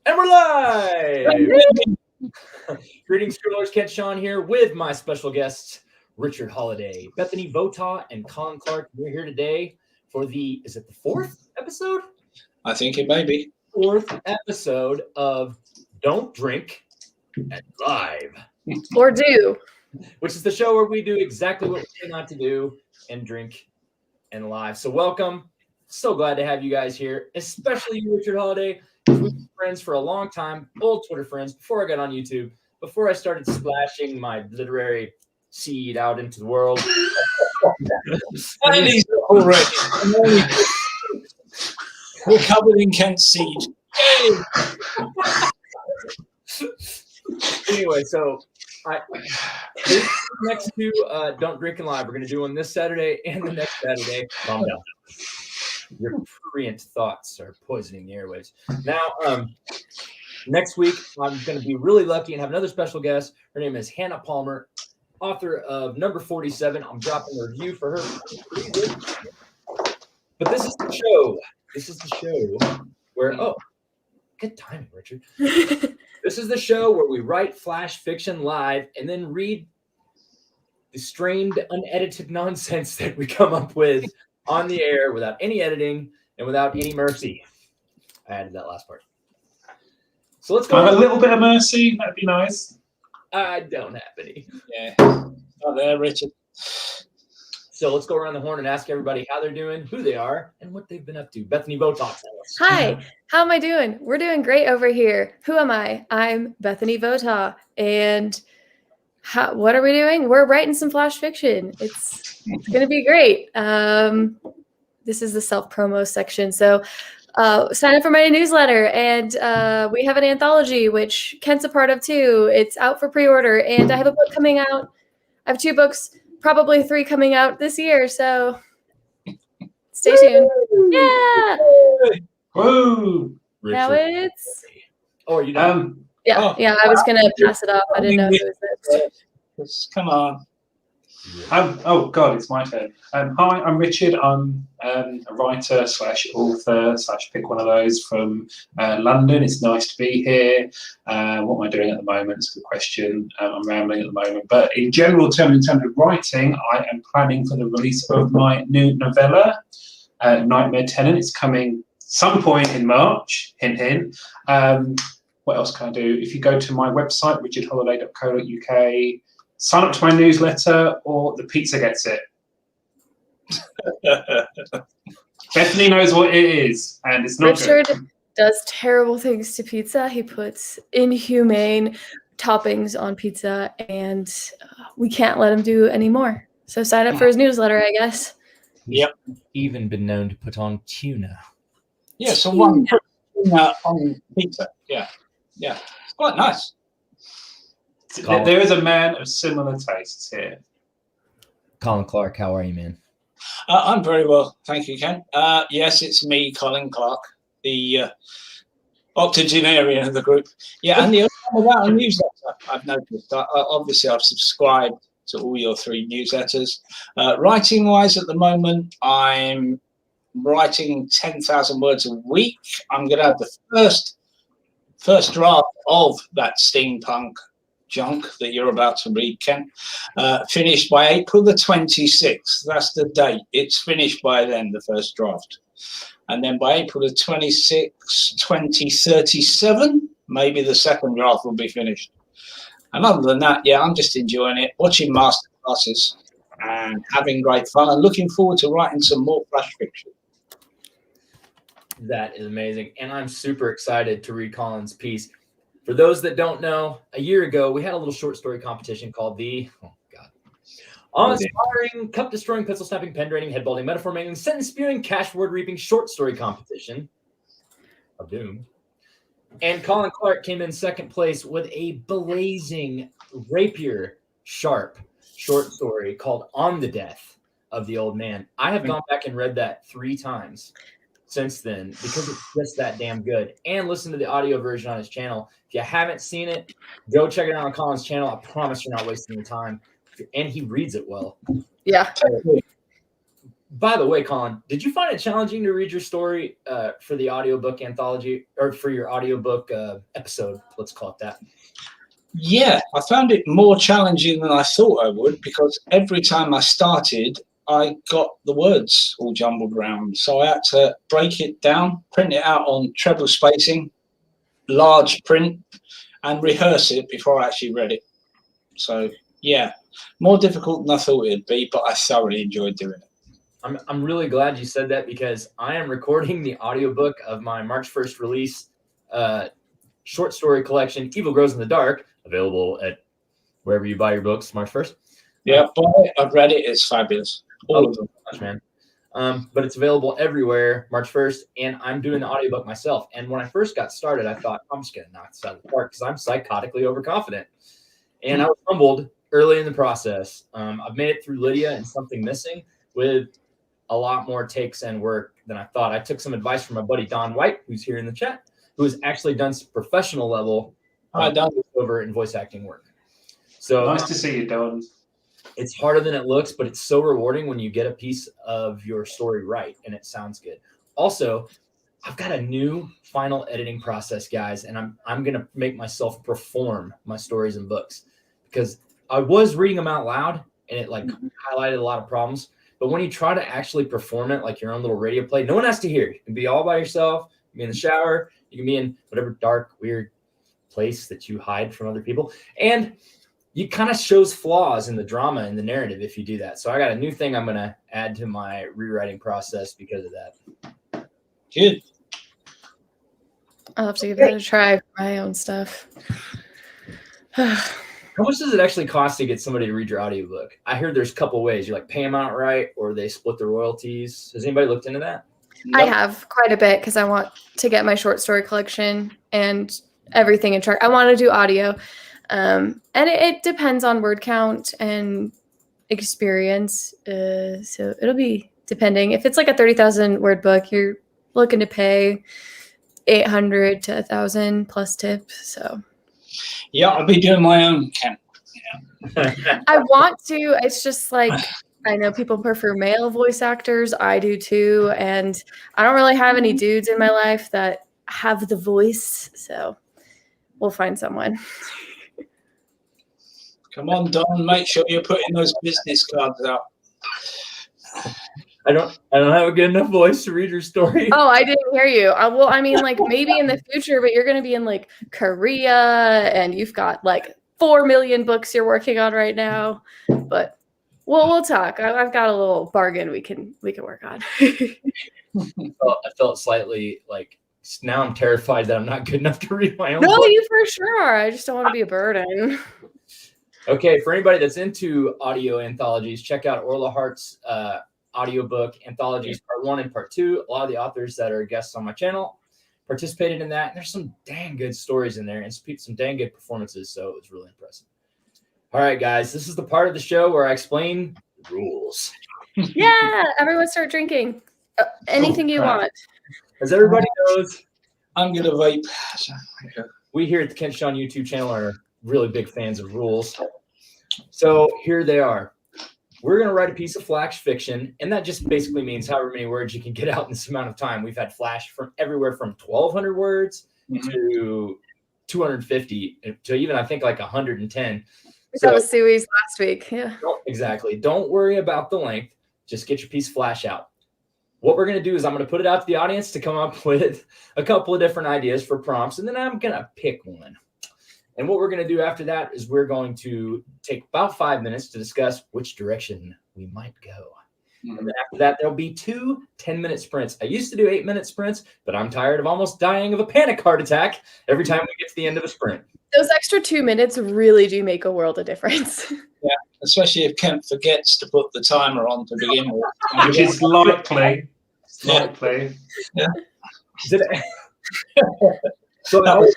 And we're live! Greetings, Scribblers. Kent Sean here with my special guests, Richard Holliday, Bethany Votaw, and Colin Clark. We're here today for is it the fourth episode? I think it may be. Fourth episode of Don't Drink and Live. Or do. Which is the show where we do exactly what we say not to do and drink and live. So welcome. So glad to have you guys here, especially you, Richard Holliday. We've been friends for a long time, old Twitter friends, before I got on YouTube, before I started splashing my literary seed out into the world. Already. We're covered in Kent's seed. Anyway, so this next two Don't Drink and Live. We're going to do one this Saturday and the next Saturday. Calm down. Your prurient thoughts are poisoning the airwaves. Now, next week, I'm going to be really lucky and have another special guest. Her name is Hannah Palmer, author of Number 47. I'm dropping a review for her. But this is the show. This is the show where, good timing, Richard. This is the show where we write flash fiction live and then read the strained, unedited nonsense that we come up with on the air without any editing and without any mercy. I added that last part. So let's go. A little bit of mercy, that'd be nice. I don't have any. Yeah, not there, Richard. So let's go around the horn and ask everybody how they're doing, who they are, and what they've been up to. Bethany Votaw, tell us. Hi, how am I doing? We're doing great over here. Who am I? I'm Bethany Votaw. And what are we doing? We're writing some flash fiction. It's going to be great. This is the self-promo section. So sign up for my newsletter. And we have an anthology, which Kent's a part of too. It's out for pre-order. And I have a book coming out. I have 2 books, probably 3 coming out this year. So stay tuned. Yeah. Woo! Now it's... Oh, you know. Yeah, I was going to pass it off. I didn't know if it was it. Come on. Oh God, it's my turn. Hi, I'm Richard. I'm a writer / author / pick one of those from London. It's nice to be here. What am I doing at the moment? It's a good question. I'm rambling at the moment, but in general terms, in terms of writing, I am planning for the release of my new novella, Nightmare Tenant. It's coming some point in March. Hint, hint. What else can I do? If you go to my website, richardholliday.co.uk, sign up to my newsletter, or the pizza gets it. Bethany knows what it is, and it's not Richard good. does terrible things to pizza. He puts inhumane toppings on pizza, and we can't let him do any more. So sign up for his newsletter, I guess. Yep. Even been known to put on tuna. Yeah, so one put tuna on pizza. Yeah. It's quite nice. There is a man of similar tastes here. Colin Clark, how are you, man? I'm very well, thank you, Ken. Yes, it's me, Colin Clark, the octogenarian of the group. Yeah, and the other one about a newsletter, I've noticed. Obviously, I've subscribed to all your 3 newsletters. Writing-wise, at the moment, I'm writing 10,000 words a week. I'm going to have the first draft of that steampunk junk that you're about to read, Ken, finished by April the 26th. That's the date. It's finished by then, the first draft. And then by April the 26th, 2037, maybe the second draft will be finished. And other than that, yeah, I'm just enjoying it, watching masterclasses and having great fun and looking forward to writing some more flash fiction. That is amazing. And I'm super excited to read Colin's piece. For those that don't know, a year ago, we had a little short story competition called the, awe-inspiring, cup-destroying, pencil-snapping, pen-draining, head-balding, metaphor-mangling, sentence-spewing, cash-word-reaping short story competition of doom. And Colin Clark came in second place with a blazing, rapier-sharp short story called On the Death of the Old Man. I have gone back and read that 3 times since then because it's just that damn good. And listen to the audio version on his channel. If you haven't seen it, go check it out on Colin's channel. I promise you're not wasting your time. And he reads it well. Yeah. by the way, Colin, did you find it challenging to read your story for the audiobook anthology or for your audiobook episode? Let's call it that. Yeah, I found it more challenging than I thought I would, because every time I started, I got the words all jumbled around. So I had to break it down, print it out on treble spacing, large print, and rehearse it before I actually read it. So, yeah, more difficult than I thought it'd be, but I thoroughly enjoyed doing it. I'm really glad you said that, because I am recording the audiobook of my March 1st release short story collection, Evil Grows in the Dark, available at wherever you buy your books, March 1st. Yeah, but I've read it. It's fabulous. All of them. Much, man. But it's available everywhere March 1st, and I'm doing the audiobook myself. And when I first got started, I thought, I'm just going to knock this out of the park because I'm psychotically overconfident. And I was humbled early in the process. I've made it through Lydia and Something Missing with a lot more takes and work than I thought. I took some advice from my buddy Don White, who's here in the chat, who has actually done some professional level over and voice acting work. So nice to see you, Don. It's harder than it looks, but it's so rewarding when you get a piece of your story right and it sounds good. Also, I've got a new final editing process, guys, and I'm going to make myself perform my stories and books, because I was reading them out loud and it highlighted a lot of problems. But when you try to actually perform it like your own little radio play, no one has to hear. You can be all by yourself. You can be in the shower. You can be in whatever dark, weird place that you hide from other people. And you kind of shows flaws in the drama and the narrative if you do that. So I got a new thing I'm going to add to my rewriting process because of that. Good. I'll have to give that a try for my own stuff. How much does it actually cost to get somebody to read your audiobook? I heard there's a couple ways. You pay them outright, or they split the royalties. Has anybody looked into that? I have quite a bit, because I want to get my short story collection and everything in track. I want to do audio. And it depends on word count and experience. So it'll be depending. If it's like a 30,000 word book, you're looking to pay 800 to 1,000 plus tip. So yeah, I'll be doing my own, Ken. Yeah. I want to. It's just I know people prefer male voice actors. I do too. And I don't really have any dudes in my life that have the voice. So we'll find someone. Come on, Don, make sure you're putting those business cards out. I don't have a good enough voice to read your story. Oh, I didn't hear you. Well, I mean, maybe in the future, but you're going to be in Korea, and you've got 4 million books you're working on right now. But we'll talk. I've got a little bargain we can work on. I felt slightly now I'm terrified that I'm not good enough to read my own No, book. you for sure are. I just don't want to be a burden. Okay, for anybody that's into audio anthologies, check out Orla Hart's audiobook anthologies part 1 and part 2. A lot of the authors that are guests on my channel participated in that, and there's some dang good stories in there and some dang good performances, so it was really impressive. All right, guys, this is the part of the show where I explain the rules. Yeah, everyone start drinking. Anything you want. As everybody knows, I'm going to vape. We here at the Kent Sean YouTube channel are really big fans of rules. So here they are. We're going to write a piece of flash fiction, and that just basically means however many words you can get out in this amount of time. We've had flash from everywhere from 1,200 words to 250 to even, I think, 110. That was Suey's last week. Yeah. Exactly. Don't worry about the length. Just get your piece of flash out. What we're going to do is I'm going to put it out to the audience to come up with a couple of different ideas for prompts, and then I'm going to pick one. And what we're going to do after that is we're going to take about 5 minutes to discuss which direction we might go. And then after that, there'll be 2 10-minute sprints. I used to do 8-minute sprints, but I'm tired of almost dying of a panic heart attack every time we get to the end of a sprint. Those extra 2 minutes really do make a world of difference. Yeah, especially if Kent forgets to put the timer on to begin with. Which is likely. Likely. Yeah. So I was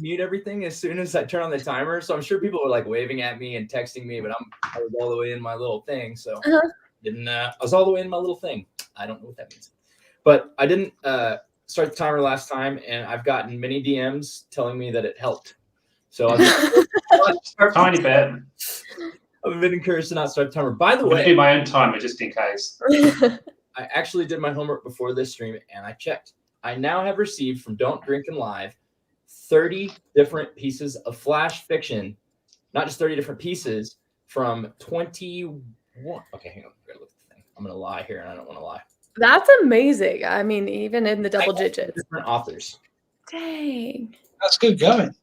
mute everything as soon as I turn on the timer. So I'm sure people were waving at me and texting me, but I was all the way in my little thing. So I was all the way in my little thing. I don't know what that means, but I didn't start the timer last time, and I've gotten many DMs telling me that it helped. So I'll start tiny bit. I've been encouraged to not start the timer. By the I'm gonna way, do my own timer just in case. I actually did my homework before this stream, and I checked. I now have received from Don't Drink and Live 30 different pieces of flash fiction, not just 30 different pieces from 21. Okay, hang on. I gotta look at the thing. I'm gonna lie here, and I don't want to lie. That's amazing. I mean, even in the double digits. Different authors. Dang. That's good going.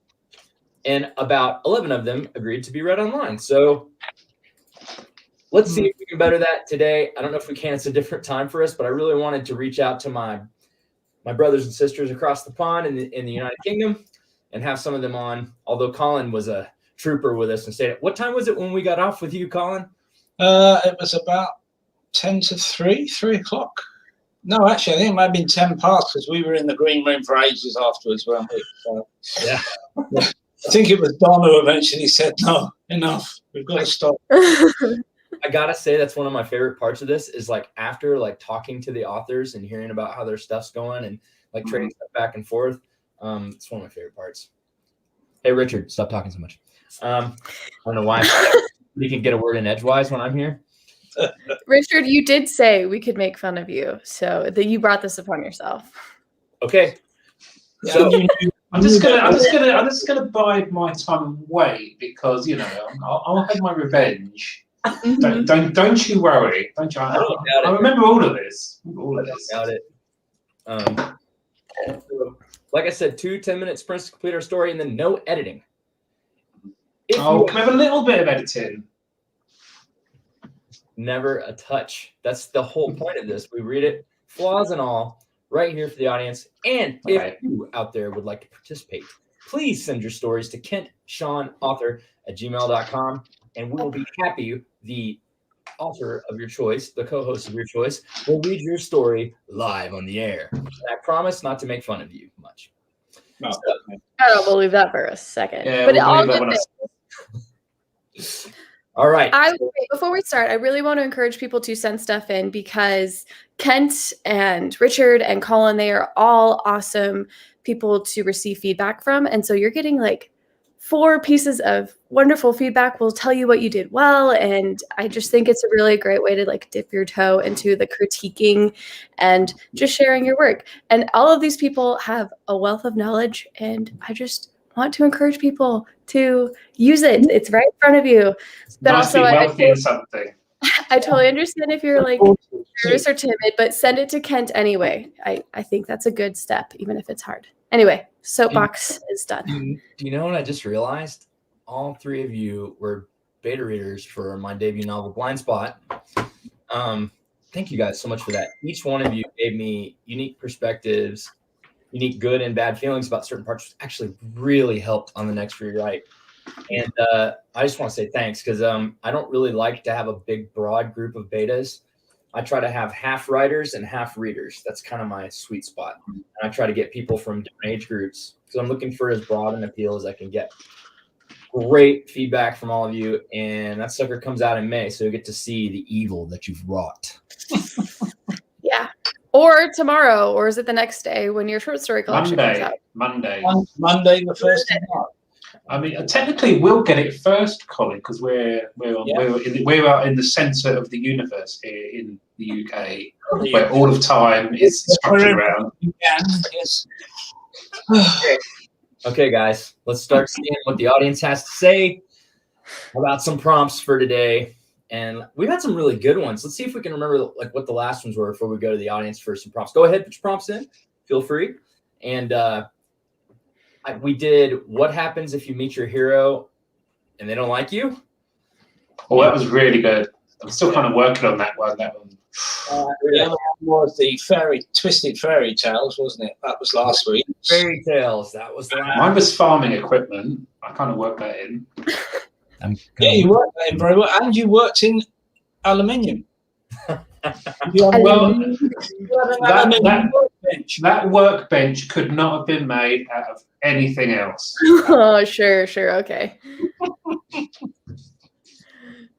And about 11 of them agreed to be read online. So let's see if we can better that today. I don't know if we can. It's a different time for us, but I really wanted to reach out to my brothers and sisters across the pond in the United Kingdom and have some of them on. Although Colin was a trooper with us and stayed. What time was it when we got off with you, Colin? It was about 10 to 3 o'clock. No, actually, I think it might have been 10 past because we were in the green room for ages afterwards, weren't we? So, Yeah. I think it was Don who eventually said, no, enough. We've got to stop. I gotta say that's one of my favorite parts of this is like after like talking to the authors and hearing about how their stuff's going and like trading stuff back and forth. It's one of my favorite parts. Hey Richard, stop talking so much. I don't know why you can get a word in edgewise when I'm here. Richard, you did say we could make fun of you, so that you brought this upon yourself. Okay. Yeah, So I'm just gonna bide my time and wait because I'll have my revenge. Don't you worry. Don't you? I remember all of this. All of this. Doubt it. So, like I said, 2 10-minute sprints to complete our story and then no editing. If Oh, you can we have a little bit of editing? never a touch. That's the whole point of this. We read it, flaws and all, right here for the audience. And if you out there would like to participate, please send your stories to kentshawnauthor@gmail.com, and we will be happy. The author of your choice, the co-host of your choice, will read your story live on the air. And I promise not to make fun of you much. No. I don't believe that for a second. Yeah, but we'll all believe that good when things. All right. Before we start, I really want to encourage people to send stuff in because Kent and Richard and Colin, they are all awesome people to receive feedback from. And so you're getting like 4 pieces of wonderful feedback. Will tell you what you did well. And I just think it's a really great way to like dip your toe into the critiquing and just sharing your work. And all of these people have a wealth of knowledge. And I just want to encourage people to use it. It's right in front of you. But Nice to also, be wealthy in something. I totally understand if you're like nervous or timid, but send it to Kent anyway. I think that's a good step, even if it's hard. Anyway, soapbox is done. Do you know what I just realized? All 3 of you were beta readers for my debut novel, Blind Spot. Thank you guys so much for that. Each one of you gave me unique perspectives, unique good and bad feelings about certain parts, which actually really helped on the next rewrite. And I just want to say thanks because I don't really like to have a big, broad group of betas. I try to have half writers and half readers. That's kind of my sweet spot. And I try to get people from different age groups because I'm looking for as broad an appeal as I can get. Great feedback from all of you. And that sucker comes out in May, so you get to see the evil that you've wrought. Yeah. Or tomorrow, or is it the next day when your short story collection comes out? Monday, the 1st of March. I mean, technically, we'll get it first, Colin, because we're in the centre of the universe here in the UK, where all of time is structured around. Yes. Okay, guys, let's start seeing what the audience has to say about some prompts for today. And we've had some really good ones. Let's see if we can remember like what the last ones were before we go to the audience for some prompts. Go ahead, put your prompts in. Feel free. And we did what happens if you meet your hero and they don't like you. Oh, that was really good. I'm still kind of working on that one. The other one was the Twisted Fairy Tales, wasn't it? That was last week. Fairy Tales. That was the last. Mine was farming equipment. I kind of worked that in. Yeah, you worked that in very well, and you worked in aluminium. Well, that workbench could not have been made out of anything else. Oh, sure, okay.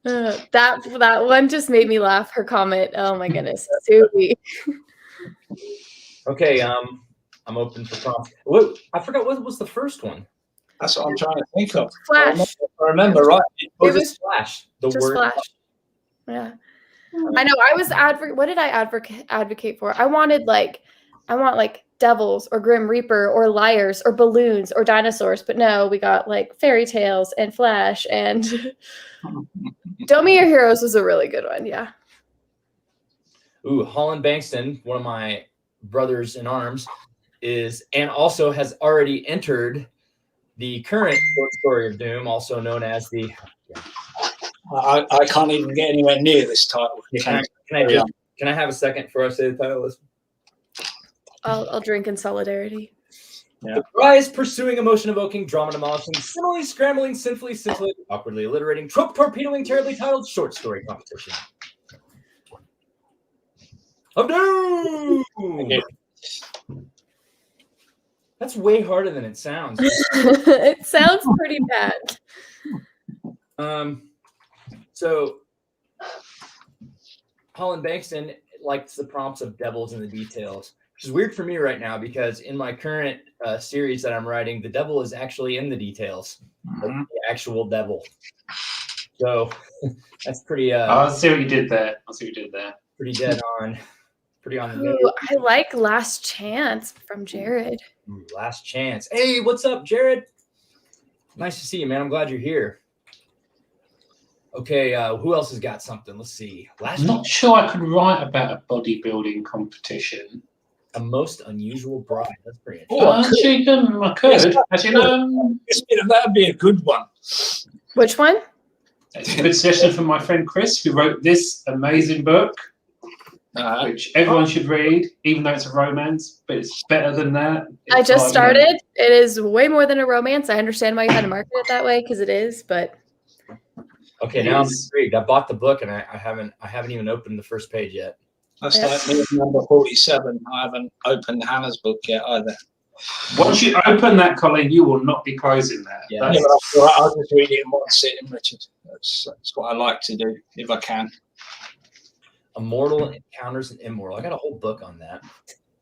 That one just made me laugh. Her comment. Oh my goodness, Susie. Okay, I'm open for prompts. What I forgot. What was the first one? That's what I'm trying to think of. Flash. I remember right. It was Flash. The Just word Flash. Yeah. I know. I was what did I advocate for? I want like devils or Grim Reaper or liars or balloons or dinosaurs, but no, we got like fairy tales and Flash and Don't Be Your Heroes was a really good one. Yeah. Ooh, Holland Bankston, one of my brothers in arms, and also has already entered the current short story of Doom, also known as the. I can't even get anywhere near this title. Can I have a second before I say the title? I'll drink in solidarity. Yeah. The prize pursuing, emotion-evoking, drama-demolishing, similarly scrambling, sinfully scintillating, awkwardly alliterating, trope-torpedoing, terribly titled short story competition of Doom! That's way harder than it sounds. It sounds pretty bad. So Holland Bankston likes the prompts of devils in the details, which is weird for me right now because in my current series that I'm writing, the devil is actually in the details, like the actual devil. So that's pretty. I see what you did there. Pretty dead on. Pretty on the Ooh, nose. I like Last Chance from Jared. Ooh, Last Chance. Hey, what's up, Jared? Nice to see you, man. I'm glad you're here. Okay, who else has got something? Let's see. I'm not sure I could write about a bodybuilding competition. A most unusual bride. That's pretty Oh, interesting. I could. That'd be a good one. Which one? It's a good suggestion from my friend Chris, who wrote this amazing book, which everyone should read, even though it's a romance, but it's better than that. I just started. It is way more than a romance. I understand why you had to market it that way because it is, but. Okay, now I'm intrigued. I bought the book and I haven't even opened the first page yet. That's like me, number 47. I haven't opened Hannah's book yet either. Once you open that, Colin, you will not be closing that. Yeah. I'll just read it in one sitting, Richard. That's what I like to do if I can. Immortal Encounters an Immortal. I got a whole book on that.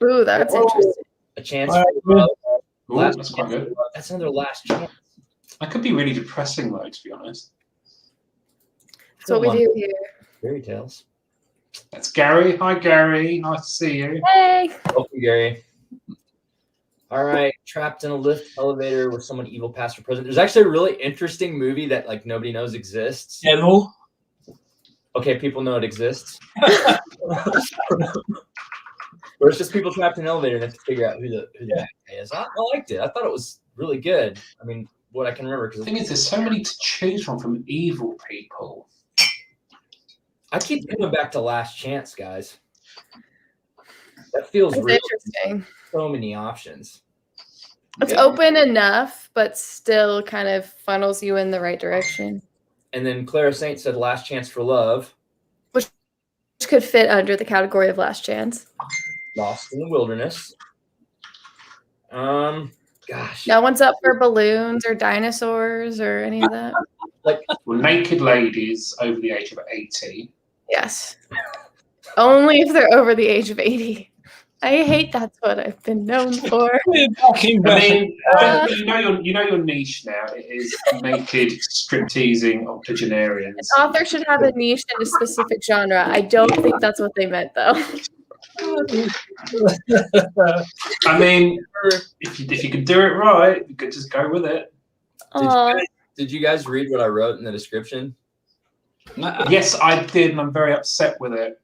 Ooh, that's interesting. A Chance for Love. Ooh, that's quite good. That's another Last Chance. That could be really depressing, though, to be honest. That's what we do here. Fairy tales. That's Gary. Hi, Gary. Nice to see you. Hey. Welcome, Gary. All right, trapped in a lift elevator with someone evil past or present. There's actually a really interesting movie that like nobody knows exists. Devil. Okay, people know it exists. Where it's just people trapped in an elevator and have to figure out who the guy is. I liked it. I thought it was really good. I mean, what I can remember. The thing is, there's so many to choose from evil people. I keep coming back to Last Chance, guys. That feels It's real. interesting. So many options. It's open enough, but still kind of funnels you in the right direction. And then Clara Saint said Last Chance for Love. Which could fit under the category of Last Chance. Lost in the Wilderness. Gosh. No one's up for balloons or dinosaurs or any of that. Well, naked ladies over the age of 80. Yes. Only if they're over the age of 80. I hate that's what I've been known for. I mean, you know your niche now. It is naked, strip-teasing octogenarians. An author should have a niche in a specific genre. I don't think that's what they meant, though. I mean, if you could do it right, you could just go with it. Did you guys read what I wrote in the description? Yes, I did, and I'm very upset with it.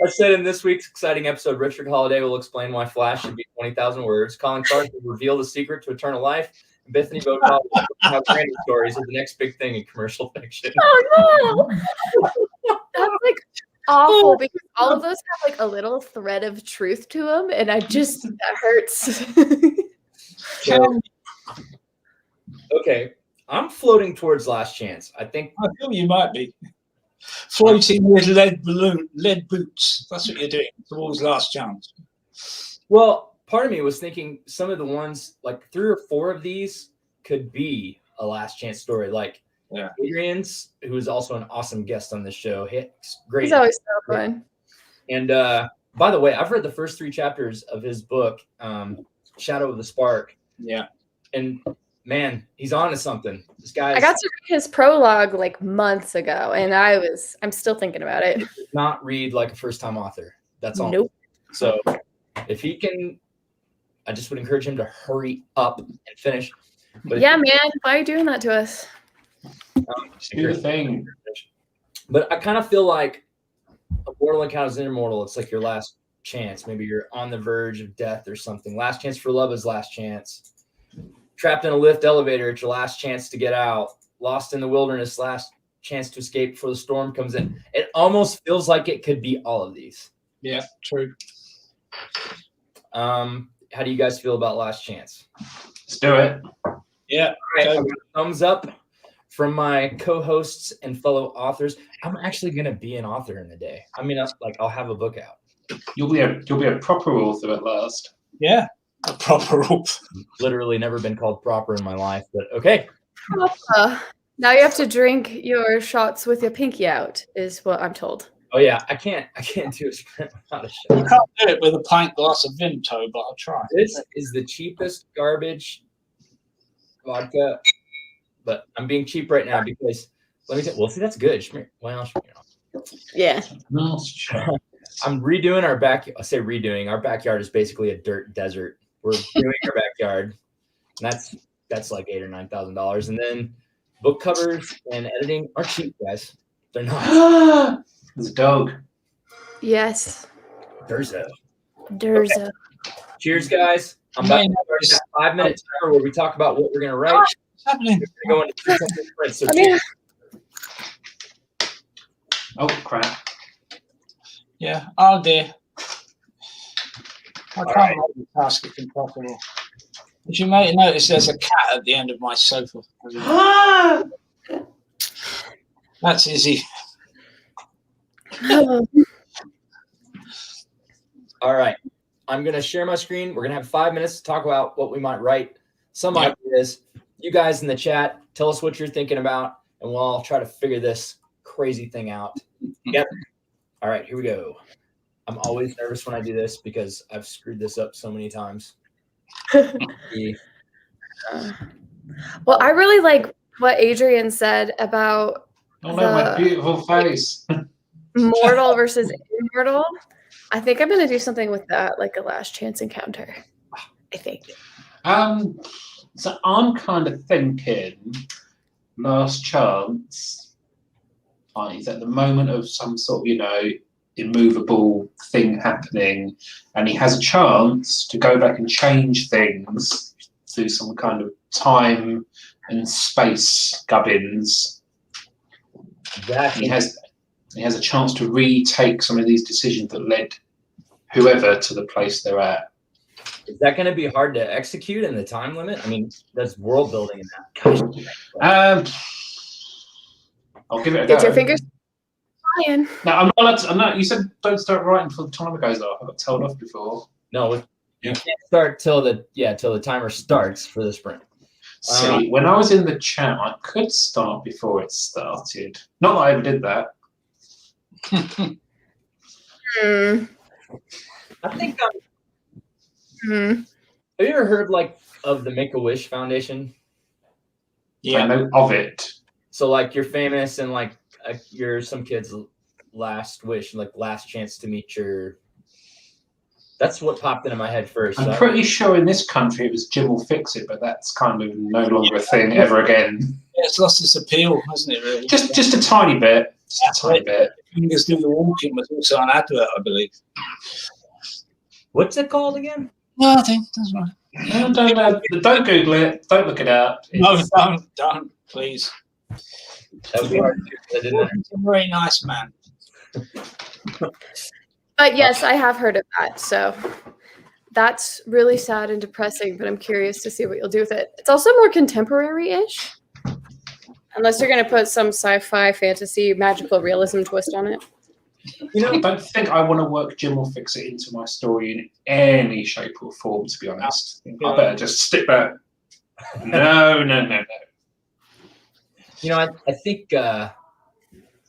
I said in this week's exciting episode, Richard Holliday will explain why Flash should be 20,000 words. Colin Clark will reveal the secret to eternal life. And Bethany Votaw will have random stories are the next big thing in commercial fiction. Oh, no. That's like awful because all of those have like a little thread of truth to them. And that hurts. So, okay. I'm floating towards Last Chance. I feel you might be. Floating with lead boots. That's what you're doing towards Last Chance. Well, part of me was thinking some of the ones, like 3 or 4 of these could be a Last Chance story. Like Adrian's, who is also an awesome guest on this show. Great. He's always so fun. And by the way, I've read the first 3 chapters of his book, Shadow of the Spark. Yeah. And man, he's on to something. This guy I got to read his prologue like months ago, and I'm still thinking about it. does not read like a first-time author. That's all. Nope. So if he can, I just would encourage him to hurry up and finish. But Yeah, man. Why are you doing that to us? Do the thing. But I kind of feel like Mortal Encounters Immortal, it's like your last chance. Maybe you're on the verge of death or something. Last chance for love is last chance. Trapped in a lift elevator, it's your last chance to get out. Lost in the wilderness, last chance to escape before the storm comes in. It almost feels like it could be all of these. Yeah, true. How do you guys feel about Last Chance? Let's do it. Yeah. All right, I've got a thumbs up from my co-hosts and fellow authors. I'm actually going to be an author in a day. I mean, I'll have a book out. You'll be a proper author at last. Yeah. A proper author. Literally never been called proper in my life, but okay. Now you have to drink your shots with your pinky out, is what I'm told. Oh yeah, I can't do a sprint without a You shot. can't do it with a pint glass of Vimto, but I'll try. This is the cheapest garbage vodka, but I'm being cheap right now because let me tell you, well, see, that's good. Well, Yeah. I'm redoing our backyard. I say redoing. Our backyard is basically a dirt desert. We're doing our backyard, and that's like $8,000 or $9,000. And then book covers and editing are cheap, guys. They're not. There's a dog. Yes. Durzo. Durzo. Cheers, guys. I'm about to start a 5-minute timer where we talk about what we're going to write. What's happening? We're going to do something different. So I mean, Oh, crap. Yeah, I'll do. I can't right. make the task if impossible. As you may notice, there's a cat at the end of my sofa. That's Izzy. All right. I'm going to share my screen. We're going to have 5 minutes to talk about what we might write. Some ideas. You guys in the chat, tell us what you're thinking about, and we'll all try to figure this crazy thing out together. All right, here we go. I'm always nervous when I do this because I've screwed this up so many times. Well, I really like what Adrian said about Oh, no, my beautiful face. mortal versus immortal. I think I'm going to do something with that, like a last chance encounter. I think. So I'm kind of thinking last chance is at the moment of some sort of, immovable thing happening, and he has a chance to go back and change things through some kind of time and space gubbins. Exactly. He has a chance to retake some of these decisions that led whoever to the place they're at. Is that going to be hard to execute in the time limit? I mean, that's world building in that. I'll give it a go. Get your fingers flying. No, I'm not. You said don't start writing before the timer goes off. I got told off before. No, you can't start till the timer starts for the sprint. See, when I was in the chat, I could start before it started. Not that I ever did that. I think have you ever heard of the Make-A-Wish Foundation? I know of it. So you're famous and you're some kid's last wish, last chance to meet your. That's what popped into my head first. I'm pretty sure in this country it was Jim will fix it, but that's kind of no longer a thing ever again. Yeah, it's lost its appeal, hasn't it? Really? Just a tiny bit. Just a tiny bit. Fingers do the walking was also an advert, I believe. What's it called again? No, I think that's right. No, don't Google it. Don't look it up. No, don't, please. That would be hard to do. He's a very nice man. But yes, I have heard of that. So that's really sad and depressing, but I'm curious to see what you'll do with it. It's also more contemporary-ish. Unless you're going to put some sci-fi, fantasy, magical realism twist on it. I don't think I want to work Jim will fix it into my story in any shape or form, to be honest. I better just stick back. No. I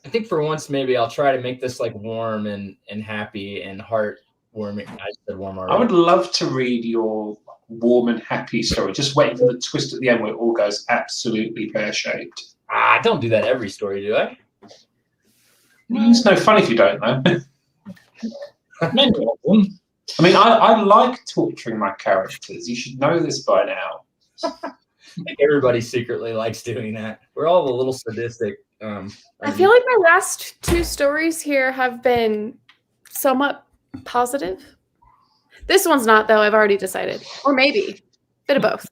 think for once maybe I'll try to make this warm and happy and heartwarming. I said warm already. I would love to read your warm and happy story. Just waiting for the twist at the end where it all goes absolutely pear-shaped. Don't do that every story, do I? It's no fun if you don't, though. Many of them. I mean, I like torturing my characters. You should know this by now. I think everybody secretly likes doing that. We're all a little sadistic. I feel like my last 2 stories here have been somewhat positive. This one's not, though. I've already decided. Or maybe. Bit of both.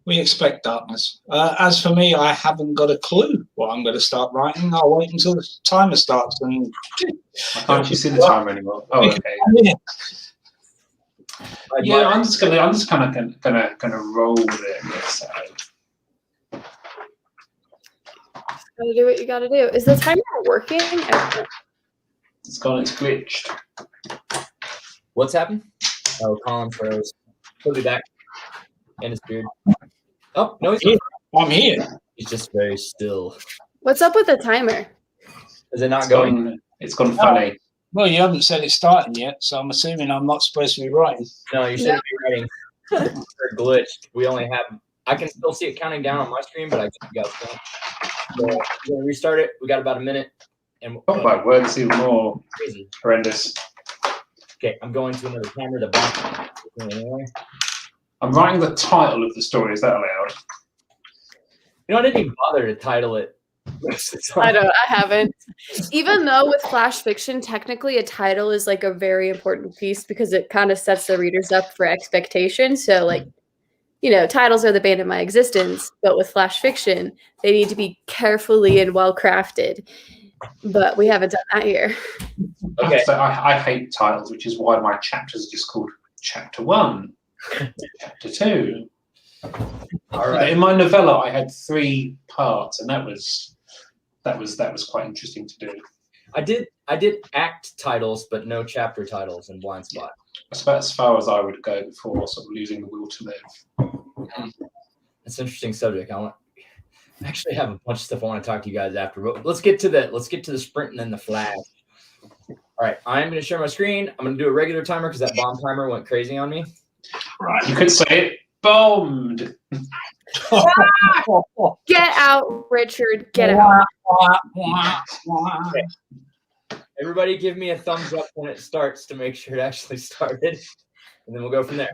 We expect darkness. As for me, I haven't got a clue what I'm going to start writing. I'll wait until the timer starts. And I can't actually see the timer anymore. Oh, okay. Yeah, I'm just kind of gonna roll with it. I guess. Gotta do what you gotta do. Is the timer working? It's gone. It's glitched. What's happened? Oh, Colin froze. He'll be back. And his beard. Oh, no, he's here. I'm here. He's just very still. What's up with the timer? Is it not going? It's gone funny. Well, you haven't said it's starting yet, so I'm assuming I'm not supposed to be writing. No, you shouldn't be writing. It's glitched. We only have. I can still see it counting down on my screen, but I just got to. So we're gonna restart it. We got about a minute. And oh my word, it's even more crazy. Horrendous. Okay, I'm going to another camera to back. I'm writing the title of the story. Is that allowed? You know, I didn't even bother to title it. I haven't. Even though with flash fiction, technically a title is like a very important piece because it kind of sets the readers up for expectation. So like, you know, titles are the bane of my existence, but with flash fiction, they need to be carefully and well crafted. But we haven't done that here. Okay. So I hate titles, which is why my chapters are just called Chapter 1, Chapter 2. All right. In my novella, I had 3 parts, and that was quite interesting to do. I did act titles, but no chapter titles in Blind Spot. That's about as far as I would go before sort of losing the will to live. That's an interesting subject. I actually have a bunch of stuff I want to talk to you guys after, but let's get to the sprint and then the flash. All right, I'm going to share my screen. I'm going to do a regular timer because that bomb timer went crazy on me. Right, you could say it bombed. Get out, Richard. Get out. Okay. Everybody give me a thumbs up when it starts to make sure it actually started, and then we'll go from there.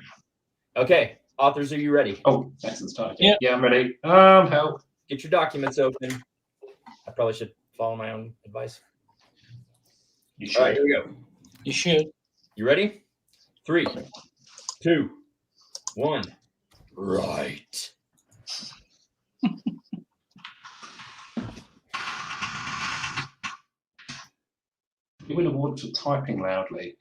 Okay, authors, are you ready? Oh, excellent start. Yeah. Yeah, I'm ready. Help. Get your documents open. I probably should follow my own advice. You should. All right, here we go. You should. You ready? 3, 2, 1. Right. You win awards for typing loudly.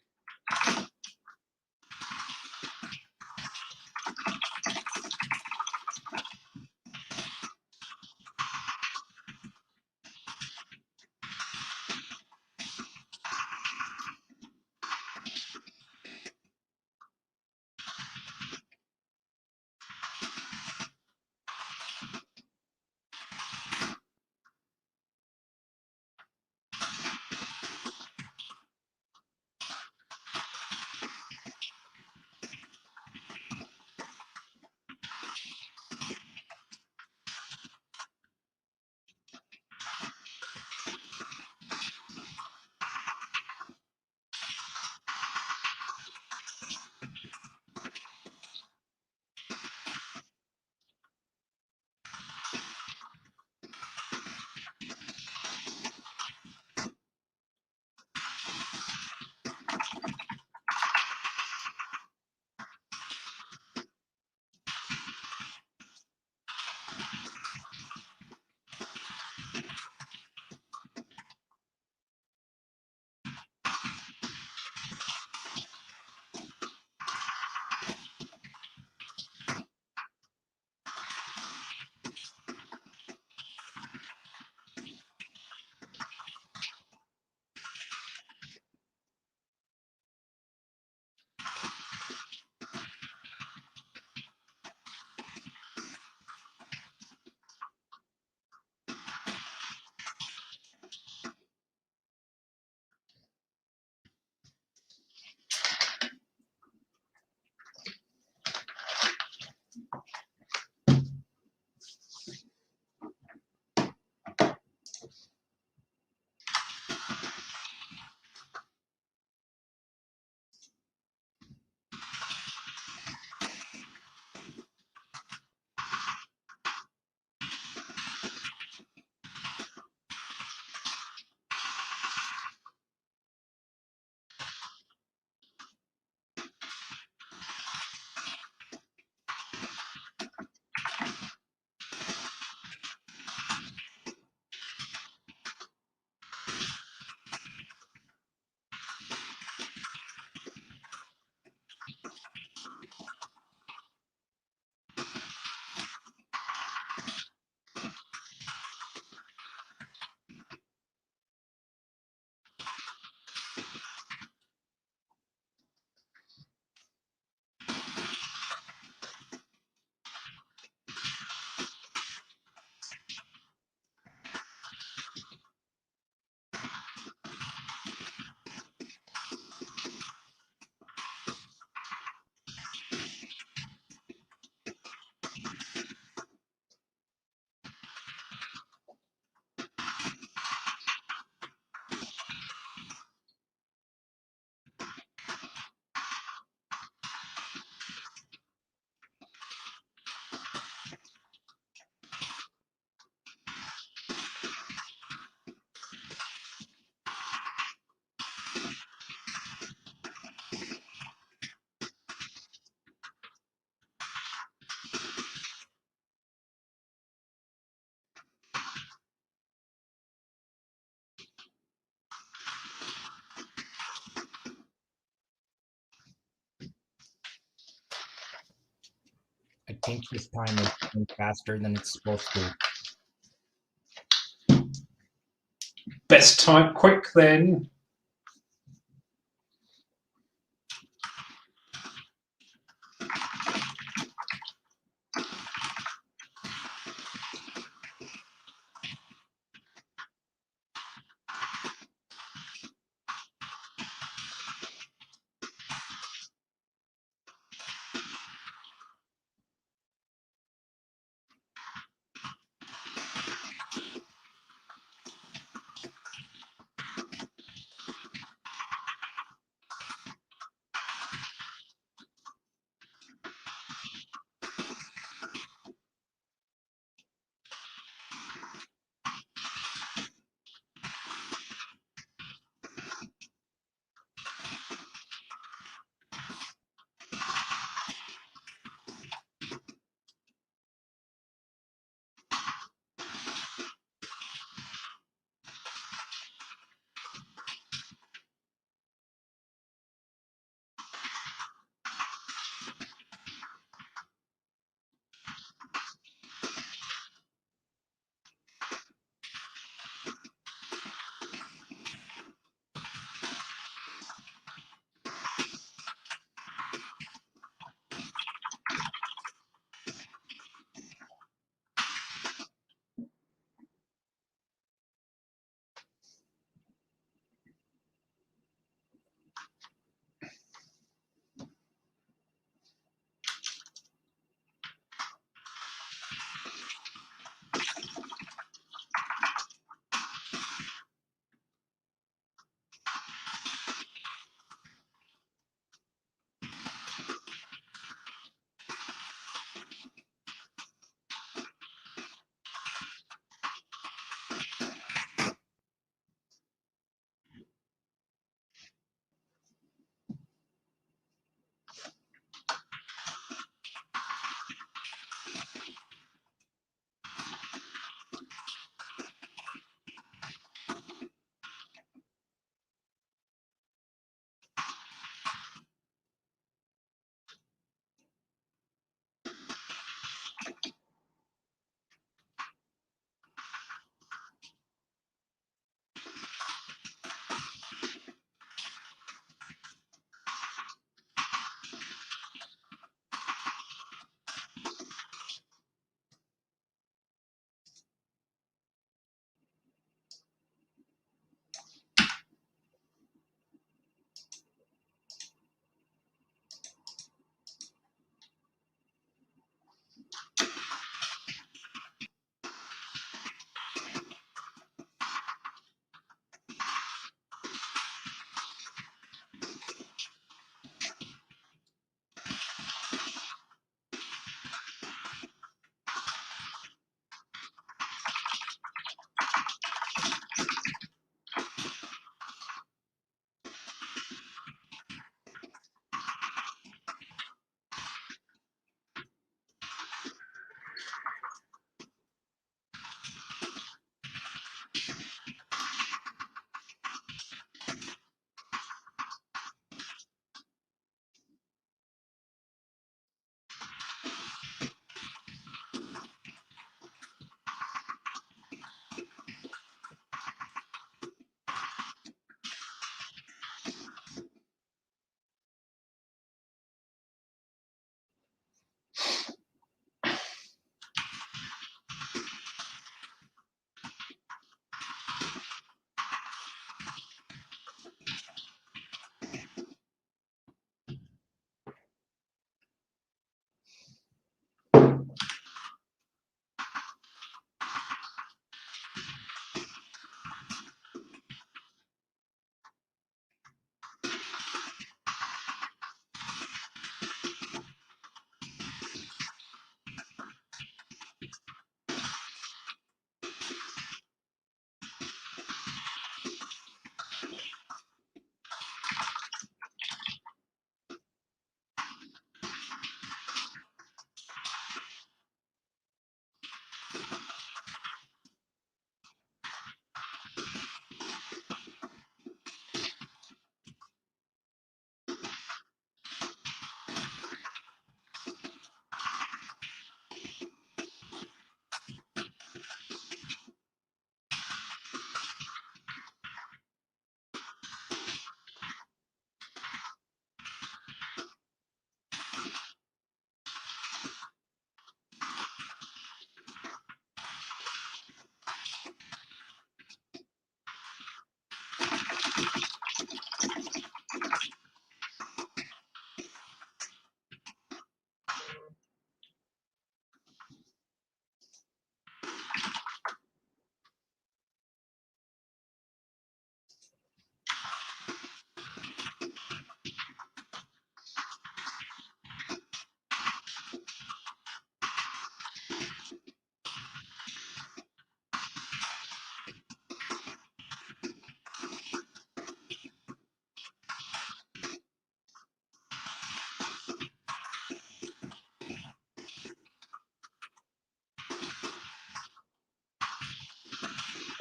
I think this time is going faster than it's supposed to. Best type quick then.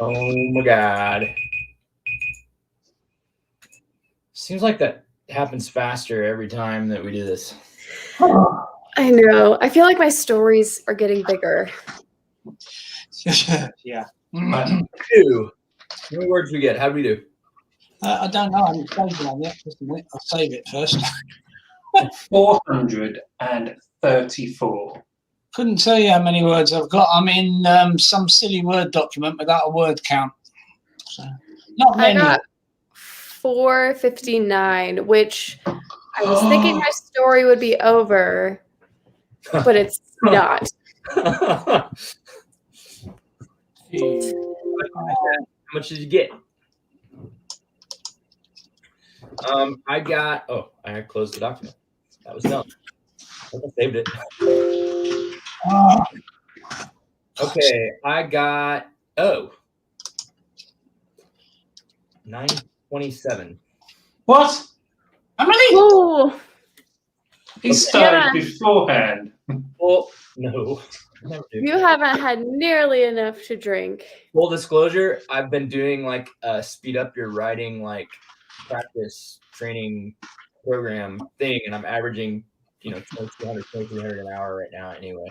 Oh my God. Seems like that happens faster every time that we do this. I know. I feel like my stories are getting bigger. Yeah. Two. How many words we get? How do we do? I don't know. I haven't saved one yet. Just a minute. I'll save it first. 434. Couldn't tell you how many words I've got. I'm in some silly Word document without a word count. So, not I many. got 459, which I was thinking my story would be over, but it's not. How much did you get? I closed the document. That was done. I saved it. Okay, I got 927. What? How many? Ooh, He started Yeah. beforehand. Well, no. Never do. you haven't had nearly enough to drink. Full disclosure, I've been doing like a speed up your writing like practice training program thing, and I'm averaging 2200, 2300 an hour right now anyway.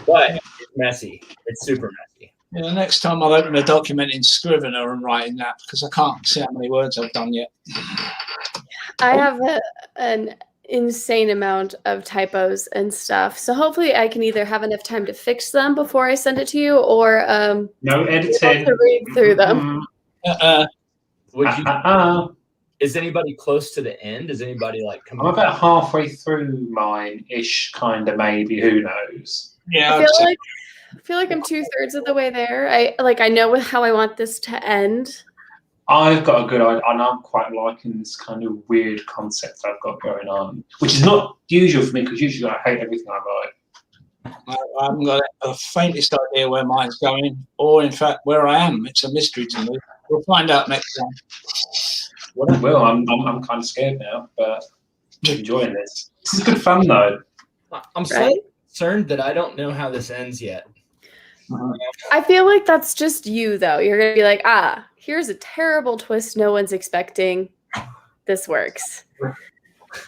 But it's messy. It's super messy. Yeah, the next time I'll open a document in Scrivener and write in that because I can't see how many words I've done yet. I have an insane amount of typos and stuff, so hopefully I can either have enough time to fix them before I send it to you, or No be able editing. to read through them. Would you? Is anybody close to the end? Is anybody like I'm about halfway through mine-ish, kind of, maybe. Who knows? Yeah, I feel like I'm 2/3 of the way there. I know how I want this to end. I've got a good idea, and I'm quite liking this kind of weird concept I've got going on, which is not usual for me because usually I hate everything I write. I haven't got the faintest idea where mine's going, or in fact where I am. It's a mystery to me. We'll find out next time. Well, I'm kind of scared now, but I'm enjoying this. This is good fun, though. I'm slightly concerned that I don't know how this ends yet. I feel like that's just you, though. You're going to be like, here's a terrible twist no one's expecting. This works.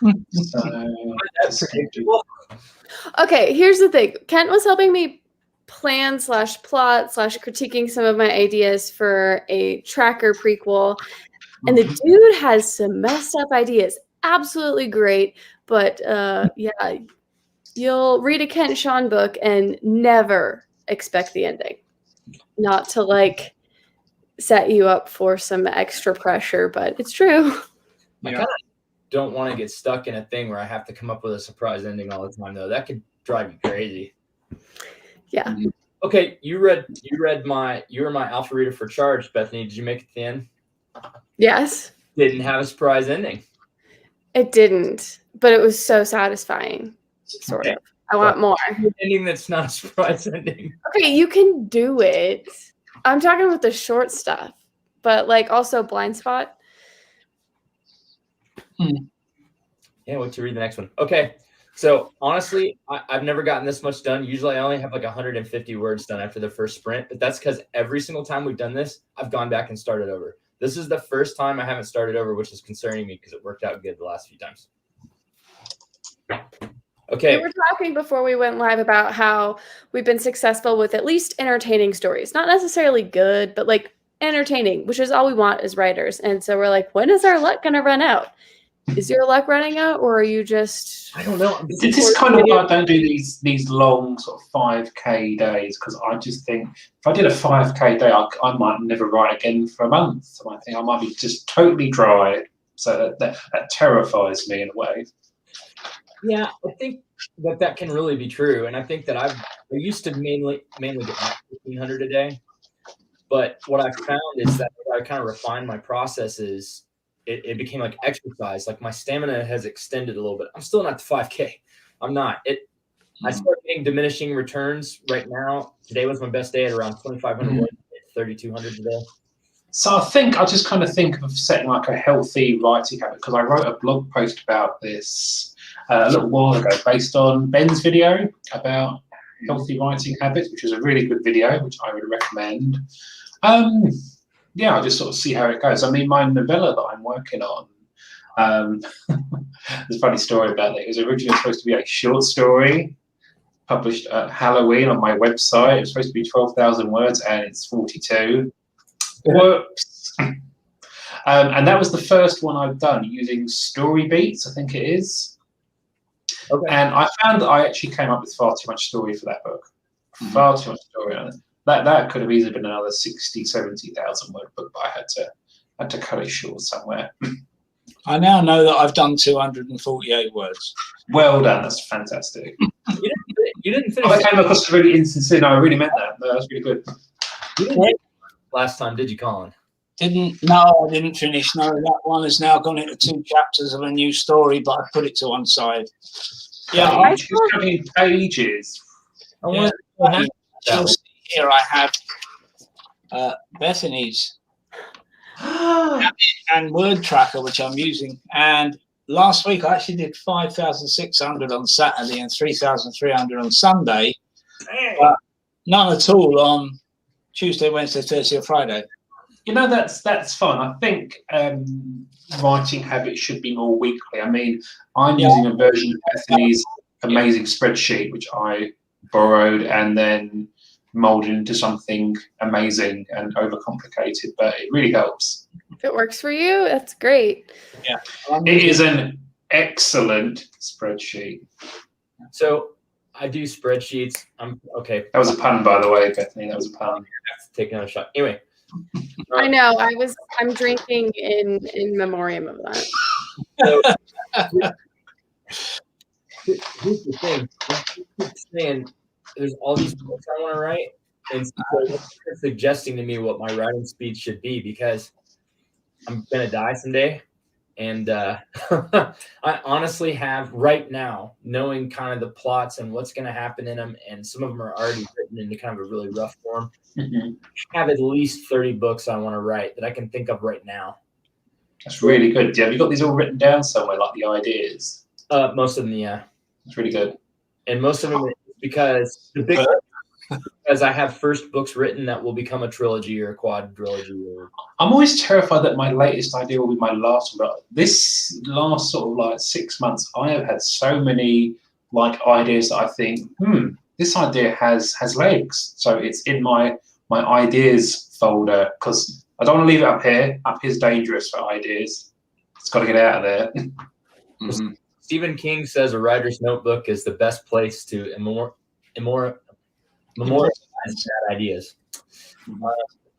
That's predictable. Okay, here's the thing. Kent was helping me plan / plot / critiquing some of my ideas for a tracker prequel. And the dude has some messed up ideas. Absolutely great. But yeah, you'll read a Kent Sean book and never expect the ending. Not to like set you up for some extra pressure, but it's true. I kind of don't want to get stuck in a thing where I have to come up with a surprise ending all the time, though. That could drive you crazy. Yeah. Okay, you were my alpha reader for Charge, Bethany. Did you make it to the end? Yes. Didn't have a surprise ending. It didn't, but it was so satisfying. Sort of. I want more. Ending that's not a surprise ending. Okay, you can do it. I'm talking about the short stuff, but like also Blind Spot. Yeah, wait to read the next one. Okay, so honestly, I've never gotten this much done. Usually I only have like 150 words done after the first sprint, but that's because every single time we've done this, I've gone back and started over. This is the first time I haven't started over, which is concerning me because it worked out good the last few times. Okay. We were talking before we went live about how we've been successful with at least entertaining stories. Not necessarily good, but like entertaining, which is all we want as writers. And so we're like, when is our luck going to run out? Is your luck running out, or are you just... I don't know. This is kind of why I don't do these long sort of 5K days, because I just think if I did a 5K day, I might never write again for a month. So I think I might be just totally dry. So that terrifies me in a way. Yeah, I think that can really be true. And I think that I used to mainly get like 1,500 a day. But what I found is that I kind of refined my processes. It became like exercise. Like my stamina has extended a little bit. I'm still not to 5K. I'm not. I started getting diminishing returns right now. Today was my best day at around 2,500 words, 3,200 today. So I just kind of think of setting like a healthy writing habit, because I wrote a blog post about this a little while ago based on Ben's video about healthy writing habits, which was a really good video, which I would recommend. Yeah, I'll just sort of see how it goes. I mean, my novella that I'm working on, there's a funny story about it. It was originally supposed to be a short story published at Halloween on my website. It was supposed to be 12,000 words, and it's 42. Whoops. And that was the first one I've done using story beats, I think it is. Okay. And I found that I actually came up with far too much story for that book. Far too much story on it. That could have easily been another 60, 70,000 word book, but I had to cut it short somewhere. I now know that I've done 248 words. Well done, that's fantastic. You didn't finish. I came across as really insincere. No, I really meant that. No, that was really good. You didn't last time, did you, Colin? I didn't finish. No, that one has now gone into 2 chapters of a new story, but I put it to one side. Yeah, Just cutting pages. I want you'll see here I have Bethany's and word tracker, which I'm using. And last week I actually did 5,600 on Saturday and 3,300 on Sunday, but none at all on Tuesday, Wednesday, Thursday, or Friday. You know, that's fun. I think writing habits should be more weekly. I mean, I'm using a version of Bethany's amazing spreadsheet, which I borrowed and then molded into something amazing and overcomplicated, but it really helps. If it works for you, that's great. Yeah. It is an excellent spreadsheet. So I do spreadsheets. I'm okay. That was a pun, by the way, Bethany. That was a pun. Take another shot. Anyway. I know. I'm drinking in memoriam of that. So, here's the thing. I keep saying there's all these books I want to write, and so they're suggesting to me what my writing speed should be because I'm gonna die someday, and I honestly have right now, knowing kind of the plots and what's gonna happen in them, and some of them are already written into kind of a really rough form. I have at least 30 books I want to write that I can think of right now. That's really good. Have you got these all written down somewhere, like the ideas? Most of them, yeah. That's really good. And most of them because I have first books written that will become a trilogy or a quadrilogy. I'm always terrified that my latest idea will be my last one. But this last sort of like 6 months, I have had so many like ideas that I think, this idea has legs. So it's in my ideas folder because I don't want to leave it up here. Up here's dangerous for ideas. It's got to get out of there. Stephen King says a writer's notebook is the best place to memorialize bad ideas.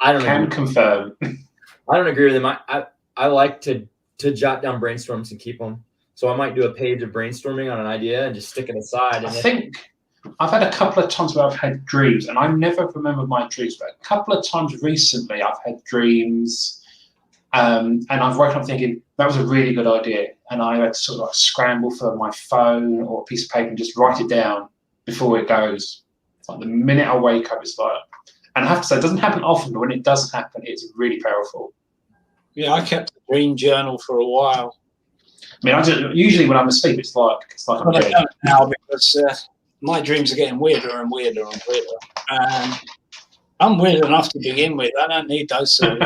I don't Can confirm. I don't agree with him. I like to jot down brainstorms and keep them. So I might do a page of brainstorming on an idea and just stick it aside. I think I've had a couple of times where I've had dreams, and I never remember my dreams, but a couple of times recently I've had dreams. And I've woken up thinking, that was a really good idea. And I had to sort of like scramble for my phone or a piece of paper and just write it down before it goes. Like the minute I wake up, it's like, and I have to say, it doesn't happen often, but when it does happen, it's really powerful. Yeah, I kept a dream journal for a while. I mean, usually when I'm asleep, it's like I'm But I dead. don't now because my dreams are getting weirder and weirder and weirder. And I'm weird enough to begin with. I don't need those. So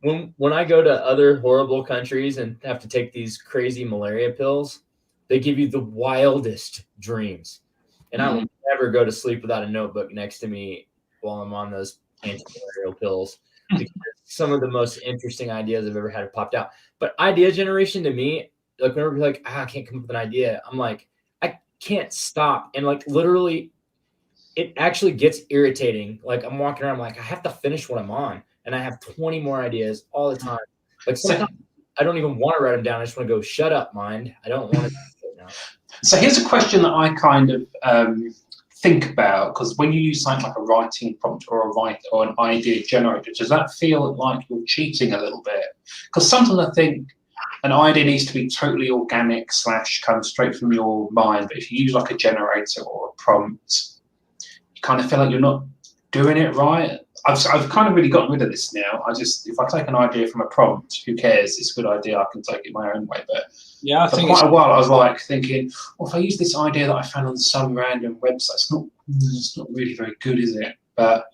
when I go to other horrible countries and have to take these crazy malaria pills, they give you the wildest dreams. And I will never go to sleep without a notebook next to me while I'm on those anti-malarial pills. Because some of the most interesting ideas I've ever had have popped out. But idea generation to me, like whenever you're like, I can't come up with an idea, I'm like, I can't stop. And like literally, it actually gets irritating. Like I'm walking around, I'm like, I have to finish what I'm on. And I have 20 more ideas all the time. Like sometimes I don't even want to write them down. I just want to go, shut up, mind. I don't want to do it now. So here's a question that I kind of think about, because when you use something like a writing prompt or an idea generator, does that feel like you're cheating a little bit? Because sometimes I think an idea needs to be totally organic / come straight from your mind. But if you use like a generator or a prompt, you kind of feel like you're not doing it right. I've kind of really gotten rid of this now. If I take an idea from a prompt, who cares? It's a good idea. I can take it my own way. But yeah, I for think quite a while, I was like thinking, well, if I use this idea that I found on some random website, it's not really very good, is it? But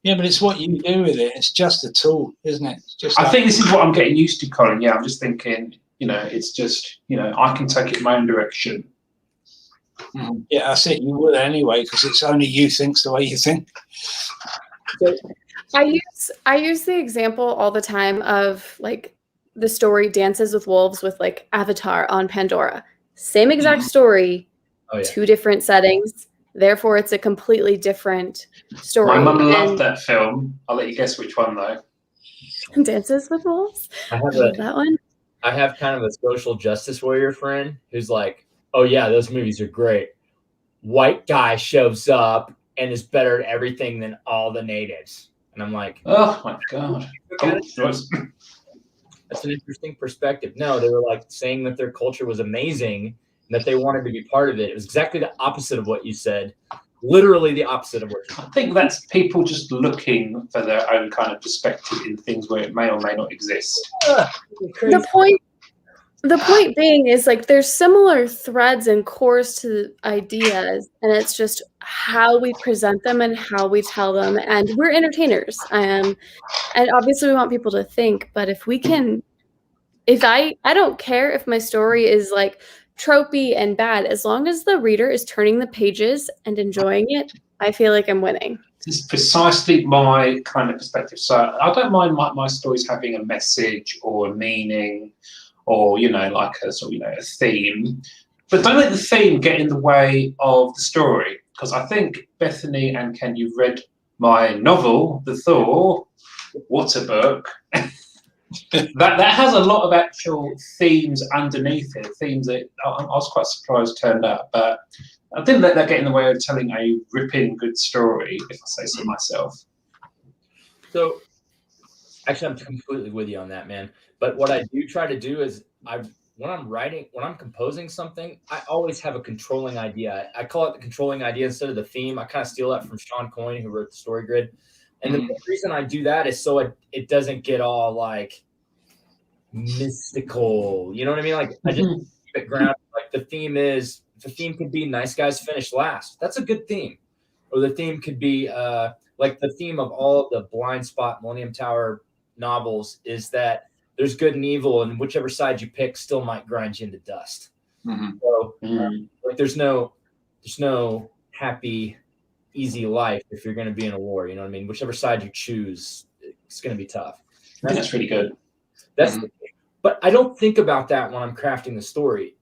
Yeah, but it's what you do with it. It's just a tool, isn't it? It's just I think this is what I'm getting used to, Colin. Yeah, I'm just thinking, it's just, I can take it in my own direction. Yeah, that's it. You would anyway, because it's only you thinks the way you think. So I use the example all the time of like the story Dances with Wolves with like Avatar on Pandora. Same exact story, two different settings. Therefore, it's a completely different story. My mum loved that film. I'll let you guess which one though. Dances with Wolves. I love that one. I have kind of a social justice warrior friend who's like, "Oh yeah, those movies are great. White guy shows up and is better at everything than all the natives." And I'm like, "Oh my god." That's an interesting perspective. No, they were like saying that their culture was amazing and that they wanted to be part of it. It was exactly the opposite of what you said. Literally the opposite of what you said. I think that's people just looking for their own kind of perspective in things where it may or may not exist. The point being is like there's similar threads and cores to ideas, and it's just how we present them and how we tell them. And we're entertainers, and obviously we want people to think. But if we can, I don't care if my story is like tropey and bad, as long as the reader is turning the pages and enjoying it, I feel like I'm winning. This is precisely my kind of perspective. So I don't mind my stories having a message or a meaning, or like a sort of a theme, but don't let the theme get in the way of the story. Because I think Bethany and Ken, you've read my novel, The Thaw. What a book! that has a lot of actual themes underneath it. Themes that I was quite surprised turned up, but I didn't let that get in the way of telling a ripping good story, if I say so myself. So, actually, I'm completely with you on that, man. But what I do try to do is when I'm composing something, I always have a controlling idea. I call it the controlling idea instead of the theme. I kind of steal that from Sean Coyne, who wrote the story grid. And the reason I do that is so it doesn't get all like mystical. You know what I mean? Like I just keep it grounded. Like the theme could be nice guys finish last. That's a good theme. Or the theme could be like the theme of all of the Blind Spot Millennium Tower novels is that there's good and evil, and whichever side you pick still might grind you into dust. So like there's no happy, easy life if you're going to be in a war. You know what I mean? Whichever side you choose, it's going to be tough. That's really good. But I don't think about that when I'm crafting the story,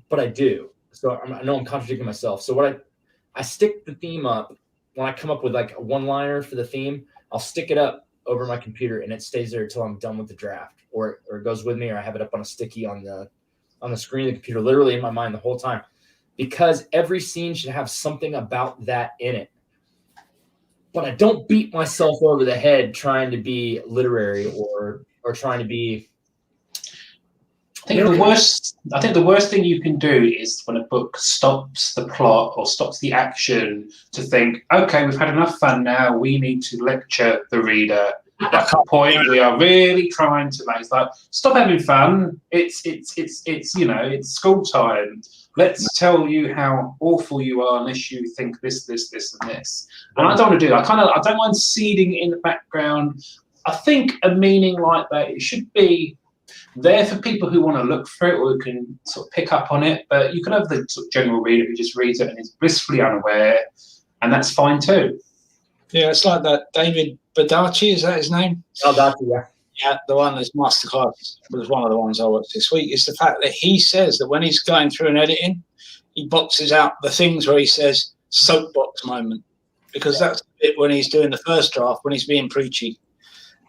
but I do. So I know I'm contradicting myself. So I stick the theme up when I come up with like a one-liner for the theme. I'll stick it up over my computer and it stays there until I'm done with the draft, or it goes with me, or I have it up on a sticky on the screen of the computer, literally in my mind the whole time, because every scene should have something about that in it. But I don't beat myself over the head trying to be literary or trying to be. I think the worst thing you can do is when a book stops the plot or stops the action to think, okay, we've had enough fun now. We need to lecture the reader at a point we are really trying to make. It's like, stop having fun. It's school time. Let's tell you how awful you are unless you think this, and this. And I don't want to do that. I don't mind seeding in the background. I think a meaning like that, it should be there for people who want to look for it or who can sort of pick up on it. But you can have the sort of general reader who just reads it and is blissfully unaware, and that's fine too. Yeah, it's like that David Badachi, is that his name? Badachi, yeah. Yeah, the one that's Masterclass was one of the ones I watched this week. Is the fact that he says that when he's going through and editing, he boxes out the things where he says soapbox moment, because that's the bit when he's doing the first draft, when he's being preachy,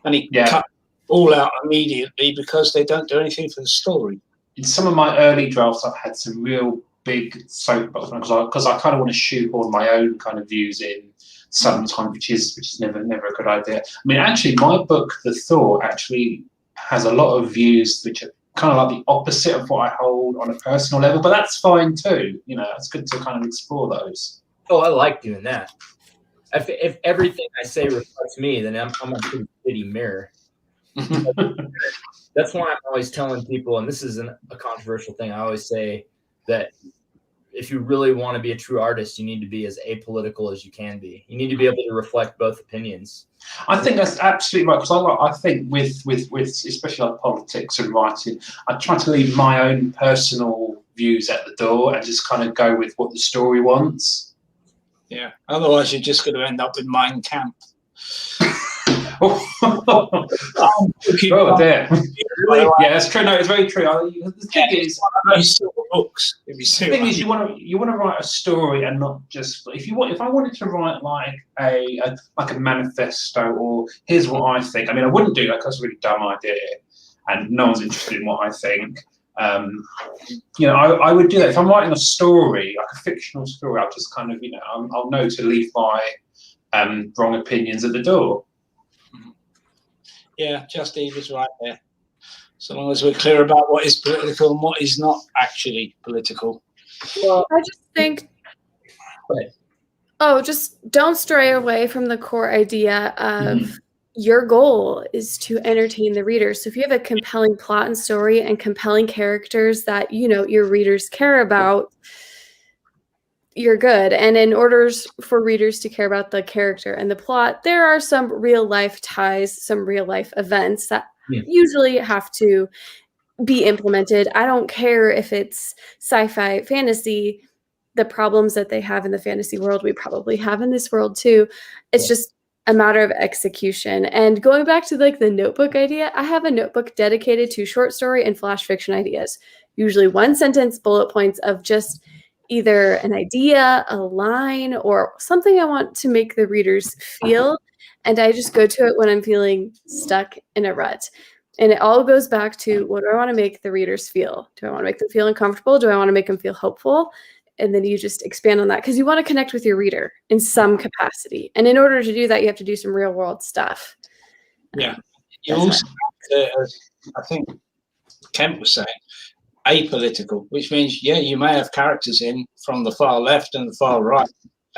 and he cut all out immediately because they don't do anything for the story. In some of my early drafts, I've had some real big soapbox because I kind of want to shoehorn my own kind of views in sometimes, which is never a good idea. I mean, actually, my book, The Thaw, actually has a lot of views which are kind of like the opposite of what I hold on a personal level, but that's fine too. It's good to kind of explore those. Oh, I like doing that. If everything I say reflects me, then I'm a pretty shitty mirror. That's why I'm always telling people, and this isn't a controversial thing, I always say that if you really want to be a true artist, you need to be as apolitical as you can be. You need to be able to reflect both opinions. I think that's absolutely right, because I think with especially like politics and writing, I try to leave my own personal views at the door and just kind of go with what the story wants. Yeah. Otherwise, you're just going to end up with Mein Kampf. Oh dear. Really? Yeah, that's true. No, it's very true. The thing is, those sort of books. The thing is, you want to write a story and not just if I wanted to write like a manifesto or here's what I think. I mean, I wouldn't do that because it's a really dumb idea, and no one's interested in what I think. I would do that if I'm writing a story, like a fictional story. I'll just kind of, I'll know to leave my wrong opinions at the door. Yeah, Just Eve is right there. So long as we're clear about what is political and what is not actually political. Well, I just think, just don't stray away from the core idea of your goal is to entertain the reader. So if you have a compelling plot and story and compelling characters that, your readers care about, you're good. And in order for readers to care about the character and the plot, there are some real life ties, some real life events that usually have to be implemented. I don't care if it's sci-fi, fantasy, the problems that they have in the fantasy world, we probably have in this world too. It's just a matter of execution. And going back to like the notebook idea, I have a notebook dedicated to short story and flash fiction ideas, usually one sentence bullet points of just either an idea, a line, or something I want to make the readers feel. And I just go to it when I'm feeling stuck in a rut. And it all goes back to, what do I want to make the readers feel? Do I want to make them feel uncomfortable? Do I want to make them feel hopeful? And then you just expand on that because you want to connect with your reader in some capacity. And in order to do that, you have to do some real world stuff. Yeah. You also have to, I think Kent was saying, apolitical, which means, you may have characters in from the far left and the far right.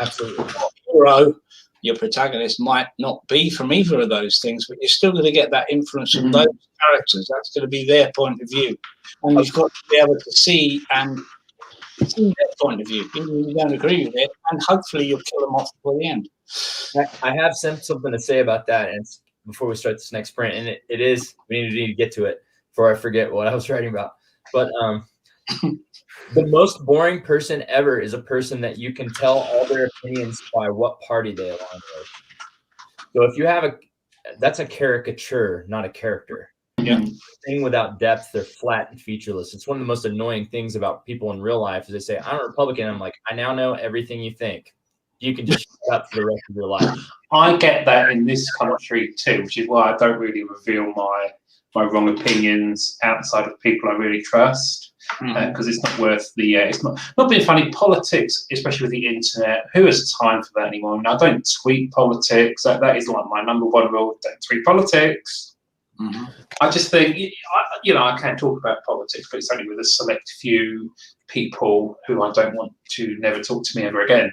Absolutely. Hero, your protagonist might not be from either of those things, but you're still going to get that influence from those characters. That's going to be their point of view. And you've got to be able to see their point of view. Even if you don't agree with it, and hopefully you'll kill them off before the end. I have something to say about that, and before we start this next sprint, and it is, we need to get to it before I forget what I was writing about. But the most boring person ever is a person that you can tell all their opinions by what party they align with. So if you have that's a caricature, not a character. Yeah. Thing without depth, they're flat and featureless. It's one of the most annoying things about people in real life is they say, I'm a Republican. I'm like, I now know everything you think. You can just shut up for the rest of your life. I get that in this country too, which is why I don't really reveal my wrong opinions outside of people I really trust, because it's not worth the. It's not being funny. Politics, especially with the internet, who has time for that anymore? I mean, I don't tweet politics. That is like my number one rule. Don't tweet politics. I just think, I can't talk about politics, but it's only with a select few people who I don't want to never talk to me ever again.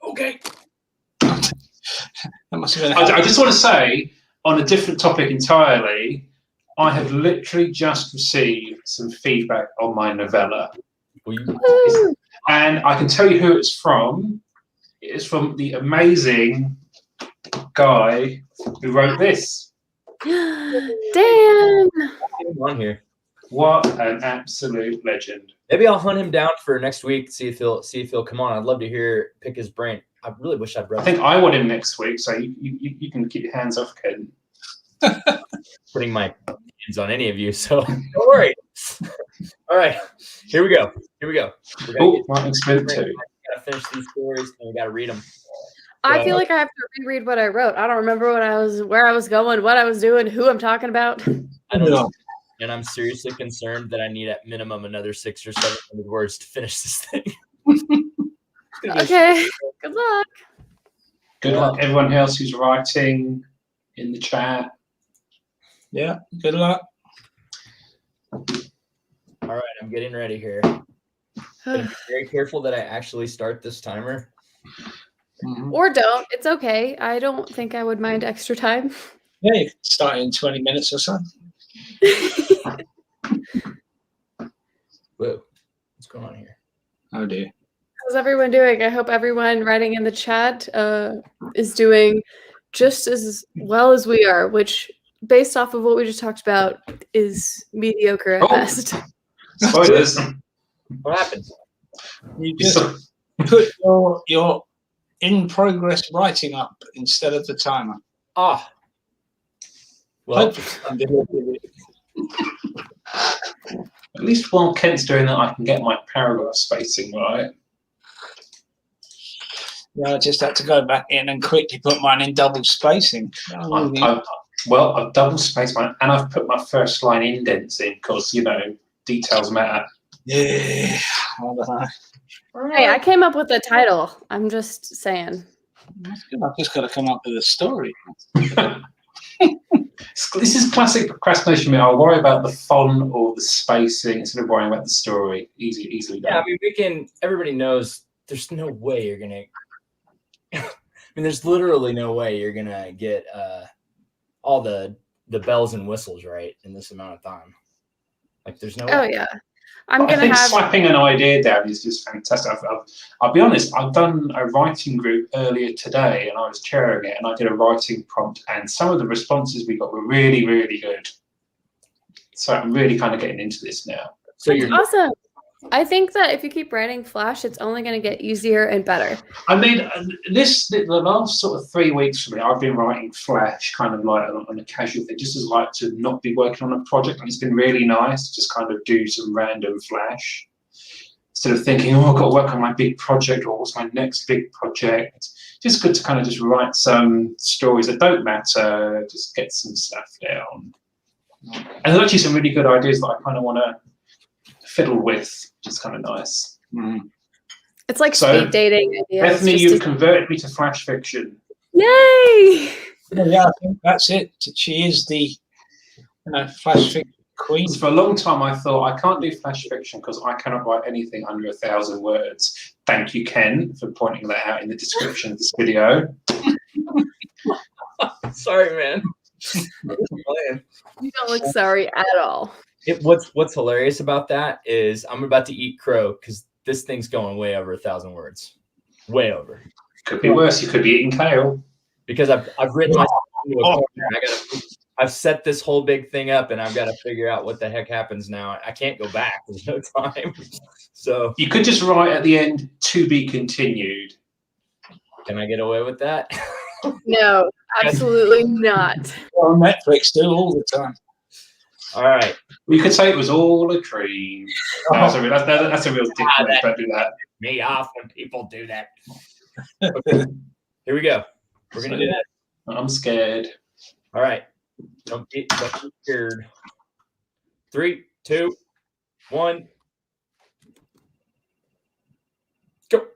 Okay. I just want to say, on a different topic entirely, I have literally just received some feedback on my novella. And I can tell you who it's from. It's from the amazing guy who wrote this. Dan! On here. What an absolute legend. Maybe I'll hunt him down for next week, see if he'll come on. I'd love to pick his brain. I really wish I'd read. I think I want him next week, so you can keep your hands off Ken. Putting my hands on any of you, so don't worry. All right, here we go. Lightning Smith too. We gotta finish these stories and we gotta read them. I feel like I have to reread what I wrote. I don't remember where I was going, what I was doing, who I'm talking about. I don't know. And I'm seriously concerned that I need at minimum another 600 or 700 words to finish this thing. Okay, good luck. Good luck, everyone else who's writing in the chat. Yeah, good luck. All right, I'm getting ready here. Be very careful that I actually start this timer. Or don't. It's okay. I don't think I would mind extra time. Yeah, you can start in 20 minutes or so. Whoa. going on here? Oh dear. How's everyone doing? I hope everyone writing in the chat is doing just as well as we are, which, based off of what we just talked about, is mediocre at best. Spoilers. What happened? You just put your in progress writing up instead of the timer. Ah. Well, At least while Kent's doing that, I can get my paragraph spacing right. Yeah, I just had to go back in and quickly put mine in double spacing. I've double spaced mine, and I've put my first line indents in because, you know, details matter. Yeah. I don't know. Hey, I came up with the title. I'm just saying. That's good. I've just got to come up with a story. This is classic procrastination. I'll worry about the font or the spacing instead of worrying about the story. Easily done. Yeah, I mean, everybody knows there's no way you're going to, I mean, there's literally no way you're going to get all the bells and whistles right in this amount of time. Like, there's no way. Oh, yeah. I think slapping an idea down is just fantastic. I'll be honest, I've done a writing group earlier today and I was chairing it and I did a writing prompt and some of the responses we got were really, really good. So I'm really kind of getting into this now. So That's awesome. I think that if you keep writing Flash, it's only going to get easier and better. I mean, the last sort of 3 weeks for me, I've been writing Flash kind of like on a casual thing, just as like to not be working on a project. And it's been really nice to just kind of do some random Flash instead of thinking, oh, I've got to work on my big project or what's my next big project. Just good to kind of just write some stories that don't matter, just get some stuff down. And there's actually some really good ideas that I kind of want to fiddle with, which is kind of nice. It's like speed dating ideas. Bethany, you've converted me to Flash fiction. Yay! Yeah, I think that's it. She is the Flash fiction queen. For a long time, I thought I can't do Flash fiction because I cannot write anything under 1,000 words. Thank you, Ken, for pointing that out in the description of this video. Sorry, man. You don't look sorry at all. What's hilarious about that is I'm about to eat crow because this thing's going way over 1,000 words. Way over. Could be worse. You could be eating kale. Because I've written myself into a corner. I've set this whole big thing up and I've got to figure out what the heck happens now. I can't go back. There's no time. So you could just write at the end, to be continued. Can I get away with that? No, absolutely not. Well, Netflix do all the time. All right. You could say it was all a dream. That's a real dick move. Don't do that. Me off when people do that. Okay. Here we go. We're going to do that. I'm scared. All right. Don't be scared. 3, 2, 1. Go.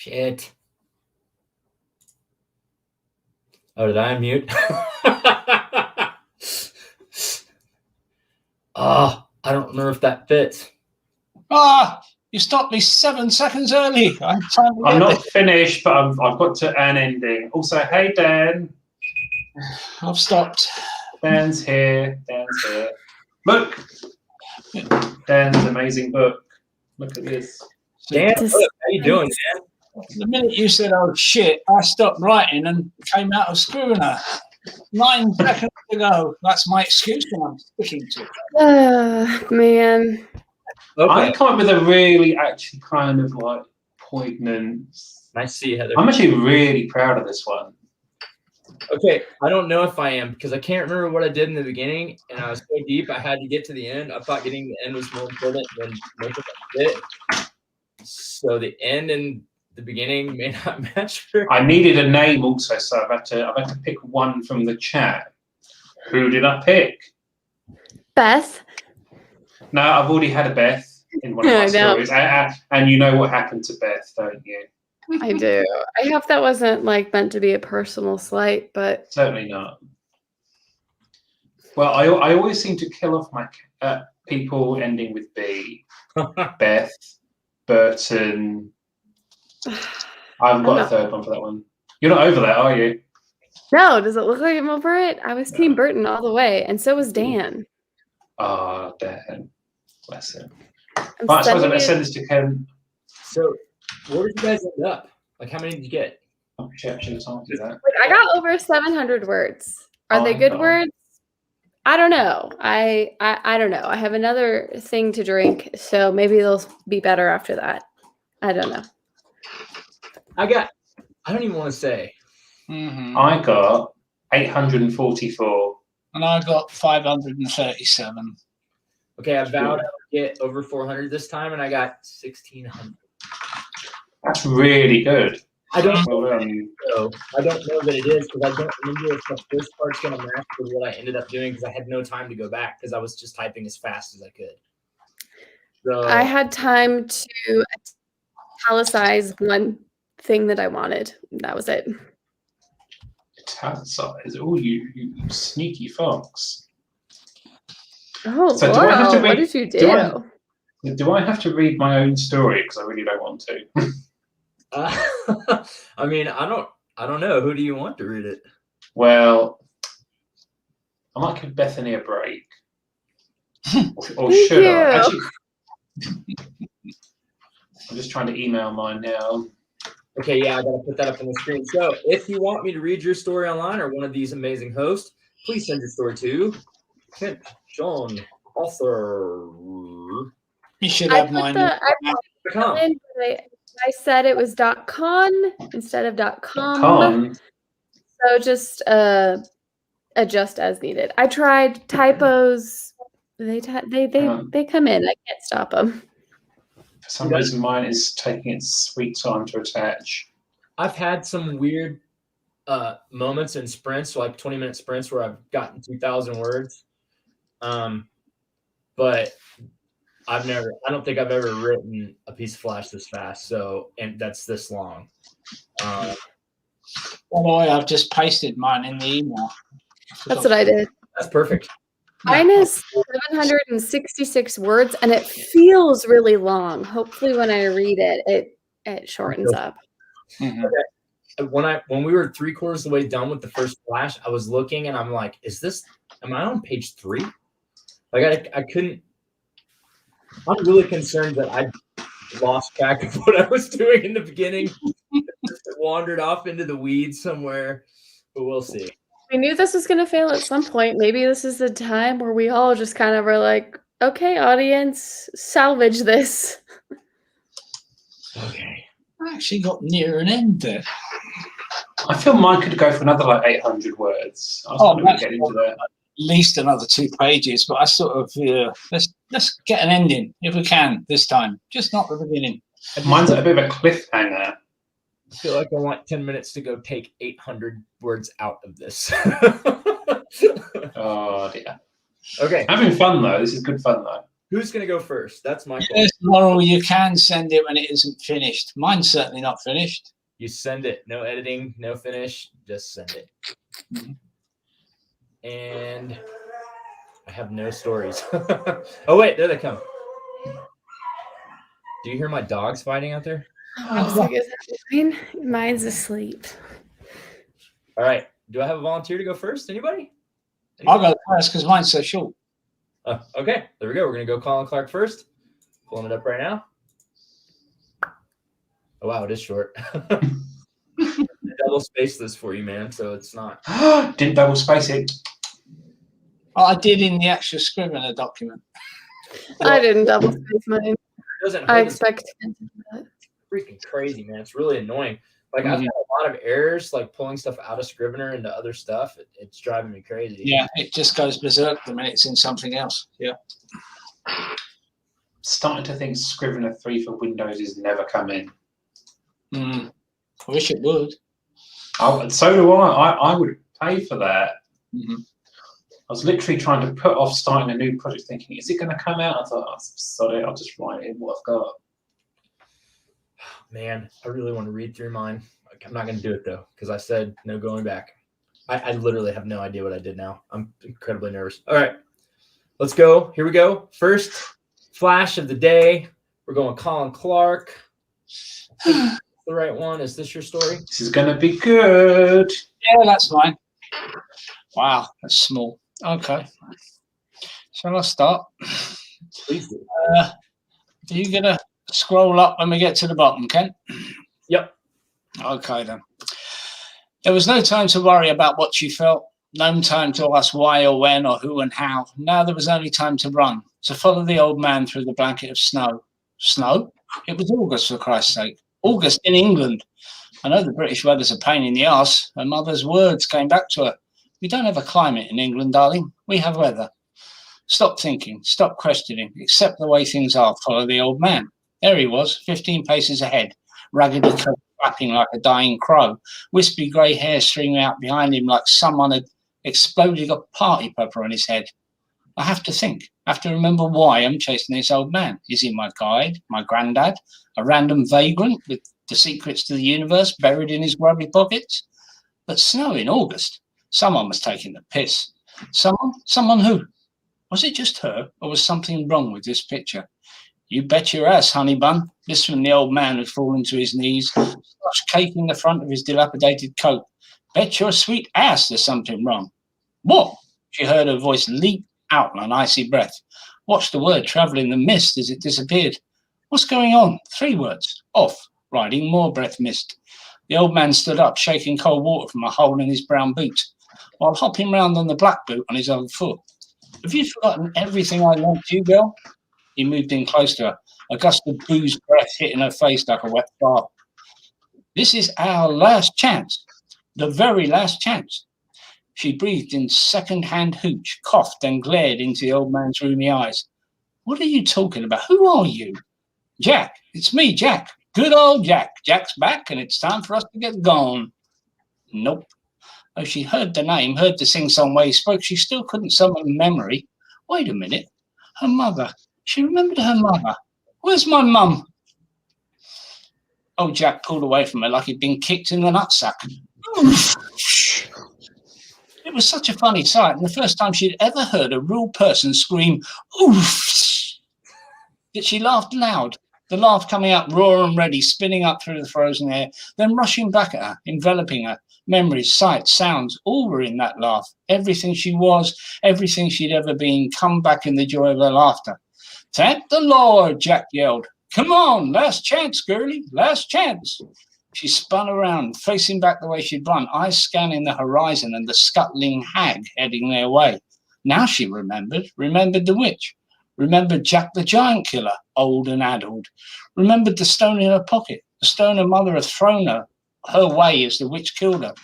Shit. Oh, did I unmute? Oh, I don't know if that fits. Ah, you stopped me 7 seconds early. I'm trying to I'm get not it. finished, but I've got to an ending. Also, hey, Dan. I've stopped. Dan's here. Dan's here. Look. Dan's amazing book. Look at this. Dan, Just- look, how you doing, Dan? The minute you said, "Oh shit," I stopped writing and came out of Schooner. 9 seconds to go. That's my excuse, and I'm sticking to it. Man. I Okay. come up with a really actually kind of like poignant. Nice to see you, Heather. I'm actually really proud of this one. Okay, I don't know if I am because I can't remember what I did in the beginning, and I was so deep I had to get to the end. I thought getting the end was more important than making it fit. So the end and the beginning may not match. I needed a name also, so I've had to pick one from the chat. Who did I pick? Beth. No, I've already had a Beth in one of my I know. stories, and you know what happened to Beth, don't you? I do. I hope that wasn't like meant to be a personal slight, but Certainly not. Well, I always seem to kill off my people ending with B. Beth, Burton. I haven't got a third one for that one. You're not over that, are you? no, does it look like I'm over it? I was Team Burton all the way, and so was Dan. Oh, Dan. Bless him. I'm Right, I suppose I sending better it- send this to Ken. So, where did you guys end up? Like, how many did you get? I should have told you that. Wait, I got over 700 words. Are they Oh, good God. words? I don't know. I don't know. I have another thing to drink, so maybe they'll be better after that. I don't know. I don't even want to say. Mhm. I got 844. And I got 537. Okay, I vowed I would get over 400 this time, and I got 1,600. That's really good. I don't Well know done. so. I don't know that it is because I don't remember if the first part's going to match with what I ended up doing because I had no time to go back because I was just typing as fast as I could. So I had time to italicize one thing that I wanted. That was it. Italicized. Oh, you sneaky fox. Oh, So do I have to Laurel, what read- did you do I- do? Do I have to read my own story? Because I really don't want to. I mean, I don't know. Who do you want to read it? Well, I might give Bethany a break. Or Thank should I? you. Actually, I'm just trying to email mine now. Okay, yeah, I gotta put that up on the screen. So if you want me to read your story online or one of these amazing hosts, please send your story to Kent John Author. You should I have put mine. the I said it was .con instead of .com. Con. So just adjust as needed. I tried typos. They come in. I can't stop them. For some reason, mine is taking its sweet time to attach. I've had some weird moments in sprints, like 20-minute sprints, where I've gotten 2,000 words. But I don't think I've ever written a piece of Flash this fast. So, and that's this long. By the way, I've just pasted mine in the email. That's what I did. That's perfect. Mine is 766 words, and it feels really long. Hopefully, when I read it, it shortens up. Mhm. When we were 3/4 of the way done with the first Flash, I was looking and I'm like, am I on page 3? Like I couldn't. I'm really concerned that I lost track of what I was doing in the beginning. Just wandered off into the weeds somewhere, but we'll see. We knew this was going to fail at some point. Maybe this is the time where we all just kind of are like, okay, audience, salvage this. Okay. I actually got near an end there. I feel mine could go for another like 800 words. I was Oh, going to that's get into that. At least another 2 pages, but I sort of let's get an ending if we can this time, just not the beginning. Mine's a bit of a cliffhanger. I feel like I want 10 minutes to go take 800 words out of this. Oh dear. Okay. Having fun though. This is good fun though. Who's going to go first? That's my question. Yes, Laurel, you can send it when it isn't finished. Mine's certainly not finished. You send it. No editing, no finish. Just send it. And I have no stories. Oh, wait. There they come. Do you hear my dogs fighting out there? I was like, is that mine? Mine's asleep. All right. Do I have a volunteer to go first? Anybody? I'll go first because mine's so short. Okay. There we go. We're going to go Colin Clark first. Pulling it up right now. Oh, wow. It is short. Double space this for you, man. So it's not. Didn't double space it. Oh, I did in the actual Scrivener document. I didn't double space mine. Doesn't I hold expect to do that. freaking crazy, man. It's really annoying. Like I've had a lot of errors, like pulling stuff out of Scrivener into other stuff. It's driving me crazy. Yeah, it just goes berserk the minute it's in something else. Yeah. Starting to think Scrivener 3 for Windows is never coming. I wish it would. Oh, so do I. I would pay for that. Mm-hmm. I was literally trying to put off starting a new project, thinking, is it going to come out? I thought, oh, sorry, I'll just write in what I've got. Man, I really want to read through mine. I'm not going to do it though, because I said no going back. I literally have no idea what I did now. I'm incredibly nervous. All right, let's go. Here we go. First flash of the day. We're going Colin Clark. The right one. Is this your story? This is going to be good. Yeah, that's fine. Wow, that's small. Okay. Shall I start? Please do. Are you going to scroll up when we get to the bottom, Ken? Yep. Okay, then. There was no time to worry about what she felt, no time to ask why or when or who and how. Now there was only time to run, to follow the old man through the blanket of snow. Snow? It was August, for Christ's sake. August in England. I know the British weather's a pain in the arse. Her mother's words came back to her. We don't have a climate in England, darling. We have weather. Stop thinking, stop questioning, accept the way things are, follow the old man. There he was, 15 paces ahead, ragged and flapping like a dying crow, wispy grey hair streaming out behind him like someone had exploded a party pepper on his head. I have to think, I have to remember why I'm chasing this old man. Is he my guide, my granddad, a random vagrant with the secrets to the universe buried in his grubby pockets? But snow in August. Someone was taking the piss. Someone who? Was it just her, or was something wrong with this picture? You bet your ass, honey bun. This from the old man who'd fallen to his knees, slush caking the front of his dilapidated coat. Bet your sweet ass there's something wrong. What? She heard her voice leap out on an icy breath. Watched the word travel in the mist as it disappeared. What's going on? 3 words. Off. Riding more breath mist. The old man stood up, shaking cold water from a hole in his brown boot, while hopping round on the black boot on his own foot. Have you forgotten everything I learned you, girl? He moved in close to her, a gust of booze breath hitting her face like a wet fart. This is our last chance, the very last chance. She breathed in second-hand hooch, coughed and glared into the old man's rheumy eyes. What are you talking about? Who are you? Jack, it's me, Jack. Good old Jack. Jack's back and it's time for us to get gone. Nope. Oh, she heard the name, heard the sing-song way he spoke. She still couldn't summon memory. Wait a minute. Her mother. She remembered her mother. Where's my mum? Oh, Jack pulled away from her like he'd been kicked in the nutsack. It was such a funny sight, and the first time she'd ever heard a real person scream, oof, that she laughed loud, the laugh coming up raw and ready, spinning up through the frozen air, then rushing back at her, enveloping her. Memories, sights, sounds, all were in that laugh. Everything she was, everything she'd ever been, come back in the joy of her laughter. Thank the Lord, Jack yelled. Come on, last chance, girlie, last chance. She spun around, facing back the way she'd run, eyes scanning the horizon and the scuttling hag heading their way. Now she remembered the witch, remembered Jack the giant killer, old and addled, remembered the stone in her pocket, the stone her mother had thrown her way as the witch killed her.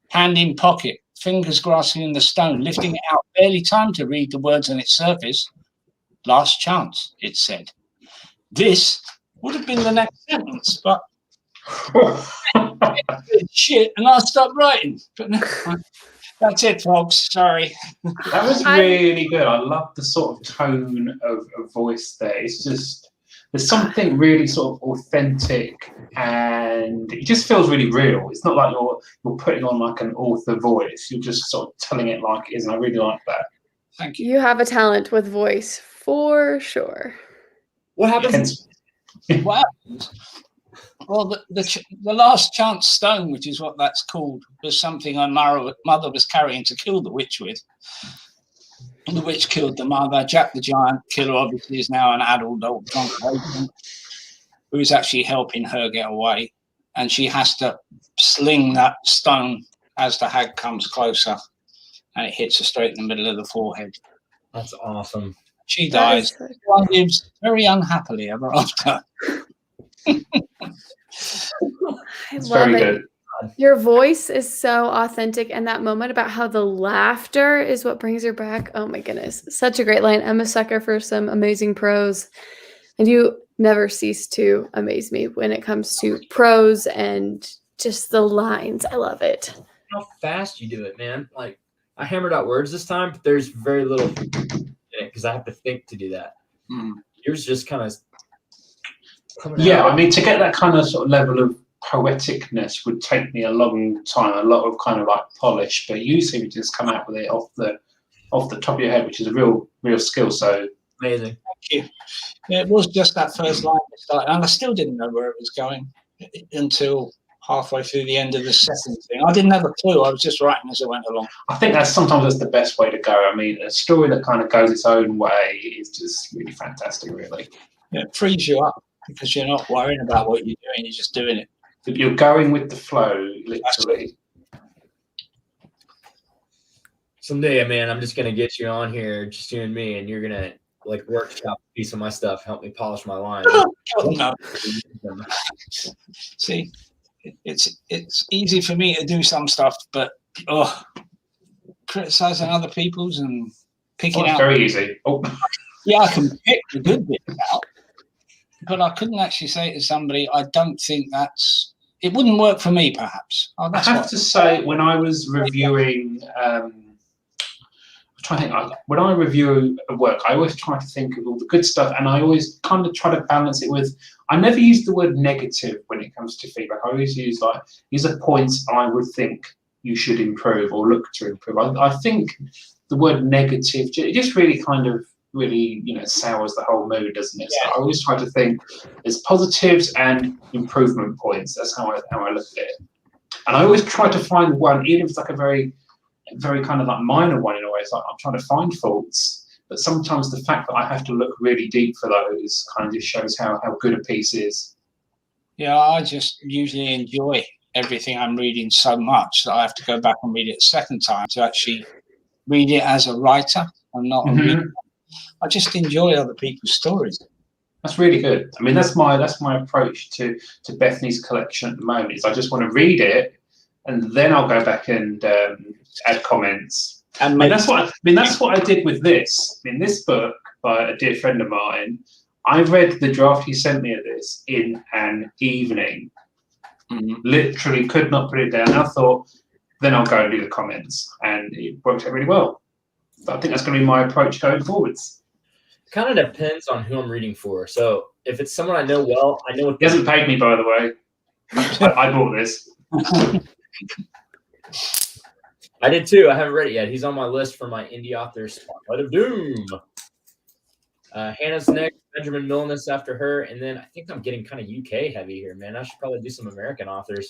Hand in pocket, fingers grasping the stone, lifting it out, barely time to read the words on its surface. Last chance, it said. This would have been the next sentence, but shit, and I stopped writing. But no, That's it, folks. Sorry. That was really good. I love the sort of tone of voice there. It's just, there's something really sort of authentic, and it just feels really real. It's not like you're putting on like an author voice. You're just sort of telling it like it is, and I really like that. Thank you. You have a talent with voice for sure. What happens? What happens? Well, the last chance stone, which is what that's called, was something her mother was carrying to kill the witch with. And the witch killed the mother. Jack the Giant Killer obviously is now an adult drunk agent who is actually helping her get away. And she has to sling that stone as the hag comes closer, and it hits her straight in the middle of the forehead. That's awesome. She dies. Everyone lives very unhappily ever after. I It's love very it. good. Your voice is so authentic, and that moment about how the laughter is what brings her back. Oh my goodness. Such a great line. I'm a sucker for some amazing prose. And you never cease to amaze me when it comes to prose and just the lines. I love it. How fast you do it, man. Like, I hammered out words this time, but there's very little in it because I have to think to do that. Yours just kind of coming out. Yeah, I mean, to get that kind of sort of level of poeticness would take me a long time, a lot of kind of like polish, but you seem to just come out with it off the top of your head, which is a real skill. So Amazing. Thank you. Yeah, it was just that first line that started, and I still didn't know where it was going until halfway through the end of the second thing. I didn't have a clue. I was just writing as I went along. I think sometimes that's the best way to go. I mean, a story that kind of goes its own way is just really fantastic, really. Yeah, it frees you up because you're not worrying about what you're doing. You're just doing it. You're going with the flow, literally. Someday, man, I'm just gonna get you on here, just you and me, and you're gonna like workshop a piece of my stuff, help me polish my lines. No. See, it's easy for me to do some stuff, but criticizing other people's and picking out. Very easy. Oh. Yeah, I can pick the good bits out, but I couldn't actually say to somebody, I don't think it wouldn't work for me, perhaps. I have to say, when I was reviewing, when I review a work, I always try to think of all the good stuff, and I always kind of try to balance it with, I never use the word negative when it comes to feedback. I always use these are points I would think you should improve or look to improve. I think the word negative, it just really kind of sours the whole mood, doesn't it? Yeah. So I always try to think there's positives and improvement points. That's how I look at it. And I always try to find one, even if it's like a very kind of like minor one in a way. It's like I'm trying to find faults, but sometimes the fact that I have to look really deep for those kind of just shows how good a piece is. Yeah, I just usually enjoy everything I'm reading so much that I have to go back and read it a second time to actually read it as a writer and not a reader. I just enjoy other people's stories. That's really good. I mean, that's my approach to Bethany's collection at the moment. Is I just want to read it, and then I'll go back and add comments. And that's what I did with this. In this book by a dear friend of mine, I read the draft he sent me of this in an evening. Literally could not put it down. I thought, then I'll go and do the comments, and it worked out really well. But I think that's going to be my approach going forwards. Kind of depends on who I'm reading for. So if it's someone I know well, I know. He hasn't paid me, by the way. I bought this. I did too. I haven't read it yet. He's on my list for my indie author Spotlight of Doom. Hannah's next, Benjamin Milnes after her, and then I think I'm getting kind of UK heavy here, man. I should probably do some American authors.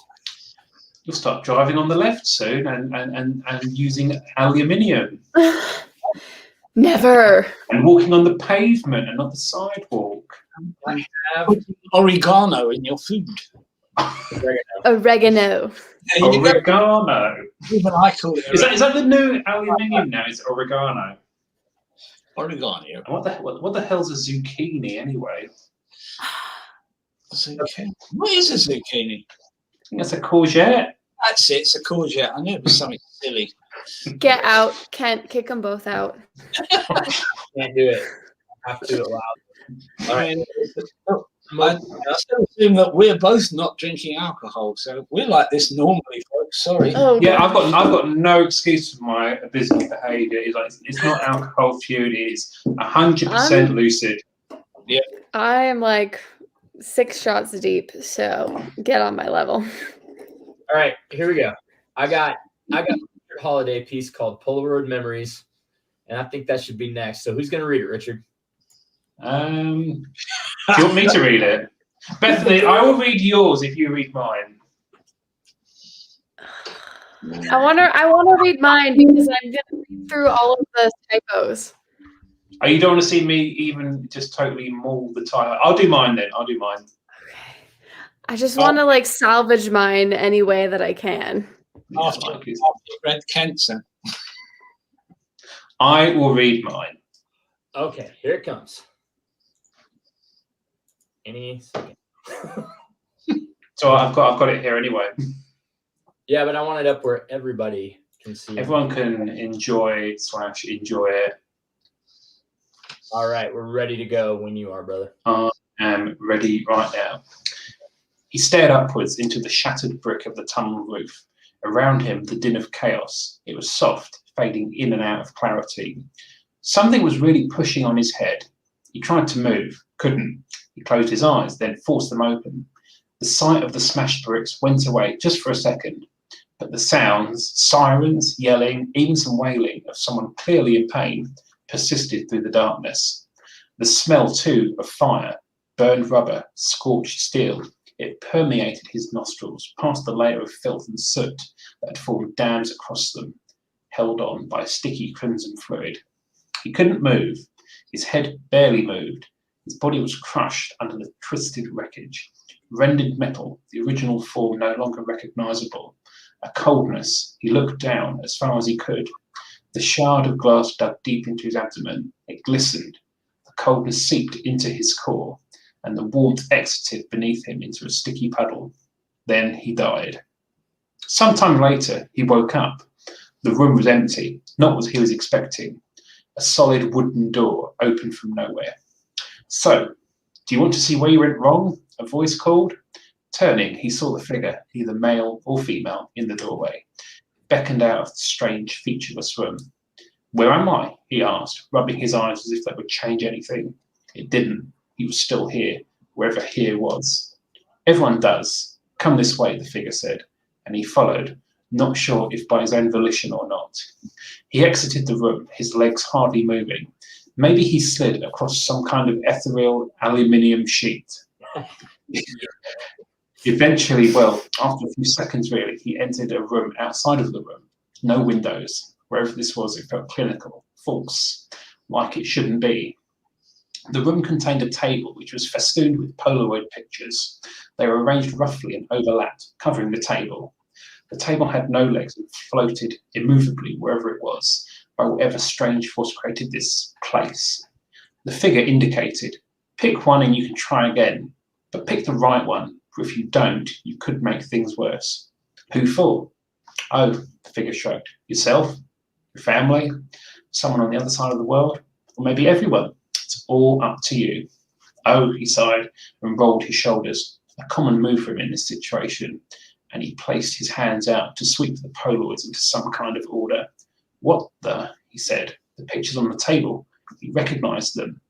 You'll start driving on the left soon and using aluminium. Never. And walking on the pavement and not the sidewalk. I have Oregano in your food. Oregano. Oregano. Even I call it. Is that the new aluminium now? Is it oregano? Oregano. What the hell's a zucchini anyway? Zucchini. What is a zucchini? I think that's a courgette. That's it. It's a courgette. I knew it was something silly. Get out. Kent, kick them both out. Can't do it. I have to do it loud. All right. I still assume that we're both not drinking alcohol, so we're like this normally, folks. sorry. Oh, Yeah, God. I've got no excuse for my abysmal behaviour. It's not alcohol fueled. It's 100% lucid. I am like 6 shots deep, so get on my level. All right, here we go. I got a Holliday piece called Polaroid Memories, and I think that should be next. So who's gonna read it, Richard? Do you want me to read it? Bethany, I will read yours if you read mine. I want to read mine because I'm gonna read through all of the typos. Oh, you don't want to see me even just totally maul the title? I'll do mine then. I'll do mine. Okay. I just want to like salvage mine any way that I can. After read Kent's. I will read mine. Okay, here it comes. Any second. So I've got it here anyway. Yeah, but I want it up where everybody can see. Everyone can enjoy it. All right, we're ready to go when you are, brother. I am ready right now. He stared upwards into the shattered brick of the tunnel roof. Around him, the din of chaos. It was soft, fading in and out of clarity. Something was really pushing on his head. He tried to move, couldn't. He closed his eyes, then forced them open. The sight of the smashed bricks went away just for a second, but the sounds, sirens, yelling, even some wailing of someone clearly in pain, persisted through the darkness. The smell, too, of fire, burned rubber, scorched steel, it permeated his nostrils, past the layer of filth and soot that had formed dams across them, held on by sticky crimson fluid. He couldn't move. His head barely moved. His body was crushed under the twisted wreckage. Rendered metal, the original form no longer recognizable. A coldness. He looked down as far as he could. The shard of glass dug deep into his abdomen. It glistened. The coldness seeped into his core, and the warmth exited beneath him into a sticky puddle. Then he died. Sometime later, he woke up. The room was empty, not what he was expecting. A solid wooden door opened from nowhere. So, do you want to see where you went wrong? A voice called. Turning, he saw the figure, either male or female, in the doorway, beckoned out of the strange, featureless room. Where am I? He asked, rubbing his eyes as if that would change anything. It didn't. He was still here, wherever here was. Everyone does. Come this way, the figure said, and he followed, not sure if by his own volition or not. He exited the room, his legs hardly moving. Maybe he slid across some kind of ethereal aluminium sheet. Eventually, well, after a few seconds really, he entered a room outside of the room. No windows. Wherever this was, it felt clinical, false, like it shouldn't be. The room contained a table which was festooned with Polaroid pictures. They were arranged roughly and overlapped, covering the table. The table had no legs and floated immovably wherever it was, by whatever strange force created this place. The figure indicated, pick one and you can try again, but pick the right one, for if you don't, you could make things worse. Who for? Oh, the figure shrugged. Yourself? Your family? Someone on the other side of the world? Or maybe everyone? It's all up to you. Oh, he sighed and rolled his shoulders, a common move for him in this situation, and he placed his hands out to sweep the Polaroids into some kind of order. What the? He said. The pictures on the table. He recognized them.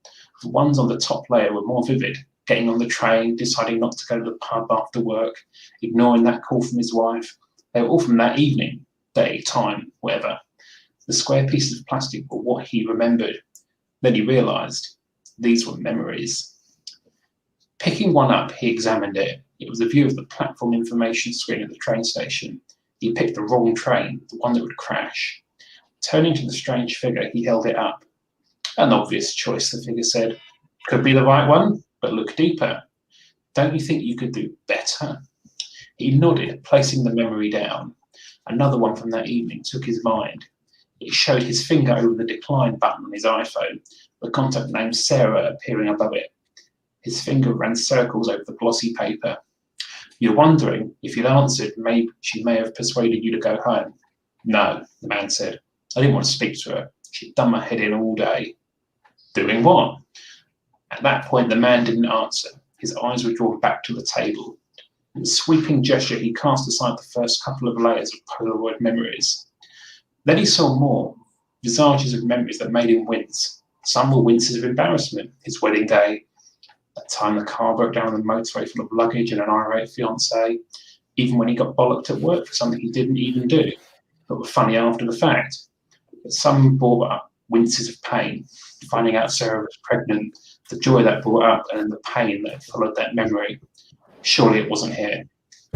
The ones on the top layer were more vivid, getting on the train, deciding not to go to the pub after work, ignoring that call from his wife. They were all from that evening, day, time, whatever. The square pieces of plastic were what he remembered. Then he realized these were memories. Picking one up, he examined it. It was a view of the platform information screen at the train station. He picked the wrong train, the one that would crash. Turning to the strange figure, he held it up. An obvious choice, the figure said. Could be the right one, but look deeper. Don't you think you could do better? He nodded, placing the memory down. Another one from that evening took his mind. It showed his finger over the decline button on his iPhone, the contact name Sarah appearing above it. His finger ran circles over the glossy paper. You're wondering, if you'd answered, maybe she may have persuaded you to go home. No, the man said. I didn't want to speak to her. She'd done my head in all day. Doing what? At that point, the man didn't answer. His eyes were drawn back to the table. With a sweeping gesture, he cast aside the first couple of layers of Polaroid memories. Then he saw more, visages of memories that made him wince. Some were winces of embarrassment, his wedding day, that time the car broke down on the motorway full of luggage and an irate fiancée, even when he got bollocked at work for something he didn't even do, but were funny after the fact. But some brought up winces of pain, finding out Sarah was pregnant, the joy that brought up, and then the pain that followed that memory. Surely it wasn't here,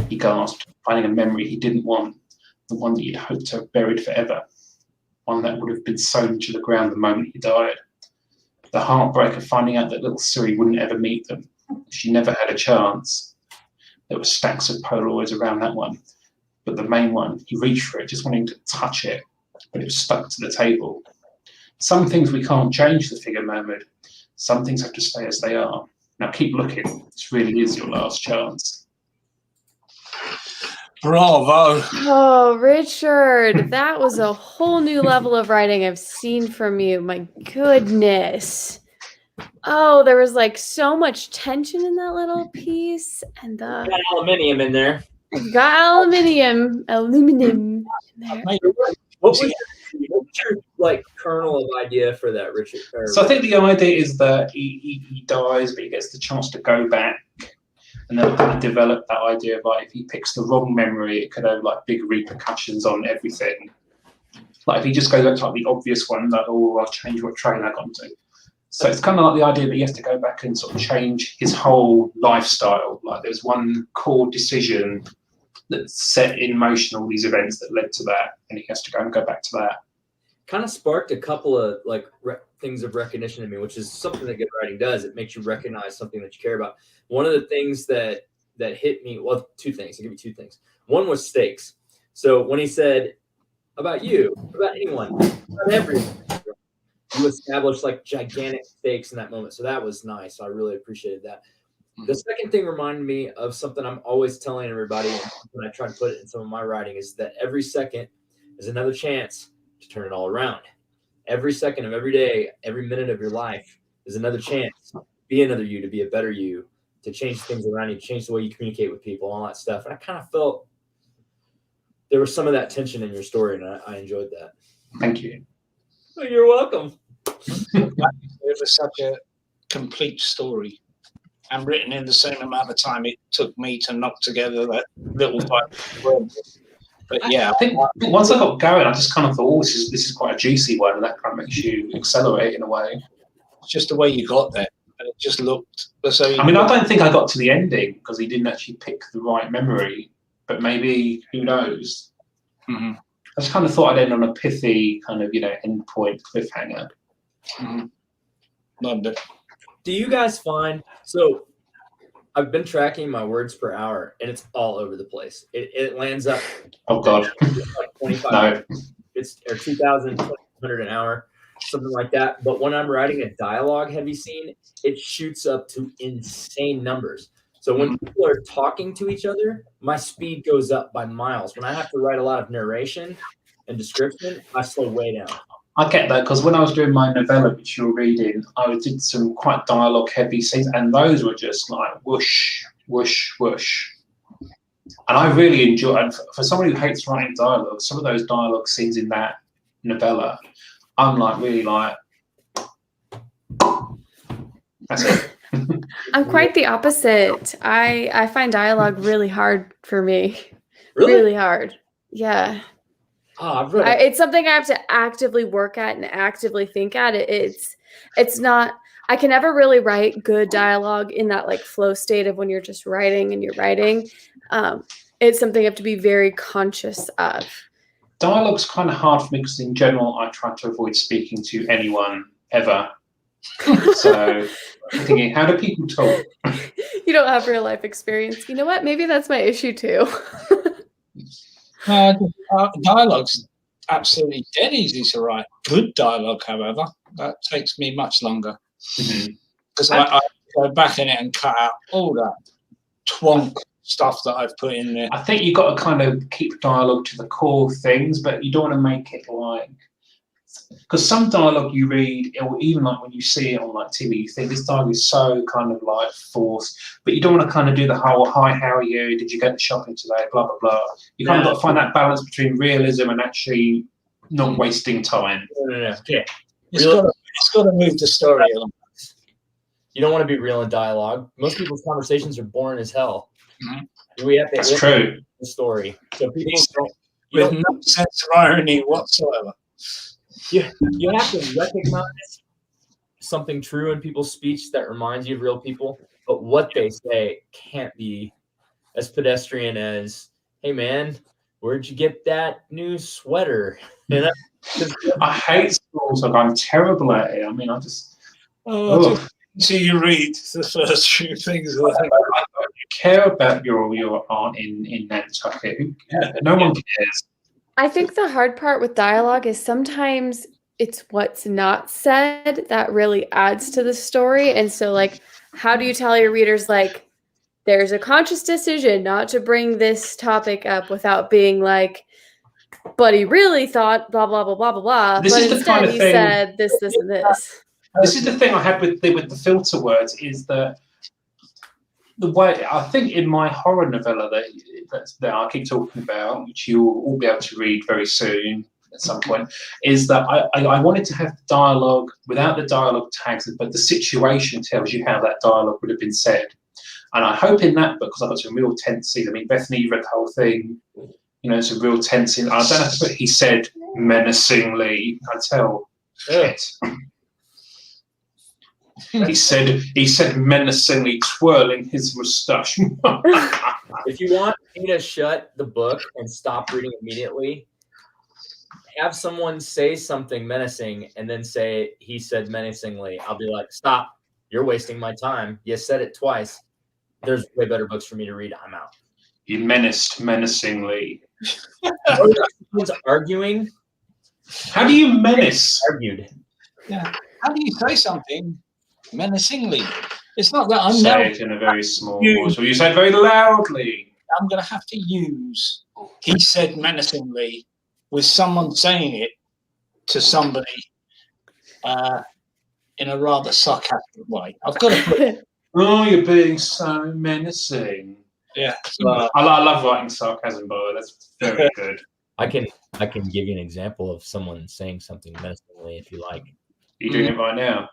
he gasped, finding a memory he didn't want, the one that he'd hoped to have buried forever, one that would have been sewn to the ground the moment he died. The heartbreak of finding out that little Siri wouldn't ever meet them. She never had a chance. There were stacks of Polaroids around that one, but the main one, he reached for it, just wanting to touch it, but it was stuck to the table. Some things we can't change, the figure murmured. Some things have to stay as they are. Now keep looking. This really is your last chance. Bravo. Oh, Richard, that was a whole new level of writing I've seen from you. My goodness. Oh, there was like so much tension in that little piece, and Got aluminium in there. got aluminum in there. What was your like kernel of idea for that, Richard? So I think the idea is that he dies, but he gets the chance to go back. And then kind of develop that idea of like if he picks the wrong memory, it could have like big repercussions on everything. Like if he just goes back to like the obvious one, like, oh, I'll change what train I got into. So it's kind of like the idea that he has to go back and sort of change his whole lifestyle. Like there's one core decision that set in motion all these events that led to that, and he has to go back to that. Kind of sparked a couple of like things of recognition in me, which is something that good writing does. It makes you recognize something that you care about. One of the things that hit me, well, two things. I'll give you two things. One was stakes. So when he said about you, about anyone, about everyone, you established like gigantic stakes in that moment. So that was nice. I really appreciated that. The second thing reminded me of something I'm always telling everybody when I try to put it in some of my writing is that every second is another chance to turn it all around. Every second of every day, every minute of your life is another chance to be another you, to be a better you, to change things around you, to change the way you communicate with people, all that stuff. And I kind of felt there was some of that tension in your story, and I enjoyed that. Thank you. Oh, you're welcome. It was such a complete story, and written in the same amount of time it took me to knock together that little bit. But yeah, I think once I got going, I just kind of thought, oh, this is quite a juicy one, and that kind of makes you accelerate in a way. It's just the way you got there, and it just looked. So I mean, I don't think I got to the ending because he didn't actually pick the right memory, but maybe, who knows? Mm-hmm. I just kind of thought I'd end on a pithy kind of, end point cliffhanger. Mm-hmm. Loved it. Do you guys find, so I've been tracking my words per hour, and it's all over the place. It lands up. Oh God, like 25. no. It's or 2,200 an hour, something like that. But when I'm writing a dialogue-heavy scene, it shoots up to insane numbers. So when people are talking to each other, my speed goes up by miles. When I have to write a lot of narration and description, I slow way down. I get that because when I was doing my novella, which you were reading, I did some quite dialogue-heavy scenes, and those were just like whoosh, whoosh, whoosh. And I really enjoy. And for somebody who hates writing dialogue, some of those dialogue scenes in that novella, I'm like really like. That's it. I'm quite the opposite. I find dialogue really hard for me. Really? Really hard. Yeah. Oh, I've read it. It's something I have to actively work at and actively think at. It's not, I can never really write good dialogue in that like flow state of when you're just writing and you're writing. It's something you have to be very conscious of. Dialogue's kind of hard for me because in general, I try to avoid speaking to anyone ever. So I'm thinking, how do people talk? You don't have real life experience. You know what? Maybe that's my issue too. Dialogue's absolutely dead easy to write. Good dialogue, however, that takes me much longer because I go back in it and cut out all that twonk stuff that I've put in there. I think you've got to kind of keep dialogue to the core things, but you don't want to make it like because some dialogue you read, or even like when you see it on like TV, you think this dialogue is so kind of like forced, but you don't want to kind of do the whole "Hi, how are you? Did you get the shopping today?" Blah blah blah. You kind of got to find that balance between realism and actually not wasting time. No. Okay. It's got to move the story along. You don't want to be real in dialogue. Most people's conversations are boring as hell. Mhm. We have to That's true. the story. So people With no sense of irony whatsoever. you have to recognize something true in people's speech that reminds you of real people, but what they say can't be as pedestrian as, "Hey man, where'd you get that new sweater?" You know? I hate small talk. I'm terrible at it. I mean, I just. So you read the first few things. I don't care about your aunt in Nantucket. No one cares. I think the hard part with dialogue is sometimes it's what's not said that really adds to the story. And so, like, how do you tell your readers, like, there's a conscious decision not to bring this topic up without being like, but he really thought blah, blah, blah, blah, blah, blah. This but is the instead kind of he thing- said this, this, and this. This is the thing I had with the filter words is that the way I think in my horror novella that I keep talking about, which you'll all be able to read very soon at some point, is that I wanted to have dialogue without the dialogue tags, but the situation tells you how that dialogue would have been said. And I hope in that book, because I've got some real tense scenes. I mean, Bethany, you read the whole thing. You know, it's a real tense scene. I don't have to put he said menacingly. I tell shit. He said menacingly, twirling his moustache. If you want me to shut the book and stop reading immediately, have someone say something menacing and then say he said menacingly. I'll be like, stop. You're wasting my time. You said it twice. There's way better books for me to read. I'm out. You menaced menacingly. Someone's arguing. How do you menace? Argued. Yeah. How do you say something menacingly? It's not that I'm Say it in a very small voice, or you say it very loudly. I'm going to have to use he said menacingly with someone saying it to somebody in a rather sarcastic way. I've got to put Oh, you're being so menacing. yeah. I love writing sarcasm, by the way. That's very good. I can give you an example of someone saying something menacingly if you like. You're doing it right now.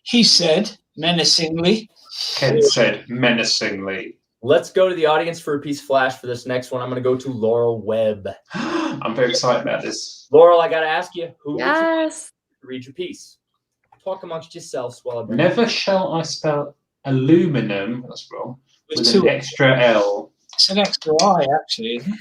He said menacingly. Ken said menacingly. Let's go to the audience for a piece of flash for this next one. I'm going to go to Laurel Webb. I'm very excited about this. Laurel, I got to ask you, who would you Yes. read your piece? Talk amongst yourselves while I bring Never shall I spell aluminum, that's wrong, with two an extra L. It's an extra I actually, isn't it?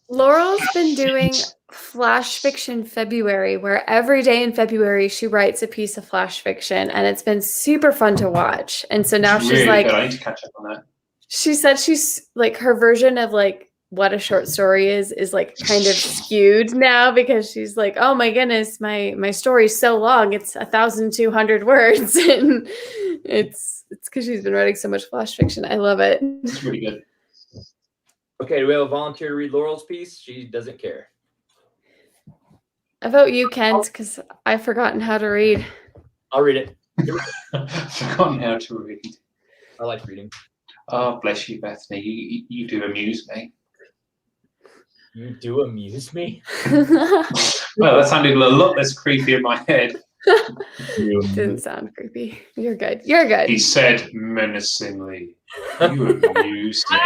Laurel's been doing flash fiction February, where every day in February she writes a piece of flash fiction, and it's been super fun to watch. And so now It's she's really like, good. I need to catch up on that. she said she's like, her version of like what a short story is like kind of skewed now, because she's like, oh my goodness, my story's so long, it's 1,200 words, and it's because she's been writing so much flash fiction. I love it. It's really good. Okay, do we have a volunteer to read Laurel's piece? She doesn't care. I vote you, Kent, because I've forgotten how to read. I'll read it. Forgotten how to read. I like reading. Oh, bless you, Bethany. You do amuse me. You do amuse me. Well, that sounded a lot less creepy in my head. Didn't sound creepy. You're good. You're good. He said menacingly, you amuse me.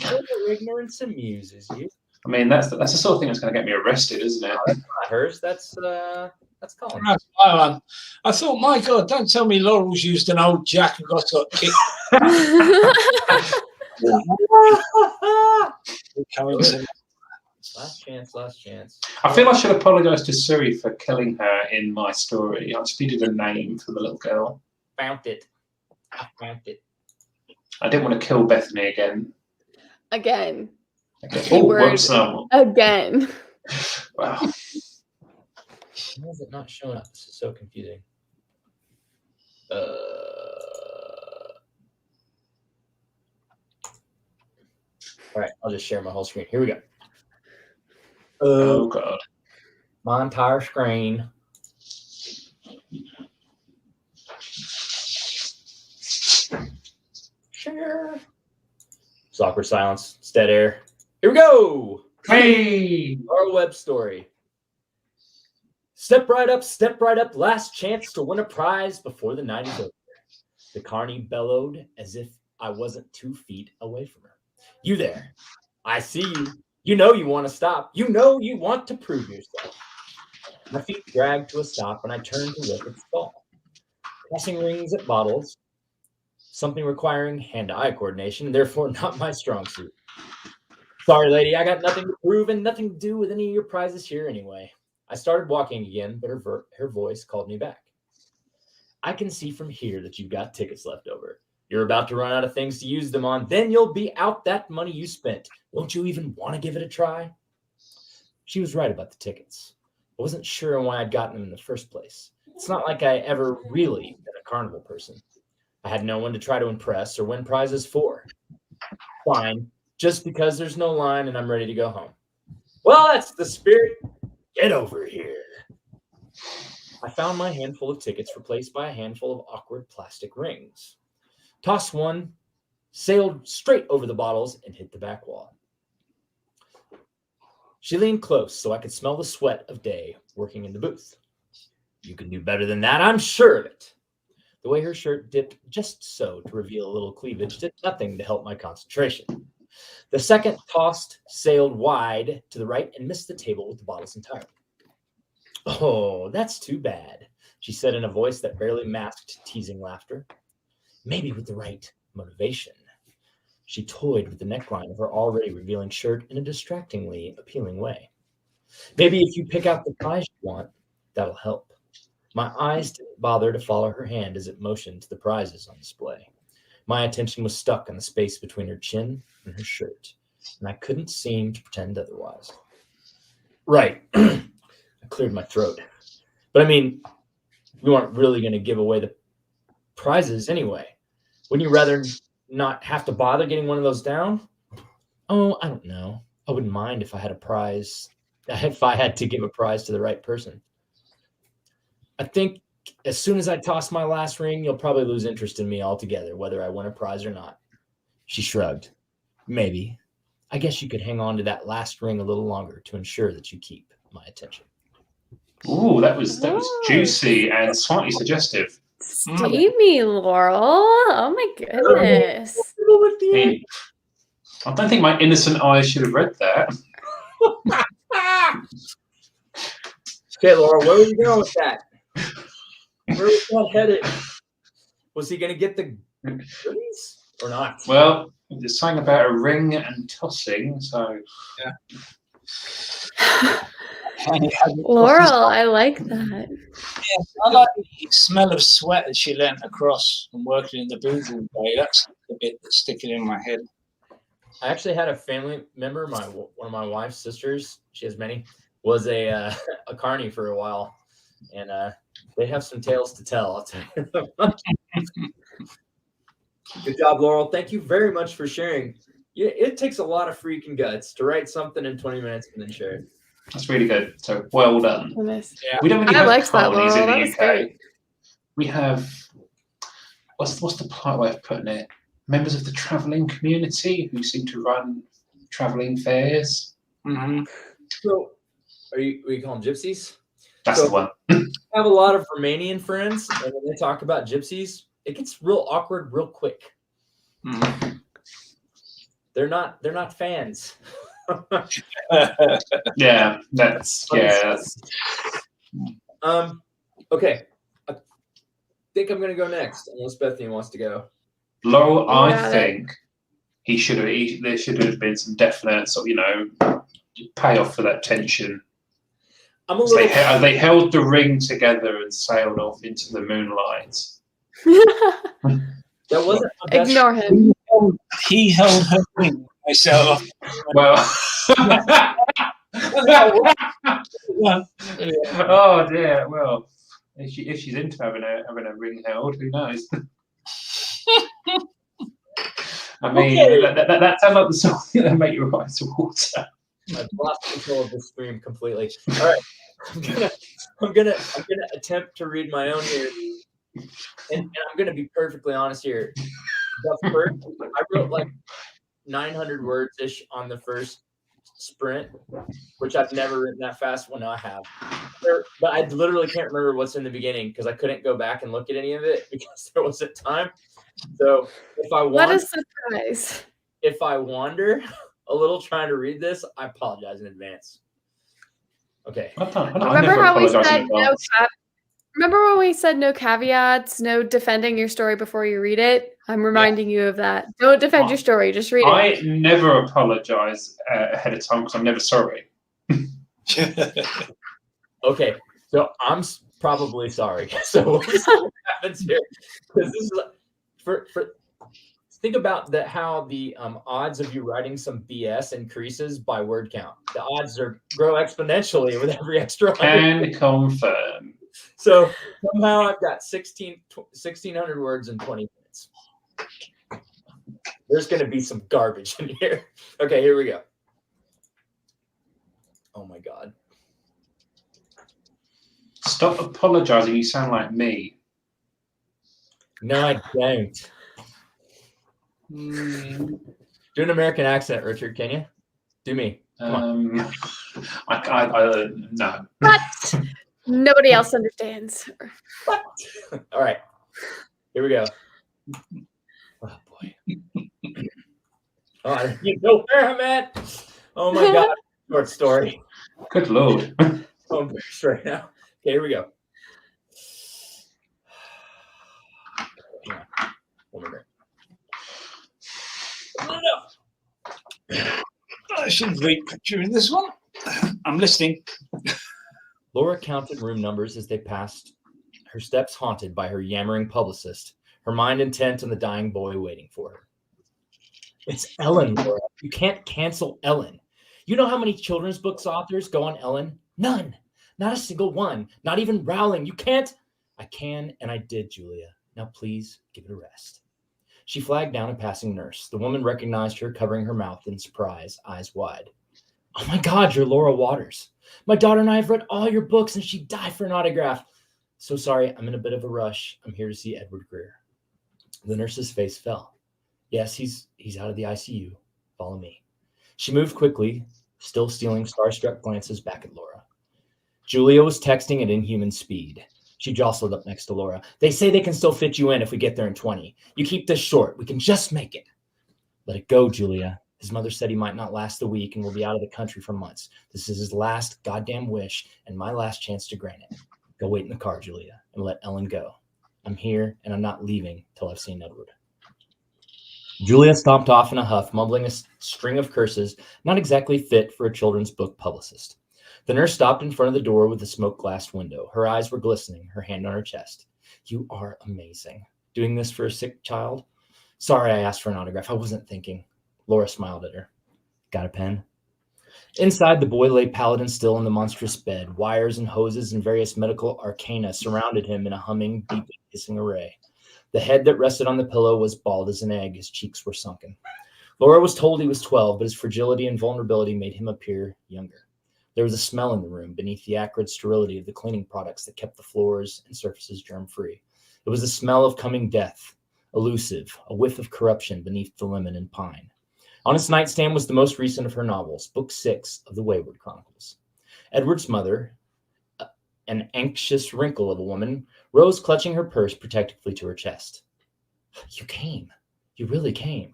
Your ignorance amuses you. I mean, that's the sort of thing that's going to get me arrested, isn't it? That's not hers. That's Colin. That's my one. I thought, my God, don't tell me Laurel's used an old Jack and got kicked. Last chance. I feel I should apologise to Suri for killing her in my story. I just needed a name for the little girl. Found it. I found it. I didn't want to kill Bethany again. Again. Okay. Oh, Keyword. whoops, no. Again. Wow. Why is it not showing up? This is so confusing. All right, I'll just share my whole screen. Here we go. Oh God. My entire screen. Share. Awkward silence. It's dead air. Here we go. Hey. Our web story. Step right up. Last chance to win a prize before the night is over. The carney bellowed as if I wasn't 2 feet away from her. You there. I see you. You know you want to stop. You know you want to prove yourself. My feet dragged to a stop and I turned to look at the stall. Pressing rings at bottles. Something requiring hand-eye coordination, and therefore not my strong suit. Sorry, lady, I got nothing to prove and nothing to do with any of your prizes here anyway. I started walking again, but her voice called me back. I can see from here that you've got tickets left over. You're about to run out of things to use them on. Then you'll be out that money you spent. Won't you even want to give it a try? She was right about the tickets. I wasn't sure why I'd gotten them in the first place. It's not like I ever really been a carnival person. I had no one to try to impress or win prizes for. Fine, just because there's no line and I'm ready to go home. Well, that's the spirit. Get over here. I found my handful of tickets replaced by a handful of awkward plastic rings. Tossed one, sailed straight over the bottles, and hit the back wall. She leaned close so I could smell the sweat of day working in the booth. You can do better than that, I'm sure of it. The way her shirt dipped just so to reveal a little cleavage did nothing to help my concentration. The second tossed sailed wide to the right and missed the table with the bottles entirely. Oh, that's too bad, she said in a voice that barely masked teasing laughter. Maybe with the right motivation. She toyed with the neckline of her already revealing shirt in a distractingly appealing way. Maybe if you pick out the prize you want, that'll help. My eyes didn't bother to follow her hand as it motioned to the prizes on display. My attention was stuck in the space between her chin and her shirt, and I couldn't seem to pretend otherwise. Right. I cleared my throat. But I mean, we weren't really going to give away the prizes anyway. Wouldn't you rather not have to bother getting one of those down? Oh, I don't know. I wouldn't mind if I had to give a prize to the right person. I think as soon as I toss my last ring, you'll probably lose interest in me altogether, whether I win a prize or not. She shrugged. Maybe. I guess you could hang on to that last ring a little longer to ensure that you keep my attention. Ooh, that was juicy and slightly suggestive. Steamy, Laurel. Oh my goodness. I don't think my innocent eyes should have read that. Okay, Laura, where are you going with that? Where was that headed? Was he going to get the goodies or not? Well, there's something about a ring and tossing, so Yeah. Laurel, I like that. Yeah, I like the smell of sweat that she leant across from working in the booth all day. That's the bit that's sticking in my head. I actually had a family member, one of my wife's sisters, she has many, was a carny for a while. And they have some tales to tell, I'll tell you. Good job, Laurel. Thank you very much for sharing. Yeah, it takes a lot of freaking guts to write something in 20 minits and then share it. that's really good. So well done. Yeah. We don't really I have liked that, carnies Laurel. in That the was UK. great. We have what's the polite way of putting it? Members of the travelling community who seem to run travelling fairs. Mm-hmm. So, are you calling gypsies? That's So- the one. I have a lot of Romanian friends, and when they talk about gypsies, it gets real awkward real quick. Mm-hmm. They're not fans. Yeah, that's. Okay. I think I'm gonna go next, unless Bethany wants to go. Laurel, You I got it. think there should have been some definite sort of, payoff for that tension. I'm a So little. they held the ring together and sailed off into the moonlight. That wasn't my best. Ignore him. He held her ring myself. Well, Yeah. oh dear. Well, if she's into having a ring held, who knows? I mean, Okay. that sounds like the song that make your eyes water. I've lost control of the stream completely. All right, I'm gonna attempt to read my own here, and I'm gonna be perfectly honest here. The first, I wrote like 900 words ish on the first sprint, which I've never written that fast. Well, no, I have, but I literally can't remember what's in the beginning because I couldn't go back and look at any of it because there wasn't time. So What a surprise! If I wander a little trying to read this, I apologize in advance. Okay. Remember how we said no? Remember when we said no caveats, no defending your story before you read it? I'm reminding you of that. Don't defend your story, just read it. I never apologize ahead of time because I'm never sorry. Okay, so I'm probably sorry. So we'll see what happens here. Because this is for think about how the odds of you writing some BS increases by word count. The odds grow exponentially with every extra 100. And confirm. So somehow I've got 1,600 words in 20 minutes. There's going to be some garbage in here. Okay, here we go. Oh my God. Stop apologizing. You sound like me. No, I don't. Do an American accent, Richard. Can you? Do me. Come on. No. But nobody else understands. What? All right. Here we go. Oh boy. Oh, you know where I'm at. Oh my God. Short story. Good Lord. I'm embarrassed right now. Okay, here we go. Yeah. 1 minute. I should read during this one. I'm listening. Laura counted room numbers as they passed, her steps haunted by her yammering publicist, her mind intent on the dying boy waiting for her. It's Ellen, Laura. You can't cancel Ellen. You know how many children's books authors go on Ellen? None. Not a single one. Not even Rowling. You can't. I can, and I did, Julia. Now please give it a rest. She flagged down a passing nurse. The woman recognized her, covering her mouth in surprise, eyes wide. Oh my God, you're Laura Waters. My daughter and I have read all your books, and she'd die for an autograph. So sorry, I'm in a bit of a rush. I'm here to see Edward Greer. The nurse's face fell. Yes, he's out of the ICU. Follow me. She moved quickly, still stealing starstruck glances back at Laura. Julia was texting at inhuman speed. She jostled up next to Laura. They say they can still fit you in if we get there in 20. You keep this short. We can just make it. Let it go, Julia. His mother said he might not last the week and will be out of the country for months. This is his last goddamn wish and my last chance to grant it. Go wait in the car, Julia, and let Ellen go. I'm here, and I'm not leaving till I've seen Edward. Julia stomped off in a huff, mumbling a string of curses not exactly fit for a children's book publicist. The nurse stopped in front of the door with a smoke-glassed window. Her eyes were glistening, her hand on her chest. You are amazing. Doing this for a sick child? Sorry I asked for an autograph. I wasn't thinking. Laura smiled at her. Got a pen? Inside, the boy lay pallid and still in the monstrous bed. Wires and hoses and various medical arcana surrounded him in a humming, beeping, hissing array. The head that rested on the pillow was bald as an egg. His cheeks were sunken. Laura was told he was 12, but his fragility and vulnerability made him appear younger. There was a smell in the room beneath the acrid sterility of the cleaning products that kept the floors and surfaces germ-free. It was the smell of coming death, elusive, a whiff of corruption beneath the lemon and pine. On its nightstand was the most recent of her novels, Book 6 of the Wayward Chronicles. Edward's mother, an anxious wrinkle of a woman, rose clutching her purse protectively to her chest. You came. You really came.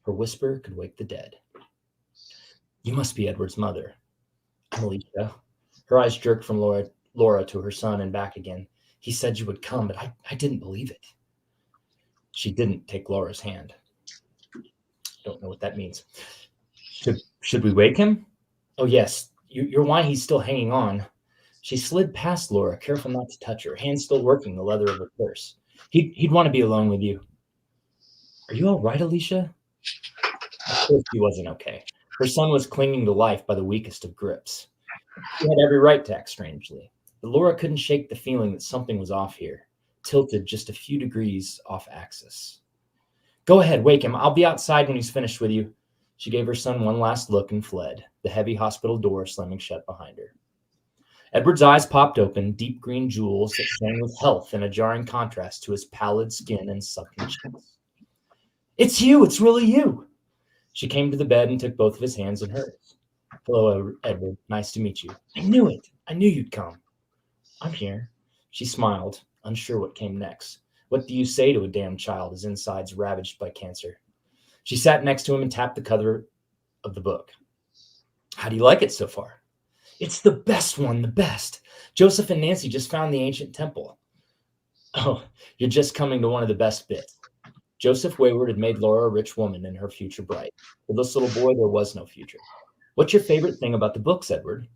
Her whisper could wake the dead. You must be Edward's mother. I'm Alicia. Her eyes jerked from Laura to her son and back again. He said you would come, but I didn't believe it. She didn't take Laura's hand. Don't know what that means. Should we wake him? Oh, yes. You're why he's still hanging on. She slid past Laura, careful not to touch her, hand still working the leather of her purse. He'd want to be alone with you. Are you all right, Alicia? Of course he wasn't okay. Her son was clinging to life by the weakest of grips. She had every right to act strangely, but Laura couldn't shake the feeling that something was off here, tilted just a few degrees off axis. Go ahead, wake him. I'll be outside when he's finished with you. She gave her son one last look and fled, the heavy hospital door slamming shut behind her. Edward's eyes popped open, deep green jewels that shone with health in a jarring contrast to his pallid skin and sunken cheeks. It's you. It's really you. She came to the bed and took both of his hands in hers. Hello, Edward. Nice to meet you. I knew it. I knew you'd come. I'm here. She smiled, unsure what came next. What do you say to a damn child, his insides ravaged by cancer? She sat next to him and tapped the cover of the book. How do you like it so far? It's the best one, the best. Joseph and Nancy just found the ancient temple. Oh, you're just coming to one of the best bits. Joseph Wayward had made Laura a rich woman and her future bright. For this little boy, there was no future. What's your favorite thing about the books, Edward?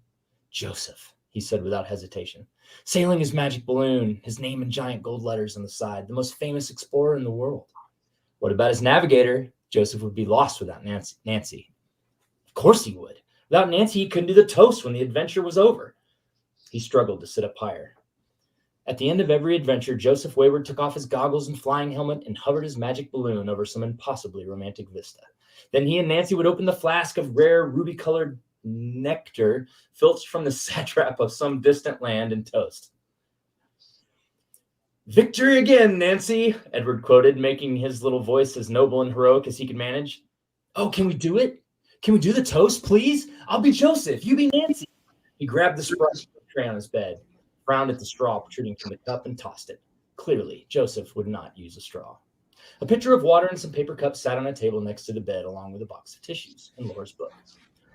Joseph, he said without hesitation. Sailing his magic balloon, his name in giant gold letters on the side, the most famous explorer in the world. What about his navigator? Joseph would be lost without Nancy. Of course he would. Without Nancy, he couldn't do the toast when the adventure was over. He struggled to sit up higher. At the end of every adventure, Joseph Wayward took off his goggles and flying helmet and hovered his magic balloon over some impossibly romantic vista. Then he and Nancy would open the flask of rare ruby-colored nectar filched from the satrap of some distant land and toast. Victory again, Nancy, Edward quoted, making his little voice as noble and heroic as he could manage. Oh, can we do it? Can we do the toast, please? I'll be Joseph. You be Nancy. He grabbed the Sprite tray on his bed, frowned at the straw protruding from the cup, and tossed it. Clearly, Joseph would not use a straw. A pitcher of water and some paper cups sat on a table next to the bed, along with a box of tissues and Laura's book.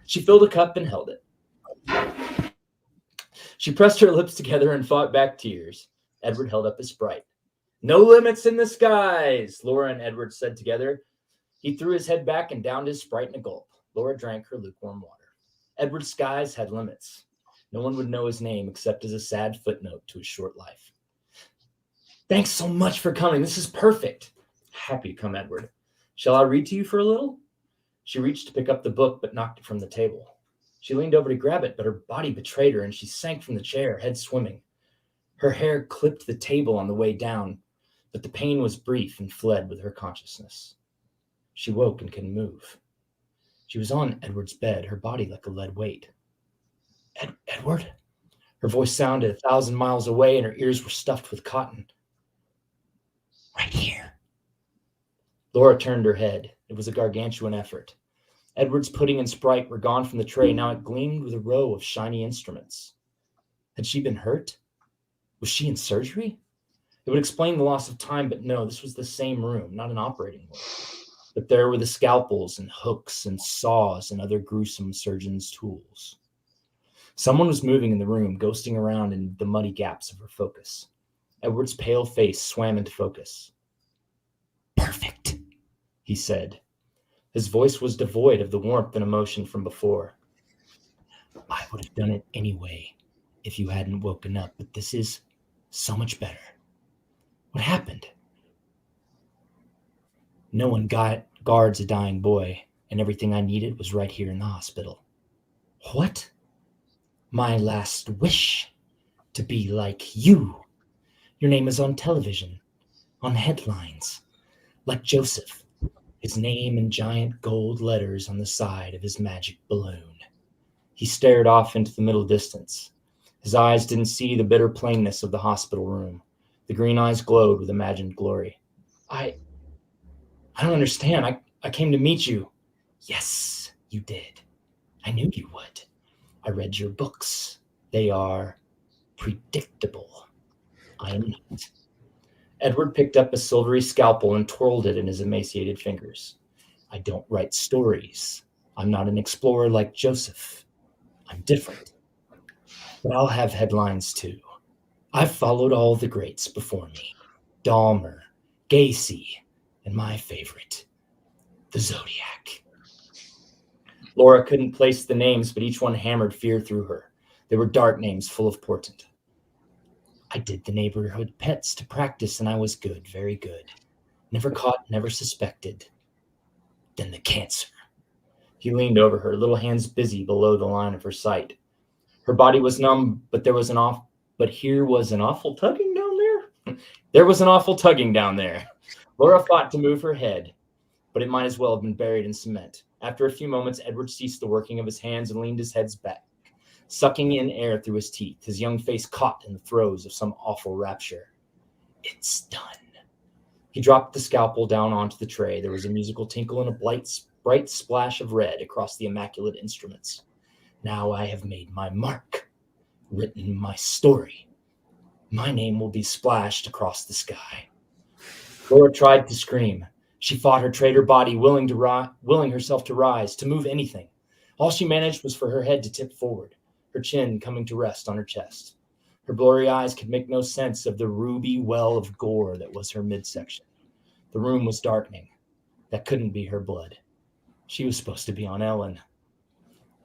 She filled a cup and held it. She pressed her lips together and fought back tears. Edward held up his Sprite. No limits in the skies, Laura and Edward said together. He threw his head back and downed his Sprite in a gulp. Laura drank her lukewarm water. Edward's skies had limits. No one would know his name except as a sad footnote to his short life. Thanks so much for coming. This is perfect. Happy to come, Edward. Shall I read to you for a little? She reached to pick up the book, but knocked it from the table. She leaned over to grab it, but her body betrayed her, and she sank from the chair, head swimming. Her hair clipped the table on the way down, but the pain was brief and fled with her consciousness. She woke and couldn't move. She was on Edward's bed, her body like a lead weight. Edward? Her voice sounded 1,000 miles away, and her ears were stuffed with cotton. Right here. Laura turned her head. It was a gargantuan effort. Edward's pudding and Sprite were gone from the tray. Now it gleamed with a row of shiny instruments. Had she been hurt? Was she in surgery? It would explain the loss of time, but no, this was the same room, not an operating room. But there were the scalpels and hooks and saws and other gruesome surgeon's tools. Someone was moving in the room, ghosting around in the muddy gaps of her focus. Edward's pale face swam into focus. Perfect, he said. His voice was devoid of the warmth and emotion from before. I would have done it anyway if you hadn't woken up, but this is so much better. What happened? No one guards a dying boy, and everything I needed was right here in the hospital. What? My last wish, to be like you. Your name is on television, on headlines, like Joseph, his name in giant gold letters on the side of his magic balloon. He stared off into the middle distance. His eyes didn't see the bitter plainness of the hospital room. The green eyes glowed with imagined glory. I don't understand. I came to meet you. Yes, you did. I knew you would. I read your books. They are predictable. I am not. Edward picked up a silvery scalpel and twirled it in his emaciated fingers. I don't write stories. I'm not an explorer like Joseph. I'm different. But I'll have headlines too. I've followed all the greats before me. Dahmer, Gacy, and my favorite, the Zodiac. Laura couldn't place the names, but each one hammered fear through her. They were dark names full of portent. I did the neighborhood pets to practice, and I was good, very good. Never caught, never suspected. Then the cancer. He leaned over her, little hands busy below the line of her sight. Her body was numb, but here was an awful tugging down there. There was an awful tugging down there. Laura fought to move her head. but it might as well have been buried in cement. After a few moments, Edward ceased the working of his hands and leaned his head back, sucking in air through his teeth, his young face caught in the throes of some awful rapture. It's done. He dropped the scalpel down onto the tray. There was a musical tinkle and a bright splash of red across the immaculate instruments. Now I have made my mark, written my story. My name will be splashed across the sky. Laura tried to scream. She fought her traitor body, willing herself to rise, to move anything. All she managed was for her head to tip forward, her chin coming to rest on her chest. Her blurry eyes could make no sense of the ruby well of gore that was her midsection. The room was darkening. That couldn't be her blood. She was supposed to be on Ellen.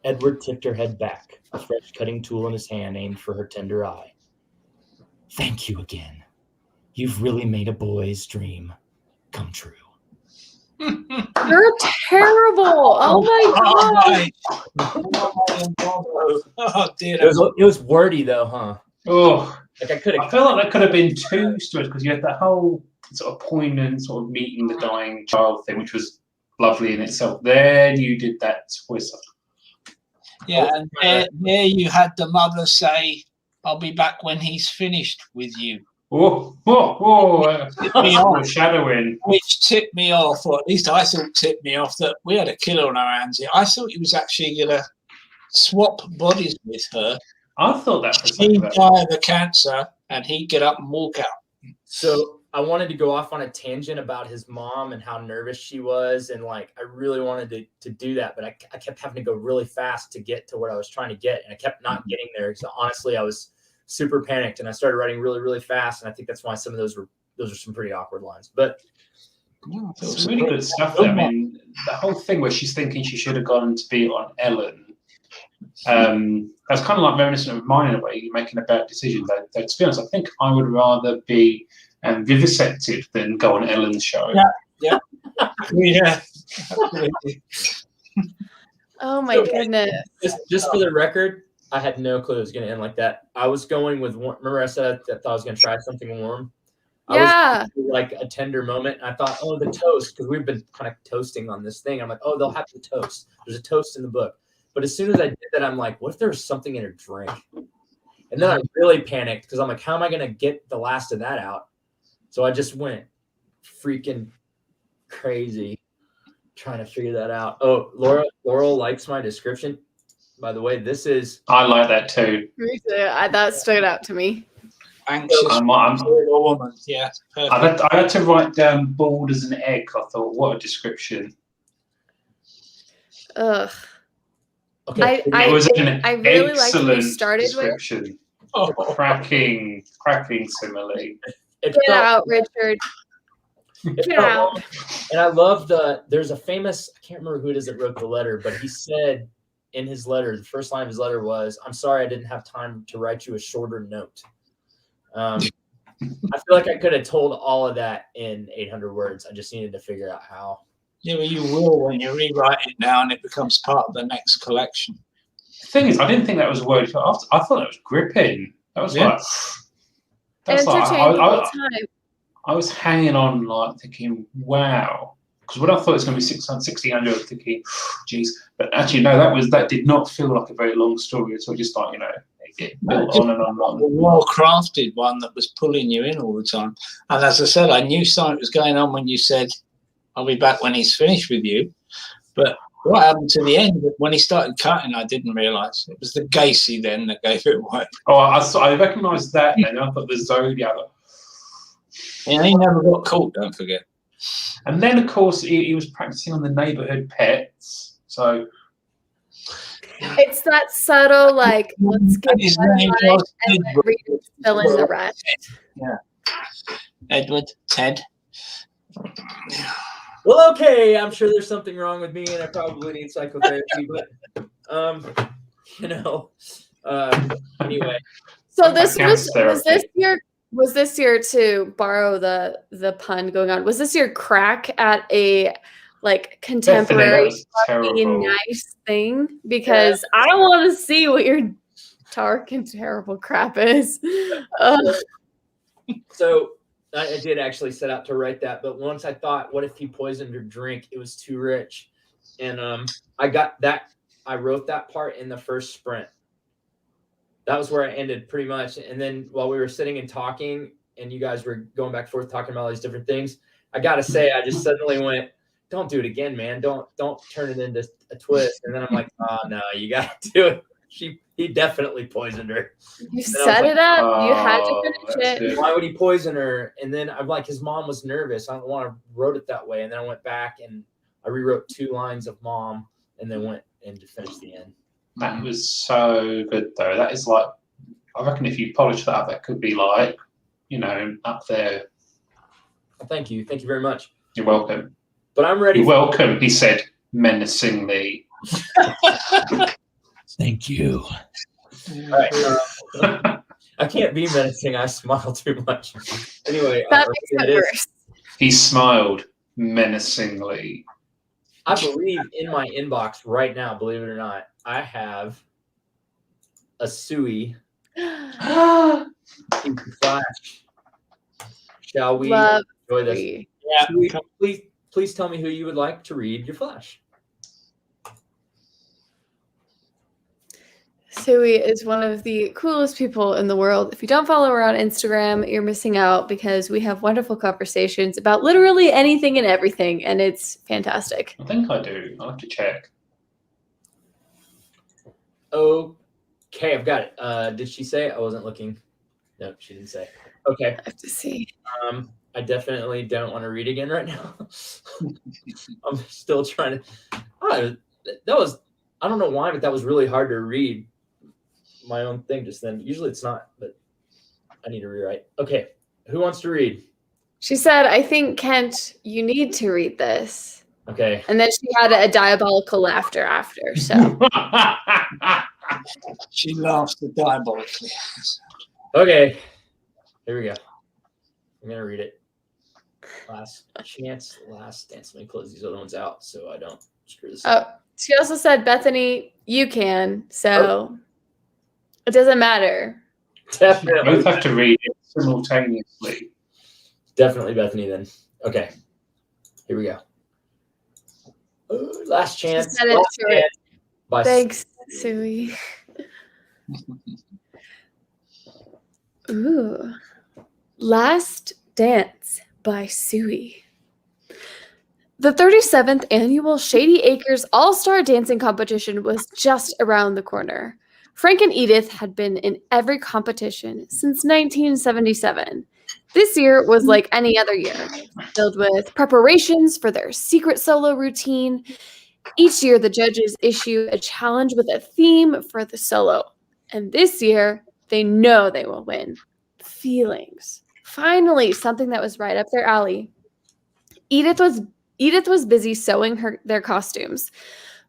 Edward tipped her head back, a fresh cutting tool in his hand aimed for her tender eye. Thank you again. You've really made a boy's dream come true. You're terrible. Oh my god. Oh dear. It was wordy though, huh? Oh, Like I could I have. feel like that could have been two stories because you had that whole sort of poignant sort of meeting the dying child thing, which was lovely in itself. Then you did that twist. Yeah, and there you had the mother say, "I'll be back when he's finished with you," Foreshadowing. which tipped me off, or at least I thought tipped me off, that we had a killer on our hands here. I thought he was actually going to swap bodies with her. I thought that was He'd like die of the cancer, and he'd get up and walk out. So I wanted to go off on a tangent about his mom and how nervous she was. And like, I really wanted to do that, but I kept having to go really fast to get to what I was trying to get. And I kept not getting there. So honestly, I was super panicked and I started writing really, really fast. And I think that's why some of those are some pretty awkward lines, but some really good stuff there. I mean, the whole thing where she's thinking she should have gone to be on Ellen. That's kind of like reminiscent of mine in a way. You're making a bad decision. Though, to be honest, I think I would rather be vivisected than go on Ellen's show. Yeah. Oh my goodness. Just for the record, I had no clue it was going to end like that. I was going with warm. Remember I said I thought I was going to try something warm? Yeah. I was like a tender moment. And I thought, oh, the toast, because we've been kind of toasting on this thing. I'm like, oh, they'll have the toast. There's a toast in the book. But as soon as I did that, I'm like, what if there's something in her drink? And then I really panicked because I'm like, how am I going to get the last of that out? So I just went freaking crazy trying to figure that out. Oh, Laurel likes my description. By the way, this is... I like that too. Me too. That stood out to me. Anxious woman. Yeah, perfect. I had to write down bald as an egg. I thought, what a description. Ugh. Okay. It was an I really like what you excellent started description. with. Oh. Cracking simile. It Get felt- out, Richard. It Get felt out. long. And I love there's a famous, I can't remember who it is that wrote the letter, but he said in his letter, the first line of his letter was, "I'm sorry I didn't have time to write you a shorter note." I feel like I could have told all of that in 800 words. I just needed to figure out how. Yeah, well, you will when you rewrite it now and it becomes part of the next collection. The thing is, I didn't think that was a word. I thought that was gripping. That was like... That's like Entertained the whole time. I was hanging on, like thinking, "Wow!" Because when I thought it was going to be 1600, I was thinking, "Geez," but actually, no, that did not feel like a very long story. So just like it built on and on and on. A well-crafted one that was pulling you in all the time. And as I said, I knew something was going on when you said, "I'll be back when he's finished with you." But what happened to the end? When he started cutting, I didn't realise it was the Gacy then that gave it away. Oh, I recognised that, and I thought the Zodiac. Yeah, he never got caught. Don't forget. And then, of course, he was practicing on the neighbourhood pets. So It's that subtle, like, let's get His one name line was and let Edward. readers fill in the rest. Edward, Ted. Well, okay, I'm sure there's something wrong with me and I probably need psychotherapy, but anyway. So this Counts was this your, to borrow the pun going on, was this your crack at a like contemporary fucking nice thing? Because I don't want to see what your dark and terrible crap is. So I did actually set out to write that, but once I thought, what if he poisoned her drink? It was too rich. And I got that. I wrote that part in the first sprint. That was where I ended pretty much. And then while we were sitting and talking, and you guys were going back and forth talking about all these different things, I got to say, I just suddenly went, don't do it again, man. Don't turn it into a twist. And then I'm like, oh, no, you got to do it. He definitely poisoned her. You set it up. You had to finish it. Why would he poison her? And then I'm like, his mom was nervous. I don't want to wrote it that way. And then I went back and I rewrote 2 lines of mom and then went in to finish the end. That was so good, though. That is like, I reckon if you polish that up, that could be like, up there. Well, thank you. Thank you very much. You're welcome. But I'm ready. You're welcome, he said menacingly. Thank you. All right. I can't be menacing. I smile too much. Anyway. That makes it worse. He smiled menacingly. I believe in my inbox right now, believe it or not, I have a Sui Flash. Shall we enjoy this? Yeah. Sui, please tell me who you would like to read your Flash. Sui is one of the coolest people in the world. If you don't follow her on Instagram, you're missing out because we have wonderful conversations about literally anything and everything, and it's fantastic. I think I do. I'll have to check. Okay, I've got it. Did she say? I wasn't looking. No, she didn't say. Okay. I have to see. I definitely don't want to read again right now. I'm still trying to. I don't know why, but that was really hard to read. My own thing just then. Usually it's not, but I need to rewrite. Okay, who wants to read? She said, I think, Kent, you need to read this. Okay. And then she had a diabolical laughter after, so. She laughs diabolically. Okay, here we go. I'm going to read it. Last chance, last dance. Let me close these other ones out so I don't screw this up. She also said, Bethany, you can, so it doesn't matter. Definitely. Both have to read it simultaneously. Definitely Bethany then. Okay. Here we go. Last chance. Last chance by Thanks, Sui. Ooh. Last Dance by Sui. The 37th annual Shady Acres All-Star Dancing Competition was just around the corner. Frank and Edith had been in every competition since 1977. This year was like any other year, filled with preparations for their secret solo routine. Each year, the judges issue a challenge with a theme for the solo. And this year, they know they will win. Feelings. Finally, something that was right up their alley. Edith was busy sewing their costumes.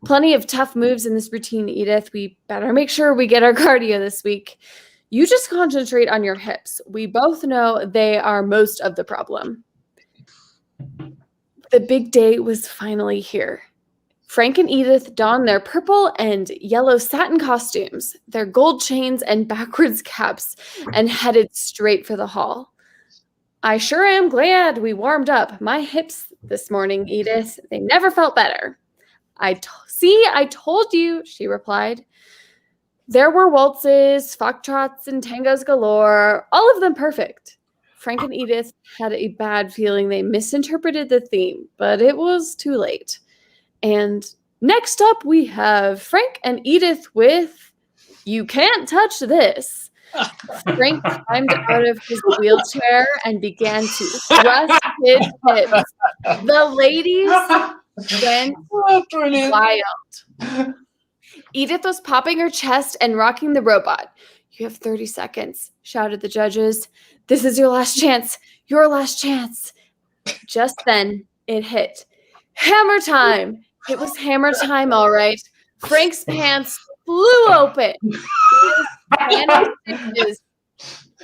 Plenty of tough moves in this routine, Edith. We better make sure we get our cardio this week. You just concentrate on your hips. We both know they are most of the problem. The big day was finally here. Frank and Edith donned their purple and yellow satin costumes, their gold chains and backwards caps, and headed straight for the hall. I sure am glad we warmed up. My hips this morning, Edith, they never felt better. I told you, she replied. There were waltzes, foxtrots, and tangos galore, all of them perfect. Frank and Edith had a bad feeling they misinterpreted the theme, but it was too late. And next up, we have Frank and Edith with You Can't Touch This. Frank climbed out of his wheelchair and began to thrust his hips. The ladies went wild. Edith was popping her chest and rocking the robot. You have 30 seconds, shouted the judges. This is your last chance. Your last chance. Just then, it hit. Hammer time. It was hammer time, all right. Frank's pants flew open. His stitches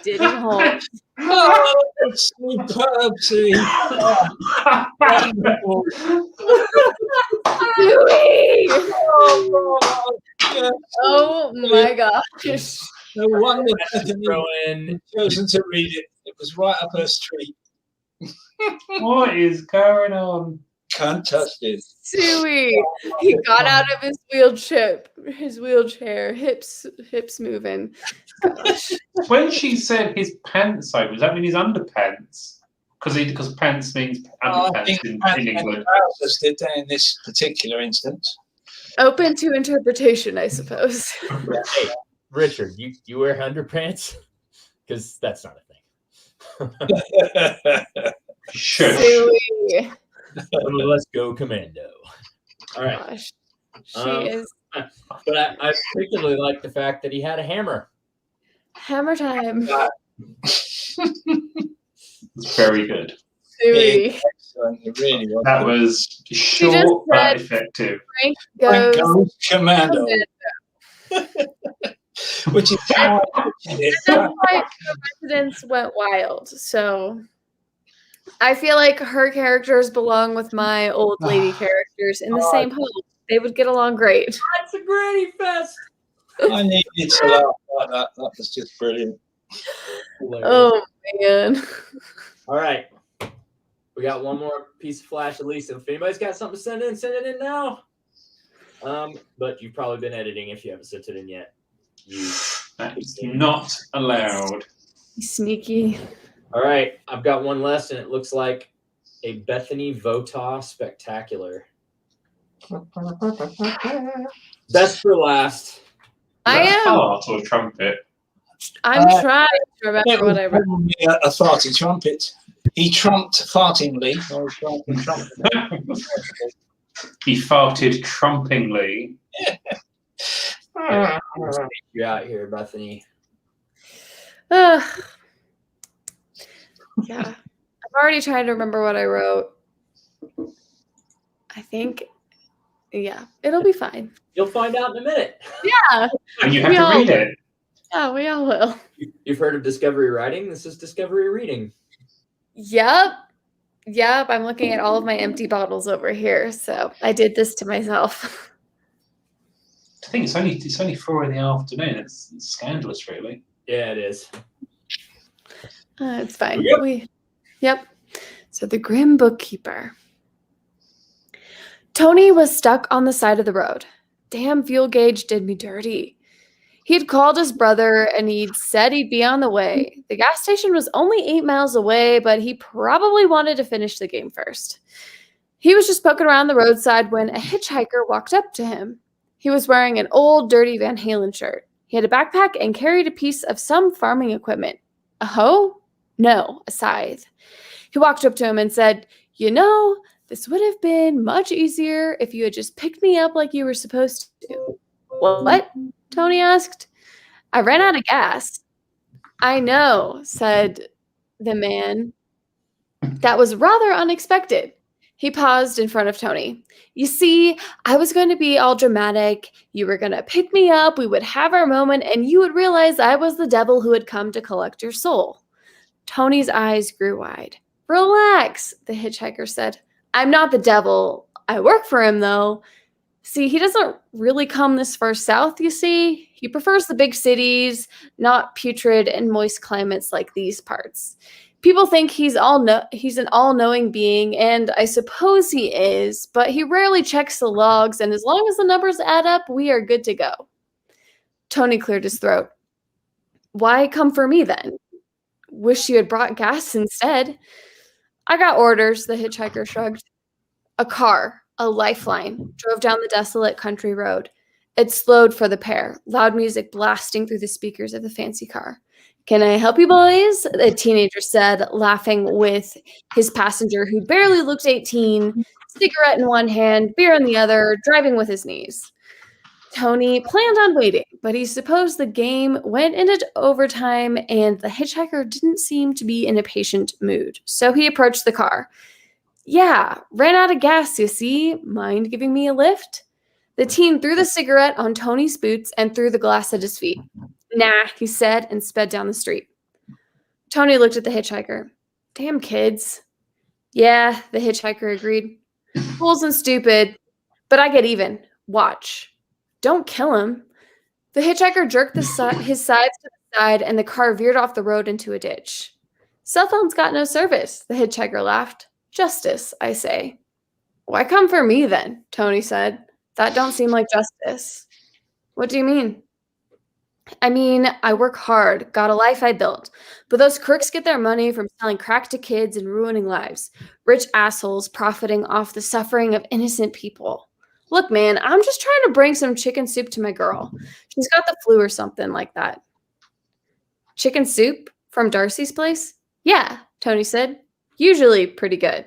didn't hold. Oh, it's superb, Sue. Oh my gosh. No wonder Bethany chosen to read it. It was right up her street. What is going on? Can't touch this. Suey. He got out of his wheelchair, hips moving. Gosh. When she said his pants over, does that mean his underpants? Because pants means I underpants think in Pants and England. trousers did that in this particular instance. Open to interpretation, I suppose. Hey, Richard, you wear underpants? Because that's not a thing. Shush. Suey. Let's go commando. All right. Gosh. She is But I particularly like the fact that he had a hammer. hammer time. It's very good. Suey. Excellent, it really was. That was short but effective. Frank Frank goes goes commando, which is how I pictured it. At that point, the residents went wild. So I feel like her characters belong with my old lady characters in the same home. They would get along great. That's a granny fest. I needed to laugh like that. That was just brilliant. Oh man. All right. We got one more piece of flash at least. If anybody's got something to send it in now. But you've probably been editing if you haven't sent it in yet. That is not allowed. Sneaky. All right. I've got one less, and it looks like a Bethany Votaw spectacular. Best for last. I am. Heart or trumpet? I'm trying to It remember what was I wrote. probably a farty trumpet. He trumped fartingly. Or trumping. He farted trumpingly. You out here, Bethany. Yeah. I'm already trying to remember what I wrote. I think, yeah, it'll be fine. You'll find out in a minute. Yeah. And you have We to all read it. Yeah, we all will. You've heard of discovery writing? This is discovery reading. Yep. I'm looking at all of my empty bottles over here. So I did this to myself. I think it's only 4 in the afternoon. It's scandalous, really. Yeah, it is. It's fine. Yep. Yep. So the grim bookkeeper. Tony was stuck on the side of the road. Damn fuel gauge did me dirty. He'd called his brother and he'd said he'd be on the way. The gas station was only 8 miles away, but he probably wanted to finish the game first. He was just poking around the roadside when a hitchhiker walked up to him. He was wearing an old, dirty Van Halen shirt. He had a backpack and carried a piece of some farming equipment. A hoe? No, a scythe. He walked up to him and said, "You know, this would have been much easier if you had just picked me up like you were supposed to." What? Tony asked. I ran out of gas. I know, said the man. That was rather unexpected. He paused in front of Tony. You see, I was going to be all dramatic. You were going to pick me up. We would have our moment, and you would realize I was the devil who had come to collect your soul. Tony's eyes grew wide. Relax, the hitchhiker said. I'm not the devil. I work for him, though. See, he doesn't really come this far south, you see. He prefers the big cities, not putrid and moist climates like these parts. People think he's an all-knowing being, and I suppose he is, but he rarely checks the logs, and as long as the numbers add up, we are good to go. Tony cleared his throat. Why come for me, then? Wish you had brought gas instead. I got orders, the hitchhiker shrugged. A car, a lifeline, drove down the desolate country road. It slowed for the pair, loud music blasting through the speakers of the fancy car. Can I help you, boys? The teenager said, laughing with his passenger, who barely looked 18, cigarette in one hand, beer in the other, driving with his knees. Tony planned on waiting, but he supposed the game went into overtime and the hitchhiker didn't seem to be in a patient mood. So he approached the car. Yeah, ran out of gas, you see. Mind giving me a lift? The teen threw the cigarette on Tony's boots and threw the glass at his feet. Nah, he said, and sped down the street. Tony looked at the hitchhiker. Damn kids. Yeah, the hitchhiker agreed. Fools and stupid, but I get even. Watch. Don't kill him. The hitchhiker jerked his sides to the side, and the car veered off the road into a ditch. Cell phones got no service, the hitchhiker laughed. Justice, I say. Why come for me then? Tony said. That don't seem like justice. What do you mean? I mean, I work hard, got a life I built, but those crooks get their money from selling crack to kids and ruining lives. Rich assholes profiting off the suffering of innocent people. Look, man, I'm just trying to bring some chicken soup to my girl. She's got the flu or something like that. Chicken soup? From Darcy's place? Yeah, Tony said. Usually pretty good.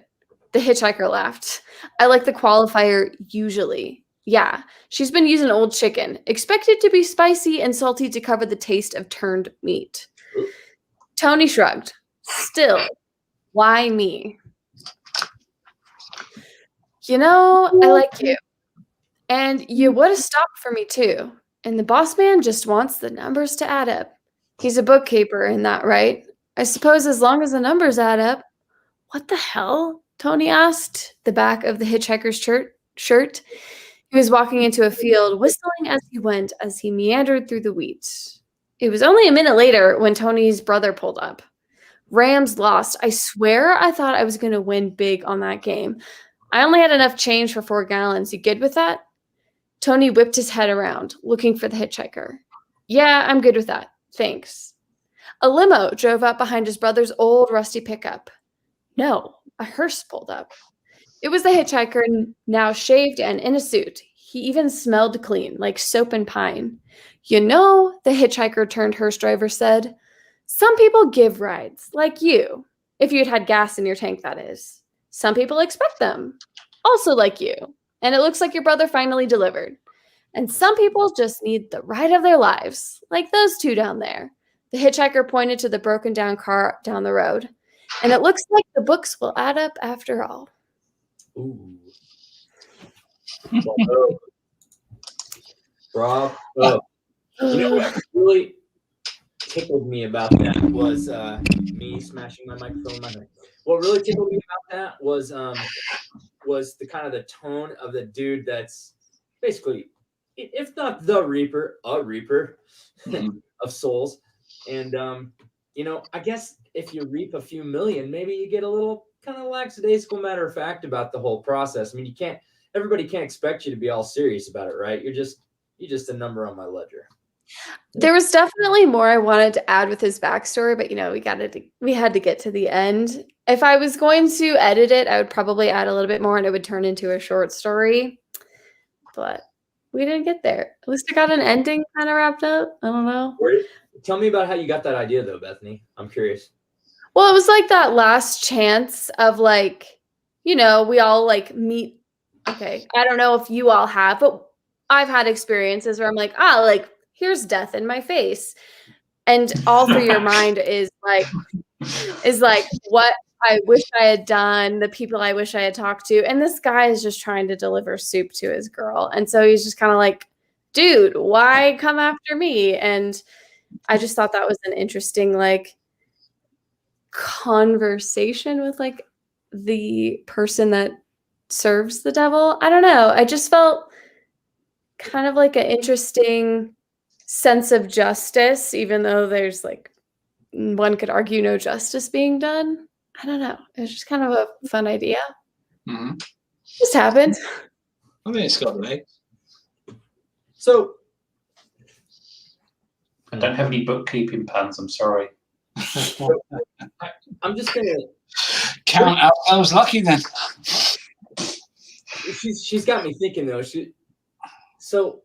The hitchhiker laughed. I like the qualifier usually. Yeah, she's been using old chicken. Expect it to be spicy and salty to cover the taste of turned meat. Tony shrugged. Still, why me? You know, I like you. And you would have stopped for me too. And the boss man just wants the numbers to add up. He's a bookkeeper in that, right? I suppose as long as the numbers add up. What the hell? Tony asked, the back of the hitchhiker's shirt. He was walking into a field, whistling as he went as he meandered through the wheat. It was only a minute later when Tony's brother pulled up. Rams lost. I swear I thought I was going to win big on that game. I only had enough change for 4 gallons. You good with that? Tony whipped his head around, looking for the hitchhiker. Yeah, I'm good with that. Thanks. A limo drove up behind his brother's old rusty pickup. No, a hearse pulled up. It was the hitchhiker, now shaved and in a suit. He even smelled clean, like soap and pine. You know, the hitchhiker turned hearse driver said, some people give rides, like you. If you'd had gas in your tank, that is. Some people expect them, also like you. And it looks like your brother finally delivered. And some people just need the ride of their lives, like those 2 down there. The hitchhiker pointed to the broken down car down the road. And it looks like the books will add up after all. Ooh. Bravo. You know what really tickled me about that was me smashing my microphone in my head. What really tickled me about that was the kind of the tone of the dude that's basically, if not the Reaper, a Reaper of souls. And you know, I guess if you reap a few million, maybe you get a little kind of lackadaisical matter of fact about the whole process. I mean, everybody can't expect you to be all serious about it, right? You're just a number on my ledger. There was definitely more I wanted to add with his backstory, but you know, we had to get to the end. If I was going to edit it, I would probably add a little bit more and it would turn into a short story. But we didn't get there. At least I got an ending kind of wrapped up. I don't know. Tell me about how you got that idea though, Bethany. I'm curious. Well, it was like that last chance of like, you know, we all like meet. Okay, I don't know if you all have, but I've had experiences where I'm like, like here's death in my face. And all through your mind is like what I wish I had done, the people I wish I had talked to. And this guy is just trying to deliver soup to his girl. And so he's just kind of like, dude, why come after me? And I just thought that was an interesting like conversation with like the person that serves the devil. I don't know. I just felt kind of like an interesting sense of justice, even though there's like, one could argue no justice being done. I don't know. It was just kind of a fun idea. Mm-hmm. Just happened. I think it's got legs. So I don't have any bookkeeping puns. I'm sorry. I'm just gonna count ourselves lucky then. She's got me thinking though. So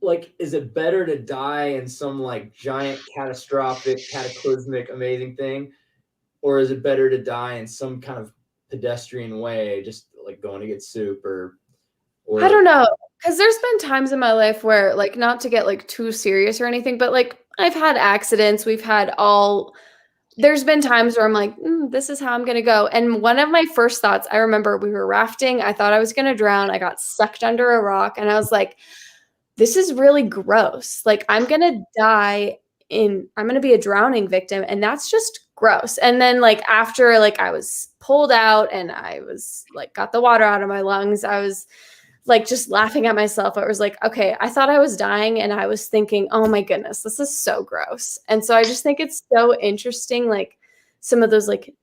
like, is it better to die in some like giant catastrophic, cataclysmic, amazing thing, or is it better to die in some kind of pedestrian way, just like going to get soup or I don't know, because there's been times in my life where like, not to get like too serious or anything, but like I've had accidents. There's been times where I'm like, this is how I'm going to go. And one of my first thoughts, I remember we were rafting. I thought I was going to drown. I got sucked under a rock and I was like, this is really gross. Like I'm going to be a drowning victim. And that's just gross. And then like, after like I was pulled out and I was like, got the water out of my lungs, I was like just laughing at myself. I was like, okay, I thought I was dying and I was thinking, oh my goodness, this is so gross. And so I just think it's so interesting, like some of those like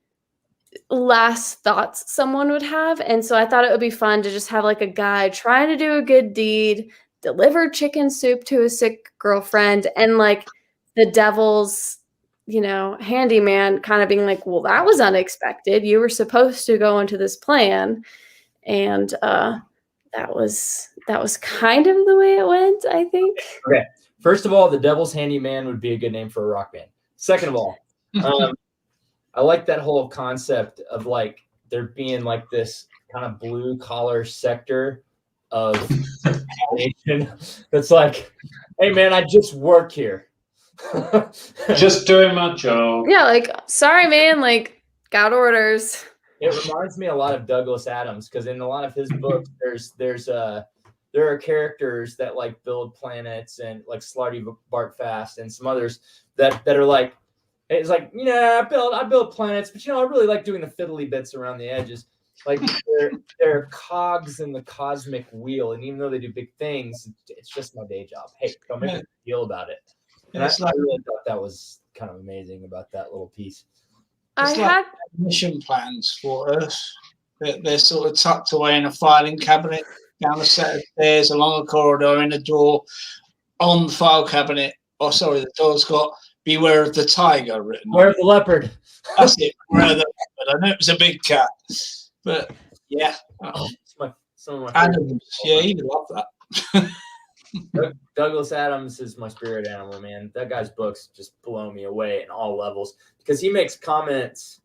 last thoughts someone would have. And so I thought it would be fun to just have like a guy trying to do a good deed, deliver chicken soup to a sick girlfriend, and like the devil's, you know, handyman kind of being like, well, that was unexpected. You were supposed to go into this plan. And that was kind of the way it went, I think. Okay. First of all, the Devil's Handyman would be a good name for a rock band. Second of all, I like that whole concept of like there being like this kind of blue collar sector of nation that's like, hey man, I just work here. Just doing my job. Yeah, like, sorry, man, like, got orders. It reminds me a lot of Douglas Adams, because in a lot of his books, there are characters that like build planets, and like Slarty Bartfast and some others that are like, it's like, yeah, I build planets, but you know, I really like doing the fiddly bits around the edges. Like they're cogs in the cosmic wheel, and even though they do big things, it's just my day job. Hey, don't make a deal about it. And I really thought that was kind of amazing about that little piece. It's like mission plans for Earth. They're sort of tucked away in a filing cabinet, down a set of stairs, along a corridor, in a door, on the file cabinet. Oh, sorry, the door's got "Beware of the Tiger" written. Beware of the leopard. That's it. Beware of the leopard. I know it was a big cat, but yeah. Some of my Adams, yeah, he would love that. Douglas Adams is my spirit animal, man. That guy's books just blow me away in all levels, because he makes comments.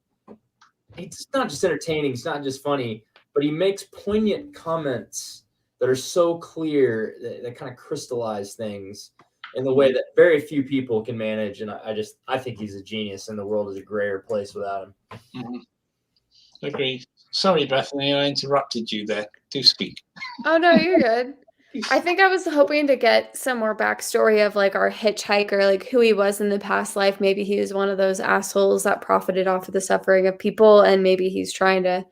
It's not just entertaining, it's not just funny, but he makes poignant comments that are so clear that kind of crystallize things in the way that very few people can manage. And I think he's a genius, and the world is a grayer place without him. Mm-hmm. Agreed. Sorry, Bethany, I interrupted you there. Do speak. Oh no, you're good. I think I was hoping to get some more backstory of like our hitchhiker, like who he was in the past life. Maybe he was one of those assholes that profited off of the suffering of people, and maybe he's trying to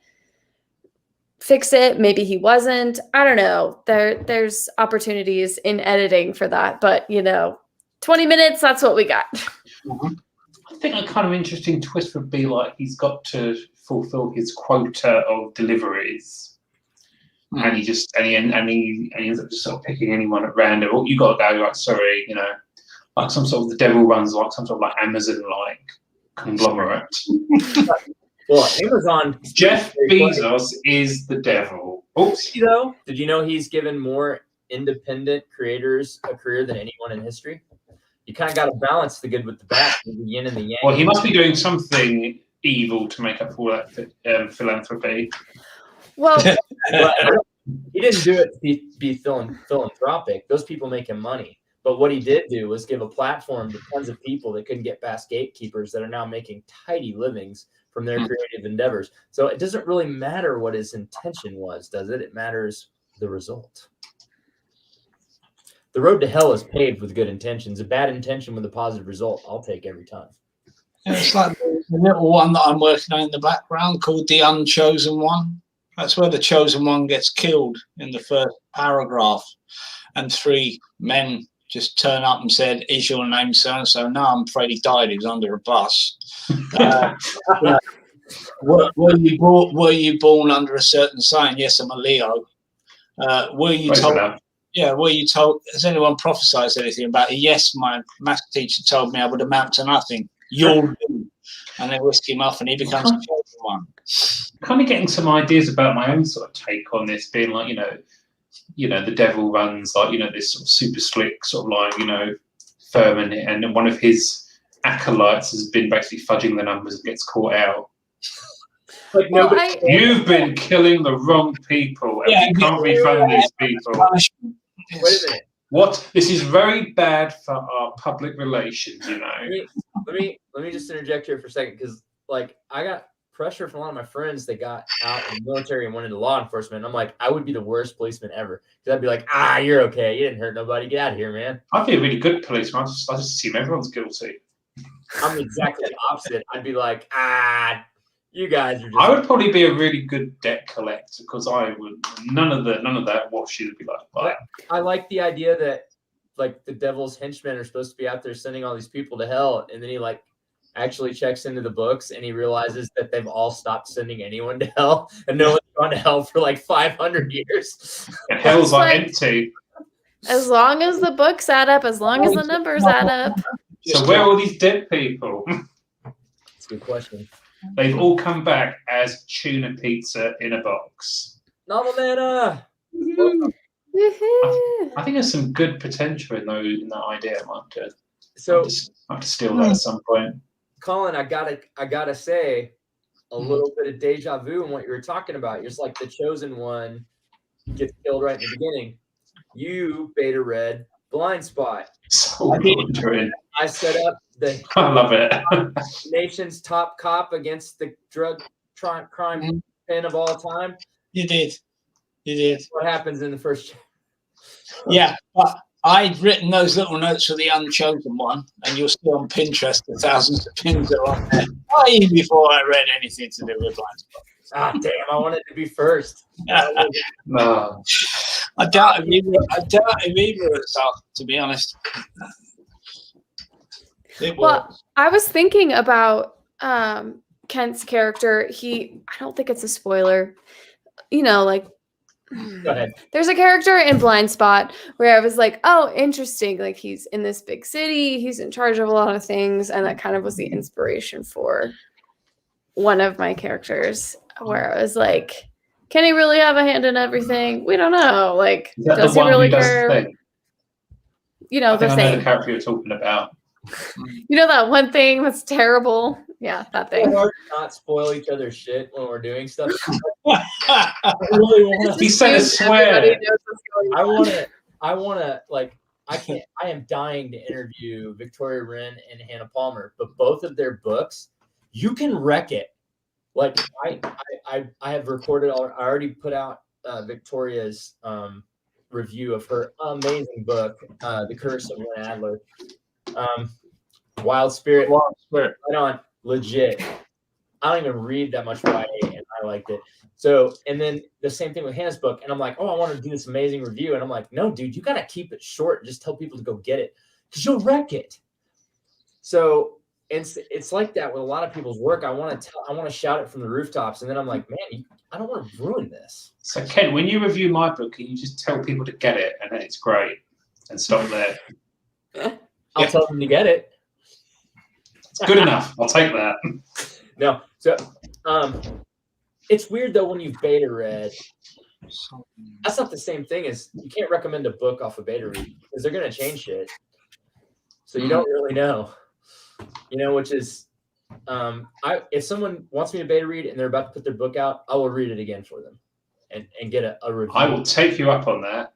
fix it. Maybe he wasn't. I don't know. There's opportunities in editing for that, but you know, 20 minutes, that's what we got. I think a kind of interesting twist would be like he's got to fulfill his quota of deliveries. And he ends up just sort of picking anyone at random. Oh, you got to go, like, sorry, you know, like some sort of the devil runs like some sort of like Amazon-like conglomerate. Well, Amazon. Jeff Bezos is the devil. Oops. Though, did you know he's given more independent creators a career than anyone in history? You kind of got to balance the good with the bad, the yin and the yang. Well, he must be doing something evil to make up for all that philanthropy. Well, he didn't do it to be philanthropic. Those people make him money. But what he did do was give a platform to tons of people that couldn't get past gatekeepers that are now making tidy livings from their creative endeavors. So it doesn't really matter what his intention was, does it? It matters the result. The road to hell is paved with good intentions. A bad intention with a positive result, I'll take every time. Yeah, it's like the little one that I'm working on in the background called The Unchosen One. That's where the chosen one gets killed in the first paragraph, and 3 men just turn up and said, "Is your name so-and-so?" No, I'm afraid he died. He was under a bus. Were you born under a certain sign? Yes, I'm a Leo. Were you told? Yeah, were you told? Has anyone prophesied anything about it? Yes, my math teacher told me I would amount to nothing. You'll do. And they whisk him off, and he becomes a chosen one. Kind of getting some ideas about my own sort of take on this, being like, you know, the devil runs like, you know, this sort of super slick sort of like, you know, firm, and one of his acolytes has been basically fudging the numbers and gets caught out. Like, well, you've been killing the wrong people, and you can't refund these people. Wait a minute. What? This is very bad for our public relations, you know. Let me just interject here for a second, because like I got pressure from a lot of my friends that got out in the military and went into law enforcement. And I'm like, I would be the worst policeman ever, because I'd be like, you're okay, you didn't hurt nobody, get out of here, man. I'd be a really good policeman. I just assume everyone's guilty. I'm exactly the opposite. I'd be like, You guys are just. I would probably be a really good debt collector because I would none of that wash you'd be like. But I like the idea that like the devil's henchmen are supposed to be out there sending all these people to hell, and then he like actually checks into the books and he realizes that they've all stopped sending anyone to hell, and no one's gone to hell for like 500 years. and hell's like empty. As long as the books add up, as long as the numbers add up. So where are all these dead people? That's a good question. They've all come back as tuna pizza in a box. Novel Mana. Woohoo. I think there's some good potential in that idea. I might have So, to steal that at some point. Colin, I gotta say, a little bit of deja vu in what you were talking about. You're just like the chosen one gets killed right in the beginning. You beta read Blind Spot. So wondering. I set up the I love it. nation's top cop against the drug crime pen of all time. You did. What happens in the first? Yeah, but I'd written those little notes for the Unchosen one, and you'll see on Pinterest the thousands of pins are on there. Way before I read anything to do with Blind Spot. Ah, damn! I wanted to be first. No. I doubt if either of us are, to be honest. Well, I was thinking about Kent's character. I don't think it's a spoiler. Like Go ahead. there's a character in Blind Spot where I was like, oh, interesting. Like he's in this big city. He's in charge of a lot of things. And that kind of was the inspiration for one of my characters where I was like, can he really have a hand in everything? We don't know. Like, does he really care? I think The I know the thing. character you're talking about. That one thing that's terrible. Yeah, that It's thing. hard to not spoil each other's shit when we're doing stuff. I really want He said a swear. I want to like. I am dying to interview Victoria Wren and Hannah Palmer, but both of their books, you can wreck it. Like I have recorded. I already put out Victoria's review of her amazing book, The Curse of Lynn Adler. Wild Spirit. Right on. Legit. I don't even read that much YA, and I liked it. So, and then the same thing with Hannah's book, and I'm like, oh, I want to do this amazing review, and I'm like, no, dude, you got to keep it short and just tell people to go get it because you'll wreck it. So it's like that with a lot of people's work. I want to shout it from the rooftops, and then I'm like, man, I don't want to ruin this. So Ken, when you review my book, can you just tell people to get it and then it's great and stop there? I'll tell them to get it. It's good enough. I'll take that. No, so it's weird though when you've beta read. That's not the same thing as you can't recommend a book off a beta read because they're gonna change shit. So you don't really know, which is if someone wants me to beta read and they're about to put their book out, I will read it again for them and get a review. I will take you up on that.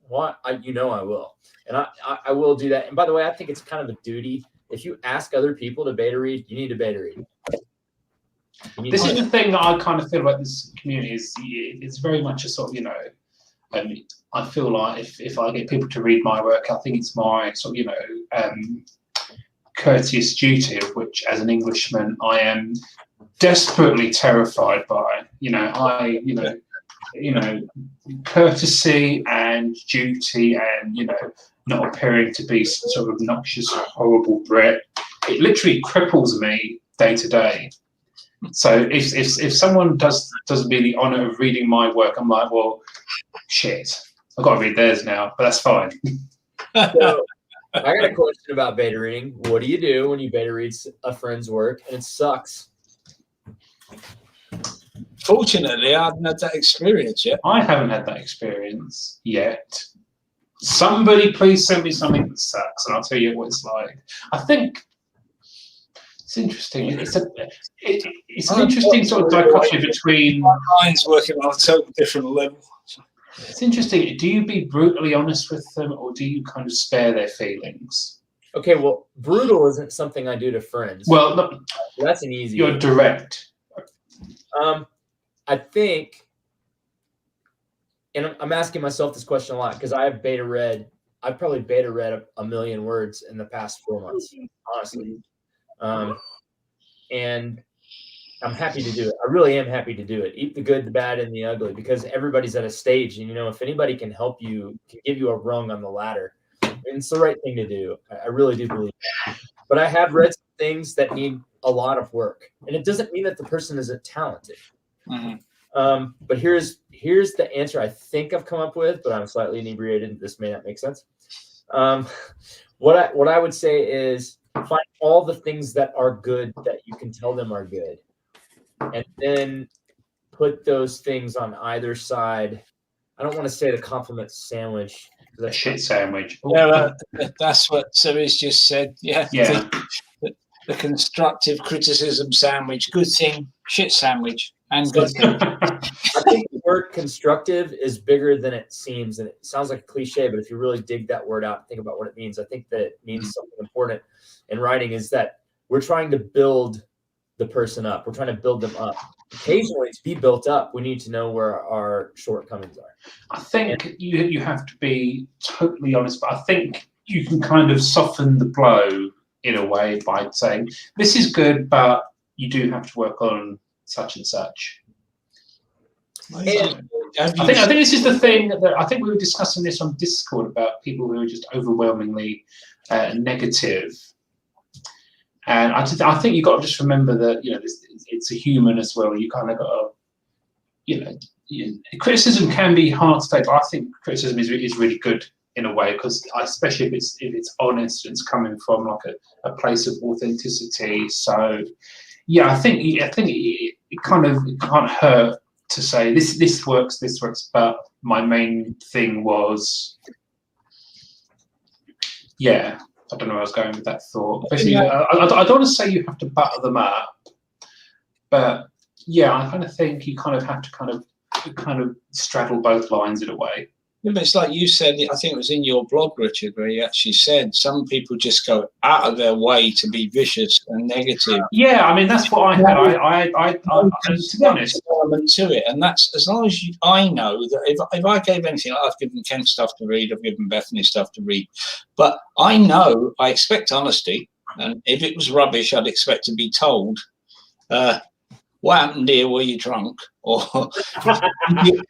Well, I will, and I will do that. And by the way, I think it's kind of a duty. If you ask other people to beta read, you need to beta read. This is the thing that I kind of feel about this community is it's very much a sort of, I feel like if I get people to read my work, I think it's my sort of, courteous duty of which as an Englishman I am desperately terrified by. Courtesy and duty and, not appearing to be some sort of obnoxious, horrible Brit. It literally cripples me day to day. So if someone does me the honour of reading my work, I'm like, well, shit, I've got to read theirs now, but that's fine. So, I got a question about beta reading. What do you do when you beta read a friend's work and it sucks? Fortunately, I haven't had that experience yet. I haven't had that experience yet. Somebody please send me something that sucks and I'll tell you what it's like. I think it's interesting. It's an interesting sort of dichotomy between... My mind's working on a totally different level. It's interesting. Do you be brutally honest with them or do you kind of spare their feelings? Okay, well, brutal isn't something I do to friends. Well, look, that's an easy you're one. direct. I think, and I'm asking myself this question a lot because I've probably beta read a million words in the past 4 months, honestly. And I'm happy to do it. I really am happy to do it. Eat the good, the bad, and the ugly, because everybody's at a stage, and if anybody can help you, can give you a rung on the ladder, it's the right thing to do. I really do believe that. But I have read some things that need a lot of work, and it doesn't mean that the person isn't talented. But here's the answer I think I've come up with, but I'm slightly inebriated. This may not make sense. What I would say is find all the things that are good that you can tell them are good, and then put those things on either side. I don't want to say the compliment sandwich. The shit sandwich. Yeah, that's what Siri's just said. Yeah. Yeah. The constructive criticism sandwich. Good thing, shit sandwich, and good thing. I think the word constructive is bigger than it seems, and it sounds like a cliche, but if you really dig that word out and think about what it means, I think that it means something important in writing, is that we're trying to build the person up. We're trying to build them up. Occasionally, to be built up, we need to know where our shortcomings are. I think you have to be totally honest, but I think you can kind of soften the blow in a way by saying, this is good, but you do have to work on such and such. And I think this is the thing that I think we were discussing this on Discord about people who are just overwhelmingly negative. And I think you've got to just remember that it's a human as well. You kind of got to, criticism can be hard to take. But I think criticism is really good in a way, because especially if it's honest and it's coming from like a place of authenticity. So yeah, I think it can't hurt to say this works, but my main thing was, yeah, I don't know where I was going with that thought. Basically, I don't want to say you have to butter them up, but yeah, I kind of think you kind of have to kind of straddle both lines in a way. Yeah, but it's like you said, I think it was in your blog, Richard, where you actually said some people just go out of their way to be vicious and negative. Yeah, I mean, that's what I had. I to be honest, element to it, and that's as long as I know that if I gave anything, I've given Ken stuff to read, I've given Bethany stuff to read, but I know I expect honesty, and if it was rubbish, I'd expect to be told. What happened here? Were you drunk? Or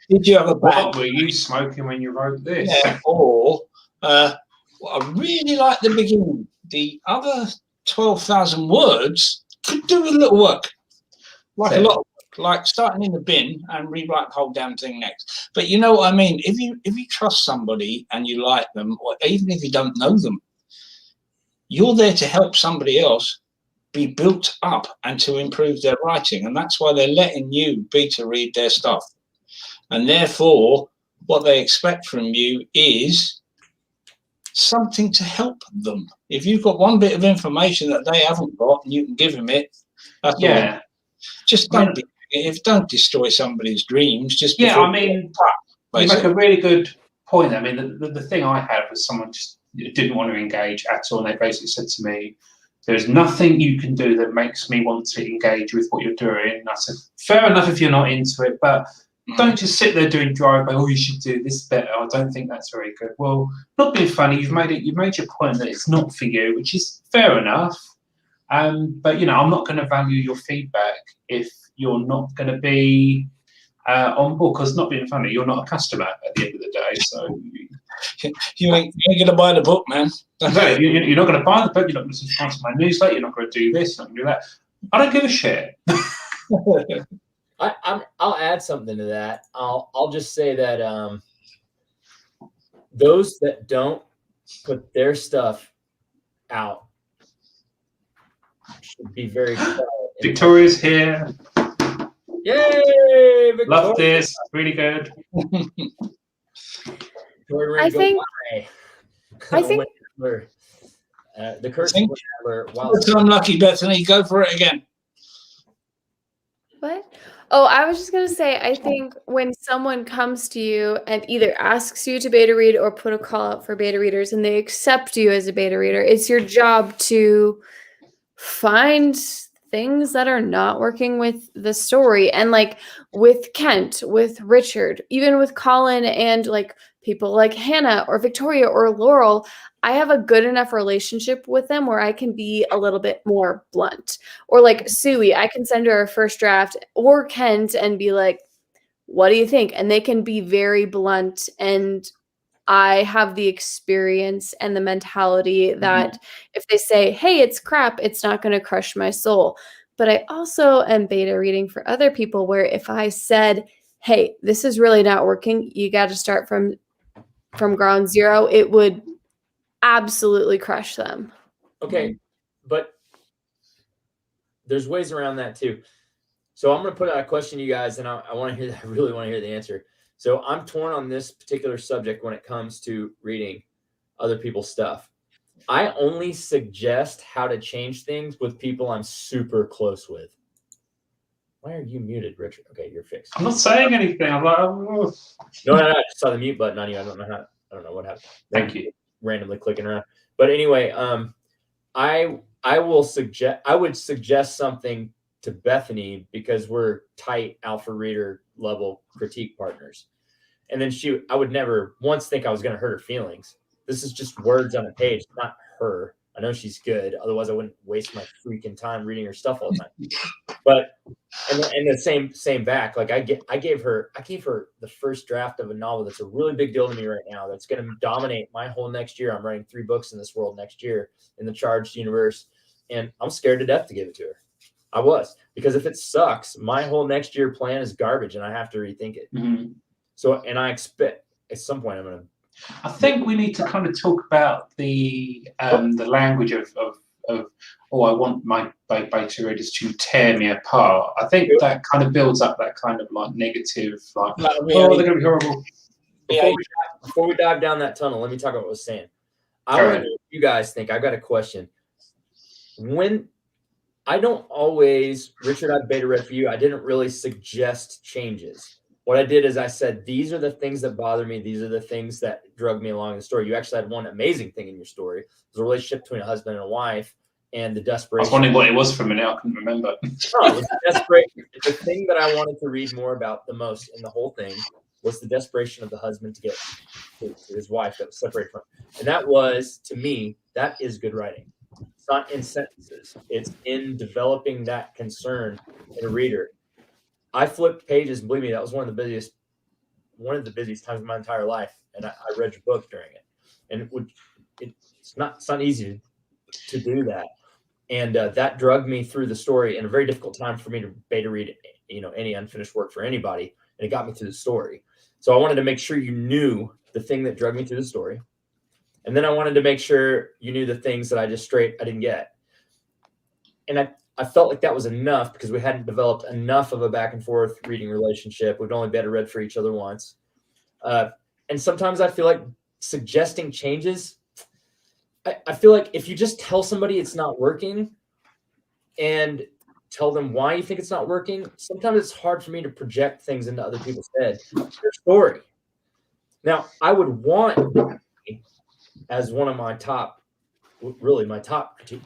did you have a bad... What were you smoking when you wrote this? Yeah, or I really like the beginning. The other 12,000 words could do a little work. Like a lot of work, like starting in the bin and rewrite the whole damn thing next. But you know what I mean? If you trust somebody and you like them, or even if you don't know them, you're there to help somebody else be built up and to improve their writing, and that's why they're letting you be to read their stuff, and therefore what they expect from you is something to help them. If you've got one bit of information that they haven't got and you can give them it, that's all. Just don't be negative, don't destroy somebody's dreams. Just I mean, you make a really good point. I mean, the thing I had was someone just didn't want to engage at all, and they basically said to me, there's nothing you can do that makes me want to engage with what you're doing. And I said, fair enough if you're not into it, but don't just sit there doing drive-by, you should do this better. I don't think that's very good. Well, not being funny, you've made your point that it's not for you, which is fair enough. But, I'm not going to value your feedback if you're not going to be on board, because not being funny, you're not a customer at the end of the day. So you ain't going to buy the book, man. You're not going to buy the book. You're not going to subscribe to my newsletter. You're not going to do this. You're not going to do that. I don't give a shit. I'll add something to that. I'll just say that those that don't put their stuff out should be very quiet. Victoria's here. Yay! Victoria. Love this. Really good. I think the curse It's unlucky, Bethany. Go for it again. What? Oh, I was just going to say, I think when someone comes to you and either asks you to beta read or put a call out for beta readers and they accept you as a beta reader, it's your job to find things that are not working with the story. And like with Kent, with Richard, even with Colin and like people like Hannah or Victoria or Laurel, I have a good enough relationship with them where I can be a little bit more blunt. Or like Suey, I can send her a first draft, or Kent, and be like, what do you think? And they can be very blunt, and I have the experience and the mentality that if they say, hey, it's crap, it's not going to crush my soul. But I also am beta reading for other people where if I said, hey, this is really not working, you got to start from ground zero, it would absolutely crush them. Okay, but there's ways around that too. So I'm going to put out a question to you guys, and I want to hear. I really want to hear the answer. So I'm torn on this particular subject when it comes to reading other people's stuff. I only suggest how to change things with people I'm super close with. Why are you muted, Richard? Okay, you're fixed. I'm not saying anything. I'm like, oh. No, I just saw the mute button on you. I don't know what happened. Thank you. Randomly clicking around. But anyway, I would suggest something to Bethany because we're tight alpha reader level critique partners. And then I would never once think I was going to hurt her feelings. This is just words on a page, not her. I know she's good. Otherwise, I wouldn't waste my freaking time reading her stuff all the time. But and the same back. Like I gave her the first draft of a novel that's a really big deal to me right now. That's going to dominate my whole next year. I'm writing 3 books in this world next year in the Charged universe, and I'm scared to death to give it to her. I was, because if it sucks, my whole next year plan is garbage, and I have to rethink it. Mm-hmm. So, and I expect at some point I'm going to. I think we need to kind of talk about the language of I want my beta readers to tear me apart. I think that kind of builds up that kind of like negative, like, they're going to be horrible. Before we dive down that tunnel, let me talk about what I was saying. I want to know what you guys think. I've got a question. When I don't always, Richard, I've beta read for you. I didn't really suggest changes. What I did is I said, these are the things that bother me. These are the things that drug me along the story. You actually had one amazing thing in your story. It was a relationship between a husband and a wife and the desperation. I was wondering what it was for a minute. I couldn't remember. No, it was the desperation. The thing that I wanted to read more about the most in the whole thing was the desperation of the husband to get to his wife that was separated from him. And that was, to me, that is good writing. It's not in sentences. It's in developing that concern in a reader. I flipped pages, and believe me, that was one of the busiest times of my entire life. And I read your book during it. And it's not easy to do that. And that drugged me through the story in a very difficult time for me to beta read, any unfinished work for anybody. And it got me through the story. So I wanted to make sure you knew the thing that drugged me through the story. And then I wanted to make sure you knew the things that I didn't get. And I felt like that was enough because we hadn't developed enough of a back and forth reading relationship. We'd only beta read for each other once. And sometimes I feel like suggesting changes, I feel like if you just tell somebody it's not working and tell them why you think it's not working, sometimes it's hard for me to project things into other people's heads. Their story. Now, I would want, as one of my top critique,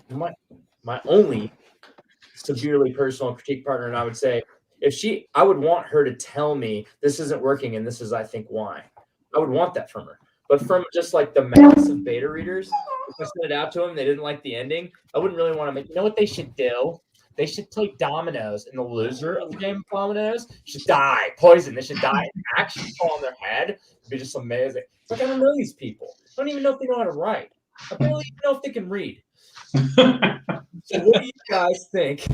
my only severely personal critique partner, and I would say, I would want her to tell me this isn't working and this is, I think, why. I would want that from her. But from just like the mass of beta readers, if I sent it out to them, they didn't like the ending, I wouldn't really want to make, you know what they should do? They should play dominoes, and the loser of the game of dominoes should die, poison. They should die and actually fall on their head. It'd be just amazing. It's like, I don't know these people. I don't even know if they know how to write. I barely even know if they can read. So what do you guys think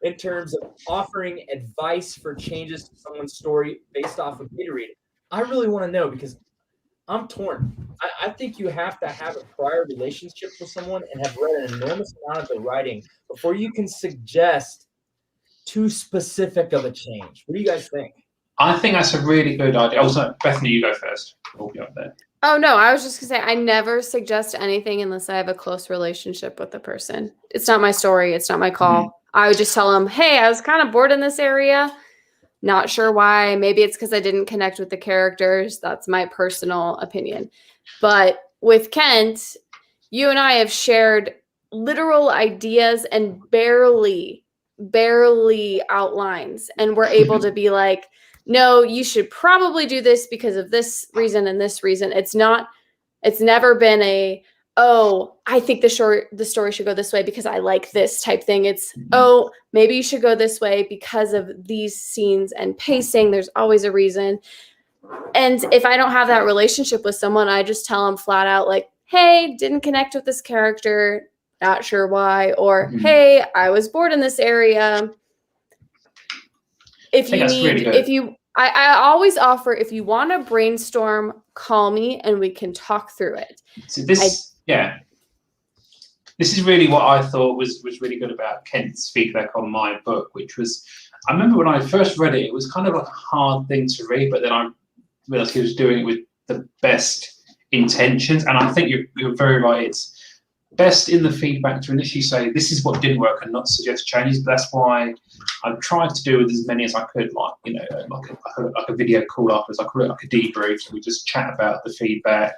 in terms of offering advice for changes to someone's story based off of beta reading? I really want to know because I'm torn. I think you have to have a prior relationship with someone and have read an enormous amount of their writing before you can suggest too specific of a change. What do you guys think? I think that's a really good idea. Also, Bethany, you go first. We'll be up there. Oh, no, I was just going to say, I never suggest anything unless I have a close relationship with the person. It's not my story. It's not my call. Mm-hmm. I would just tell them, hey, I was kind of bored in this area. Not sure why. Maybe it's because I didn't connect with the characters. That's my personal opinion. But with Kent, you and I have shared literal ideas and barely outlines. And we're able to be like, no, you should probably do this because of this reason and this reason. It's never been a, oh, I think the story should go this way because I like this type thing. It's, oh, maybe you should go this way because of these scenes and pacing. There's always a reason. And if I don't have that relationship with someone, I just tell them flat out, like, hey, didn't connect with this character, not sure why, or hey, I was bored in this area. If you need, I always offer, if you want to brainstorm, call me and we can talk through it. So this is really what I thought was really good about Kent's feedback on my book, which was, I remember when I first read it, it was kind of like a hard thing to read, but then I realized he was doing it with the best intentions. And I think you're very right. It's best in the feedback to initially say, this is what didn't work and not suggest changes. But that's why I've tried to do with as many as I could, like, you know, like a video call afterwards. I call it like a debrief. So we just chat about the feedback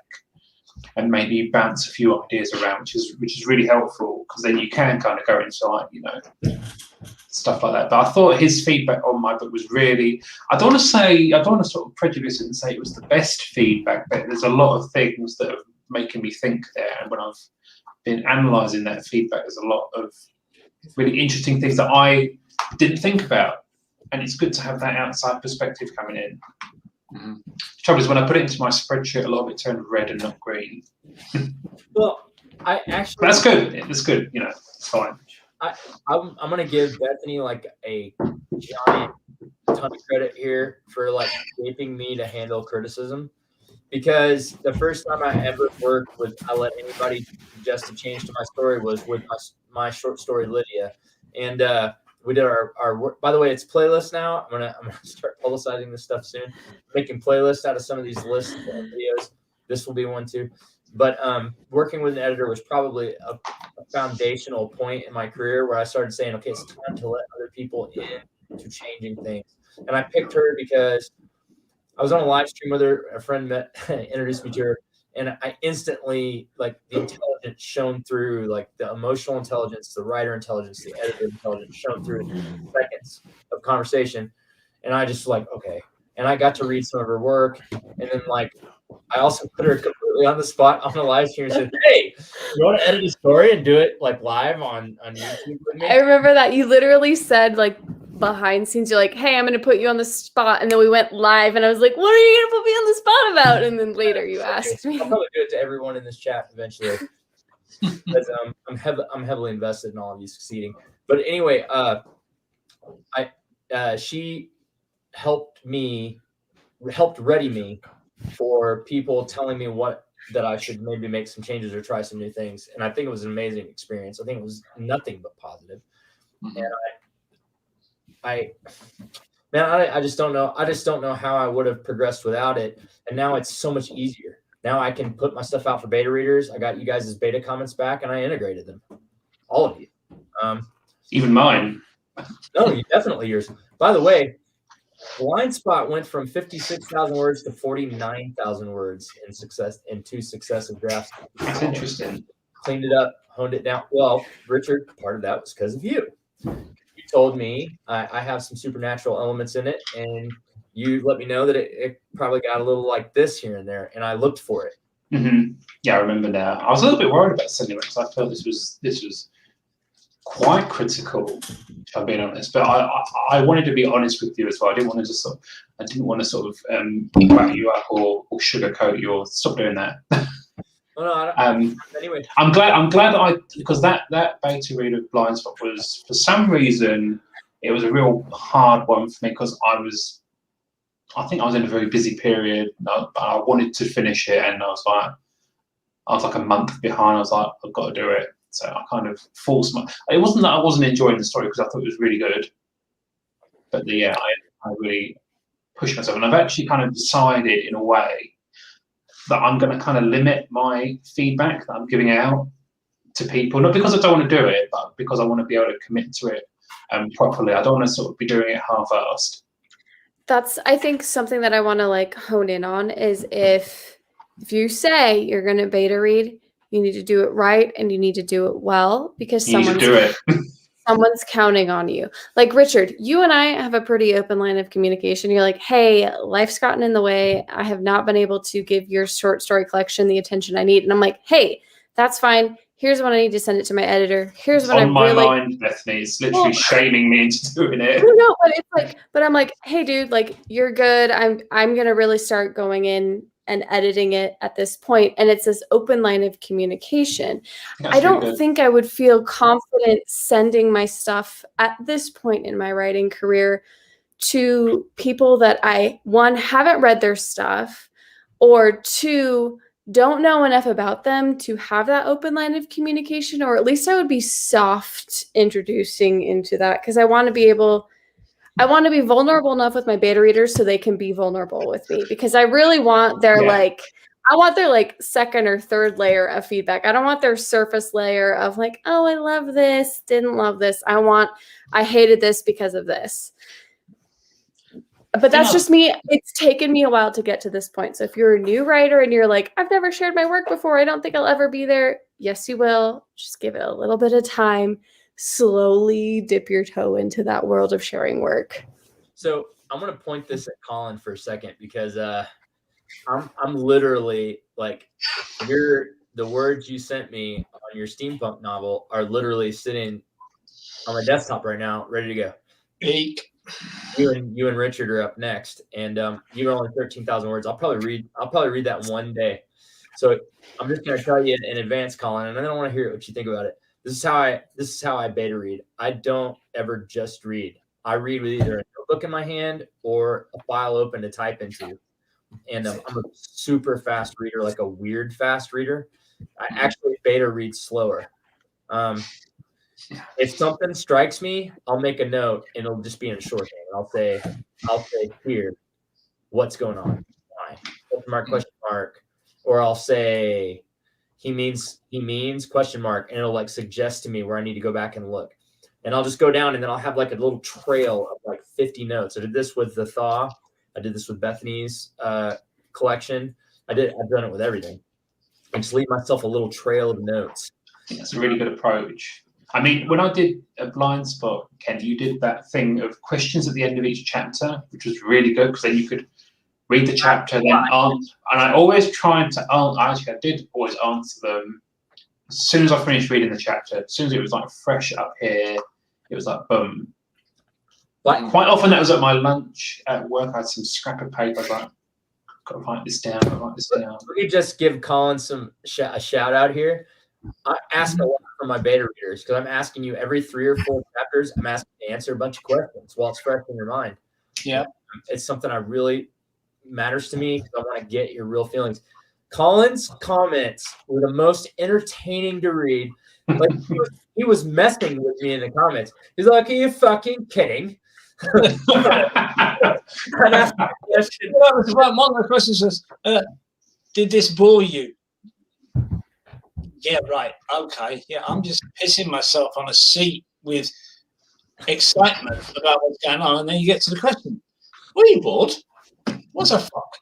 and maybe bounce a few ideas around, which is really helpful, because then you can kind of go into, like, you know, stuff like that. But I thought his feedback on my book was really, I don't want to sort of prejudice it and say it was the best feedback, but there's a lot of things that are making me think there. And when I've been analysing that feedback, there's a lot of really interesting things that I didn't think about. And it's good to have that outside perspective coming in. The trouble is, when I put it into my spreadsheet, a lot of it turned red and not green. Well, I actually... That's good. That's good. You know, it's fine. I'm going to give Bethany like a giant ton of credit here for like shaping me to handle criticism. Because the first time I ever worked with, I let anybody suggest a change to my story was with my short story, Lydia. And we did our work. By the way, it's playlist now. I'm gonna start publicizing this stuff soon. Making playlists out of some of these lists and videos. This will be one too. But working with an editor was probably a foundational point in my career where I started saying, okay, it's time to let other people in to changing things. And I picked her because I was on a live stream with her. A friend introduced me to her, and I instantly, like, the intelligence shone through, like the emotional intelligence, the writer intelligence, the editor intelligence shone through in seconds of conversation. And I just like, okay. And I got to read some of her work, and then like I also put her completely on the spot on the live stream and said, hey, you want to edit a story and do it like live on YouTube with me? I remember that you literally said, like, behind scenes, you're like, hey, I'm going to put you on the spot. And then we went live and I was like, what are you going to put me on the spot about? And then later you asked me. I'll probably do it to everyone in this chat eventually. Because I'm heavily invested in all of you succeeding. But anyway, she helped ready me for people telling me that I should maybe make some changes or try some new things. And I think it was an amazing experience. I think it was nothing but positive. And I just don't know. I just don't know how I would have progressed without it. And now it's so much easier. Now I can put my stuff out for beta readers. I got you guys' beta comments back, and I integrated them. All of you. Even mine. No, definitely yours. By the way, Blind Spot went from 56,000 words to 49,000 words in two successive drafts. That's interesting. Cleaned it up, honed it down. Well, Richard, part of that was because of you. You told me I have some supernatural elements in it, and you let me know that it probably got a little like this here and there, and I looked for it. Mm-hmm. Yeah, I remember now. I was a little bit worried about sending it because I felt this was quite critical, if I'm being honest. But I wanted to be honest with you as well. I didn't want to back you up or sugarcoat you or stop doing that. Well, no, I don't, anyway, I'm glad because that beta read of Blind Spot was, for some reason, it was a real hard one for me because I think I was in a very busy period. I wanted to finish it, and I was like a month behind. I was like, I've got to do it. So I kind of forced it wasn't that I wasn't enjoying the story because I thought it was really good. But I really pushed myself. And I've actually kind of decided in a way that I'm going to kind of limit my feedback that I'm giving out to people. Not because I don't want to do it, but because I want to be able to commit to it properly. I don't want to sort of be doing it half-assed. That's, I think, something that I want to like hone in on is if you say you're going to beta read, you need to do it right and you need to do it well because you need to do it. someone's counting on you. Like Richard, you and I have a pretty open line of communication. You're like, hey, life's gotten in the way. I have not been able to give your short story collection the attention I need. And I'm like, hey, that's fine. Here's when I need to send it to my editor. Here's when on my really mind, Bethany. It's literally shaming me into doing it. No, but it's like, but I'm like, hey, dude, like you're good. I'm gonna really start going in and editing it at this point, and it's this open line of communication. That's I don't really good. think I would feel confident sending my stuff at this point in my writing career to people that I, one, haven't read their stuff, or two, don't know enough about them to have that open line of communication, or at least I would be soft introducing into that, because I want to be vulnerable enough with my beta readers so they can be vulnerable with me, because I really want their like second or third layer of feedback. I don't want their surface layer of like, oh, I love this, didn't love this. I hated this because of this. But that's just me. It's taken me a while to get to this point. So if you're a new writer and you're like, I've never shared my work before, I don't think I'll ever be there. Yes, you will. Just give it a little bit of time. Slowly dip your toe into that world of sharing work. So I'm going to point this at Colin for a second, because I'm literally like, the words you sent me on your steampunk novel are literally sitting on my desktop right now, ready to go. Eek. You and Richard are up next, and you're only 13,000 words. I'll probably read that one day. So I'm just going to tell you in advance, Colin, and I don't want to hear what you think about it. This is how I beta read. I don't ever just read. I read with either a notebook in my hand or a file open to type into. And I'm a super fast reader, like a weird fast reader. I actually beta read slower. If something strikes me, I'll make a note, and it'll just be in a shorthand. I'll say here, what's going on? Why? Question mark. Or I'll say he means question mark, and it'll like suggest to me where I need to go back and look. And I'll just go down, and then I'll have like a little trail of like 50 notes. I did this with the Thaw. I did this with Bethany's collection. I've done it with everything. I just leave myself a little trail of notes. I think that's a really good approach. I mean, when I did a blind spot, Ken, you did that thing of questions at the end of each chapter, which was really good, because then you could read the chapter, then answer. And I always tried to I did always answer them as soon as I finished reading the chapter. As soon as it was like fresh up here, it was like boom. Like quite often that was at my lunch at work. I had some scrap of paper. I was like, got to write this down. Let me just give Colin a shout out here. I ask a lot from my beta readers, because I'm asking you every 3 or 4 chapters. I'm asking you to answer a bunch of questions while it's fresh in your mind. Yeah, it's something I really matters to me, because I want to get your real feelings. Colin's comments were the most entertaining to read. Like he was messing with me in the comments. He's like, "Are you fucking kidding?" One of the questions was, did this bore you? Yeah, right. Okay. Yeah, I'm just pissing myself on a seat with excitement about what's going on. And then you get to the question, were you bored? What the fuck?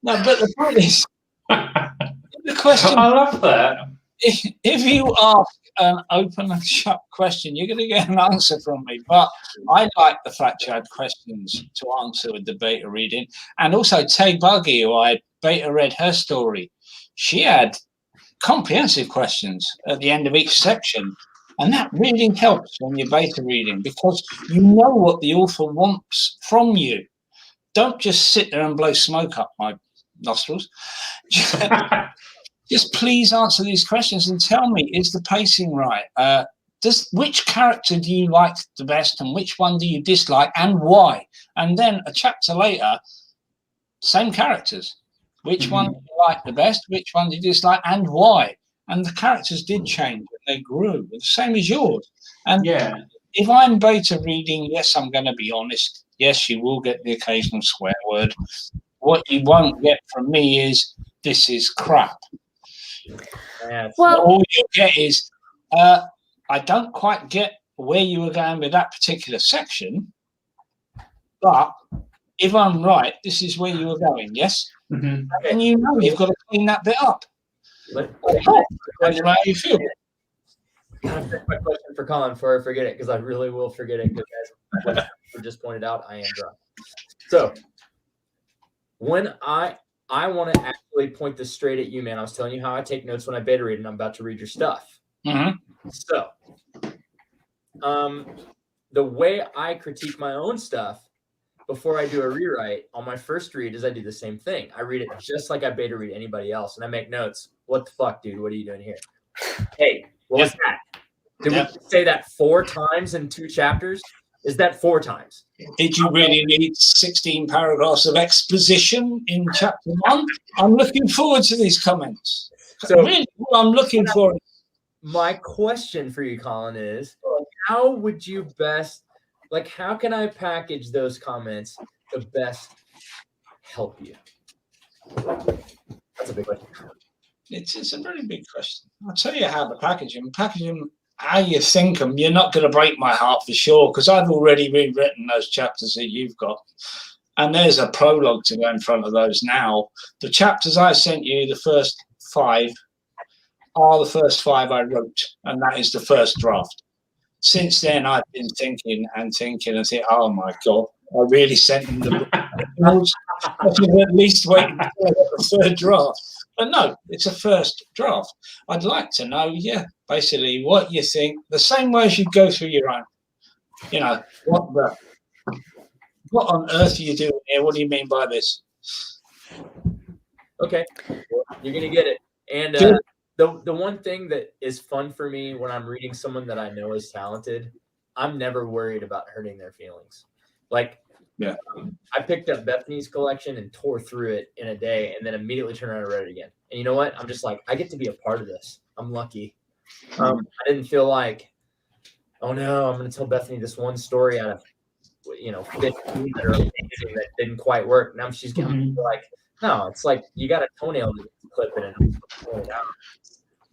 No, but the point is, the question... I love that. If you ask an open and shut question, you're going to get an answer from me. But I like the fact you had questions to answer with the beta reading. And also Tay Buggy, who I beta read her story, she had comprehensive questions at the end of each section. And that really helps when you're beta reading, because you know what the author wants from you. Don't just sit there and blow smoke up my nostrils. Just please answer these questions and tell me, is the pacing right? Which character do you like the best, and which one do you dislike, and why? And then a chapter later, same characters. Which one do you like the best? Which one do you dislike, and why? And the characters did change, and they grew, the same as yours. And yeah, if I'm beta reading, yes, I'm going to be honest. Yes, you will get the occasional swear word. What you won't get from me is, this is crap. Well, all you get is, I don't quite get where you were going with that particular section, but if I'm right, this is where you were going, yes? Mm-hmm. And you know you've got to clean that bit up. How you feel? Gotta fix my question for Colin before I forget it, because I really will forget it, because as you just pointed out, I am drunk. So when I want to actually point this straight at you, man. I was telling you how I take notes when I beta read, and I'm about to read your stuff. So the way I critique my own stuff before I do a rewrite on my first read is I do the same thing. I read it just like I beta read anybody else, and I make notes. What the fuck, dude? What are you doing here? Hey, what was that? Did we say that 4 times in 2 chapters? Is that 4 times? Did you really need 16 paragraphs of exposition in chapter 1? I'm looking forward to these comments. So really, what I'm looking for. My question for you, Colin, is how would you best, like, how can I package those comments to best help you? That's a big question. It's a very big question. I'll tell you how to package them. Package them how you think them. You're not going to break my heart for sure, because I've already rewritten those chapters that you've got. And there's a prologue to go in front of those now. The chapters I sent you, the first 5, are the first 5 I wrote, and that is the first draft. Since then, I've been thinking and think, oh my God, I really sent them the notes. I should at least wait until I get the 3rd draft. But no, it's a first draft. I'd like to know, basically what you think, the same way as you go through your own. You know, what on earth are you doing here? What do you mean by this? Okay, well, you're going to get it. And the one thing that is fun for me when I'm reading someone that I know is talented, I'm never worried about hurting their feelings. Like, I picked up Bethany's collection and tore through it in a day, and then immediately turned around and read it again. And you know what? I'm just like, I get to be a part of this. I'm lucky. I didn't feel like, oh no, I'm going to tell Bethany this one story out of 15 that are amazing that didn't quite work. Now she's getting like, no, it's like you got a toenail to clip it and pull it out.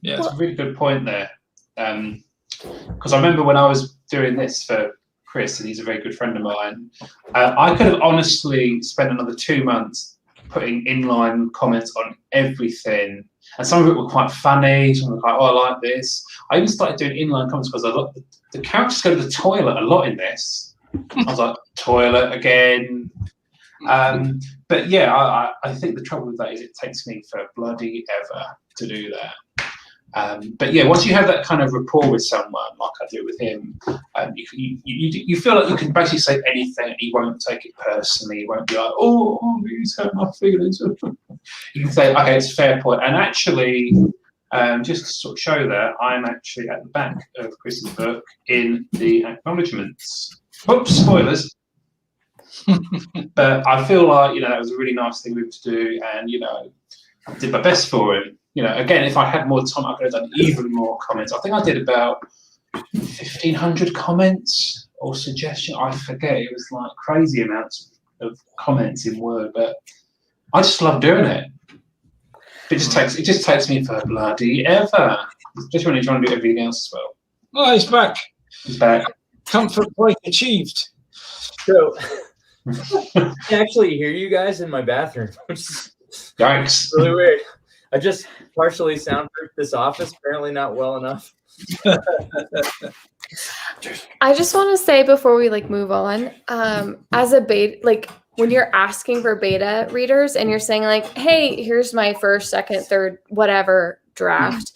Yeah, it's a really good point there. Because I remember when I was doing this for Chris, and he's a very good friend of mine, I could have honestly spent another 2 months putting inline comments on everything. And some of it were quite funny. Some were like, oh, I like this. I even started doing inline comments because the characters go to the toilet a lot in this. I was like, toilet again. But yeah, I think the trouble with that is it takes me for bloody ever to do that. But yeah, once you have that kind of rapport with someone, like I do with him, you feel like you can basically say anything and he won't take it personally. He won't be like, oh, he's hurt my feelings. You can say, okay, it's a fair point. And actually, just to sort of show that, I'm actually at the back of Chris's book in the acknowledgements. Oops, spoilers. But I feel like, that was a really nice thing for him to do, and, I did my best for him. Again, if I had more time, I could have done even more comments. I think I did about 1,500 comments or suggestions. I forget. It was like crazy amounts of comments in Word, but I just love doing it. It just takes me for bloody ever. Just when you're trying to do everything else as well. Oh, he's back. He's back. Comfort break achieved. So I actually hear you guys in my bathroom, which is Yikes. really weird. I just partially soundproofed this office, apparently not well enough. I just want to say before we move on, as a beta, when you're asking for beta readers and you're saying hey, here's my 1st, 2nd, 3rd, whatever draft,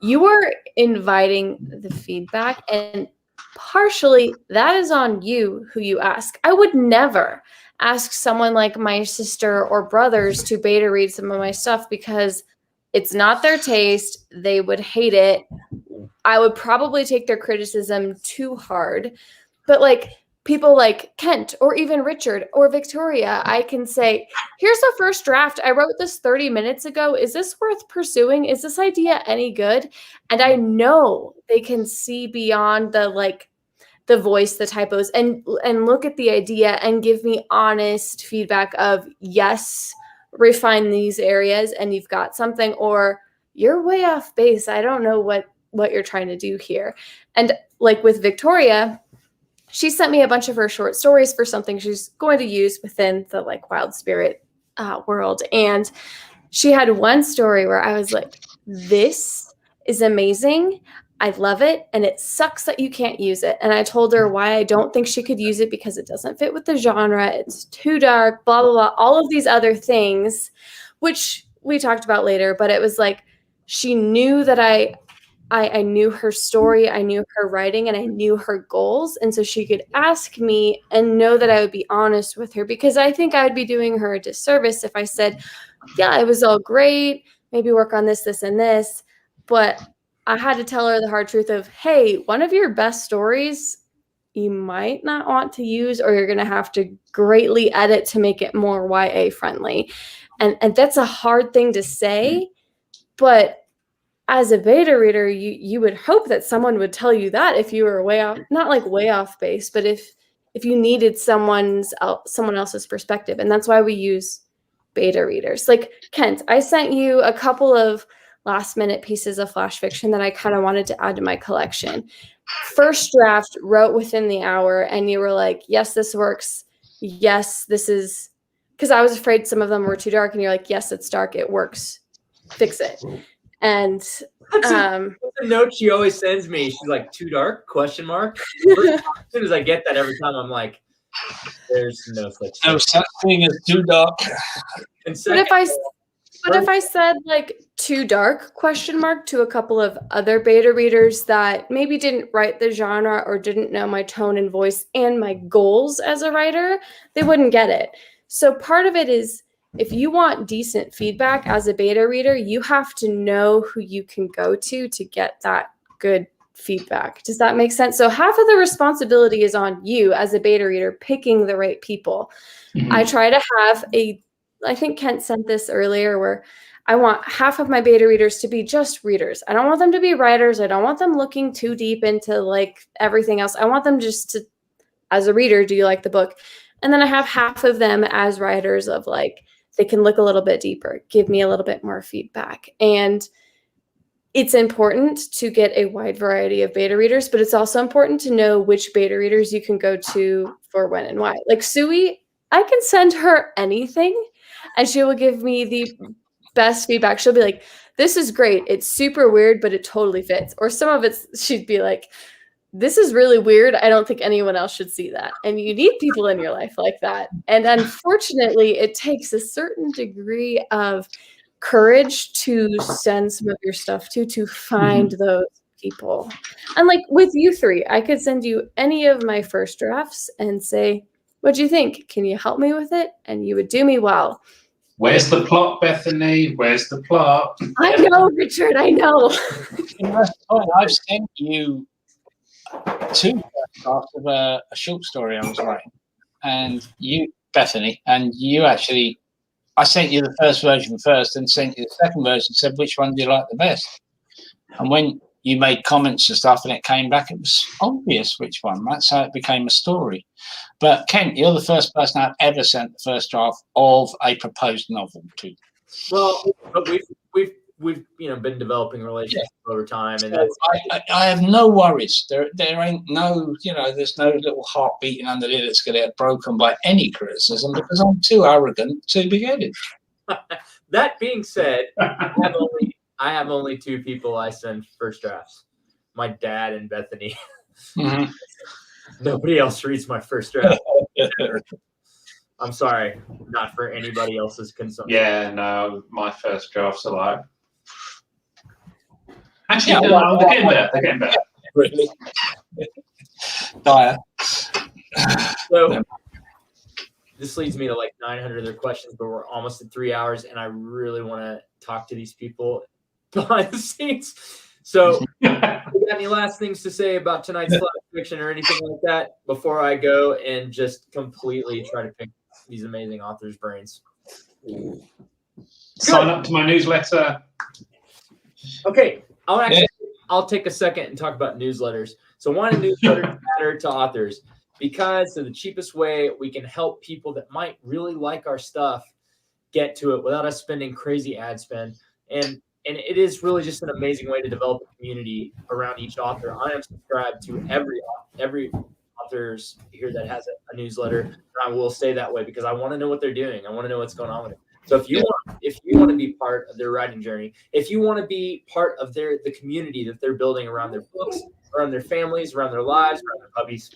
you are inviting the feedback, and partially that is on you who you ask. I would never ask someone like my sister or brothers to beta read some of my stuff because it's not their taste. They would hate it. I would probably take their criticism too hard. But people like Kent or even Richard or Victoria, I can say, here's the first draft. I wrote this 30 minutes ago. Is this worth pursuing? Is this idea any good? And I know they can see beyond the voice, the typos, and look at the idea and give me honest feedback of, yes, refine these areas and you've got something, or you're way off base. I don't know what you're trying to do here. And with Victoria, she sent me a bunch of her short stories for something she's going to use within the Wild Spirit world. And she had one story where I was like, this is amazing. I love it, and it sucks that you can't use it. And I told her why I don't think she could use it, because it doesn't fit with the genre. It's too dark, blah, blah, blah, all of these other things, which we talked about later. But it was like she knew that I knew her story, I knew her writing, and I knew her goals. And so she could ask me and know that I would be honest with her, because I think I would be doing her a disservice if I said, yeah, it was all great, maybe work on this, this, and this. But I had to tell her the hard truth of, hey, one of your best stories you might not want to use, or you're going to have to greatly edit to make it more YA friendly. And that's a hard thing to say, but as a beta reader, you would hope that someone would tell you that if you were way off, not like way off base, but if you needed someone else's perspective. And that's why we use beta readers. Like Kent, I sent you a couple of last minute pieces of flash fiction that I kind of wanted to add to my collection. First draft, wrote within the hour, and you were like, yes, this works. Yes, this is, because I was afraid some of them were too dark, and you're like, yes, it's dark, it works, fix it. And that's a note she always sends me. She's like, too dark, question mark. As soon as I get that, every time I'm like, there's no such thing as too dark. And But if I said like too dark question mark to a couple of other beta readers that maybe didn't write the genre or didn't know my tone and voice and my goals as a writer, they wouldn't get it. So part of it is, if you want decent feedback as a beta reader, you have to know who you can go to get that good feedback. Does that make sense? So half of the responsibility is on you as a beta reader, picking the right people. Mm-hmm. I try to have I think Kent sent this earlier, where I want half of my beta readers to be just readers. I don't want them to be writers. I don't want them looking too deep into like everything else. I want them just to, as a reader, do you like the book? And then I have half of them as writers of like, they can look a little bit deeper, give me a little bit more feedback. And it's important to get a wide variety of beta readers, but it's also important to know which beta readers you can go to for when and why. Like Sui, I can send her anything and she will give me the best feedback. She'll be like, this is great. It's super weird, but it totally fits. Or some of it, she'd be like, this is really weird. I don't think anyone else should see that. And you need people in your life like that. And unfortunately, it takes a certain degree of courage to send some of your stuff to find those people. And like with you three, I could send you any of my first drafts and say, what do you think? Can you help me with it? And you would do me well. Where's the plot, Bethany? Where's the plot? I know, Richard, I know. I've sent you 2 drafts of a short story I was writing, and you, Bethany, and you actually, I sent you the first version first and sent you the second version and said, which one do you like the best? And when you made comments and stuff and it came back, it was obvious which one. That's how it became a story. But Kent, you're the first person I've ever sent the first draft of a proposed novel to. Well, but we've been developing relationships over time, and so I have no worries. There ain't no, there's no little heart beating under there that's going to get broken by any criticism, because I'm too arrogant to be headed. That being said, I have only 2 people I send first drafts: my dad and Bethany. Mm-hmm. Nobody else reads my first draft. I'm sorry, not for anybody else's consumption. Yeah, no, my first drafts are like. Actually, no, they're getting better. Really? Dire. So this leads me to like 900 other questions, but we're almost at 3 hours, and I really want to talk to these people behind the scenes. So, you got any last things to say about tonight's flash fiction or anything like that before I go and just completely try to pick these amazing authors' brains? Sign up to my newsletter. Okay, I'll take a second and talk about newsletters. So why do newsletters matter to authors? Because they're the cheapest way we can help people that might really like our stuff get to it without us spending crazy ad spend. And it is really just an amazing way to develop a community around each author. I am subscribed to every authors here that has a newsletter. And I will stay that way because I want to know what they're doing. I want to know what's going on with it. So if you want if you want to be part of their writing journey, if you want to be part of the community that they're building around their books, around their families, around their lives, around their puppies,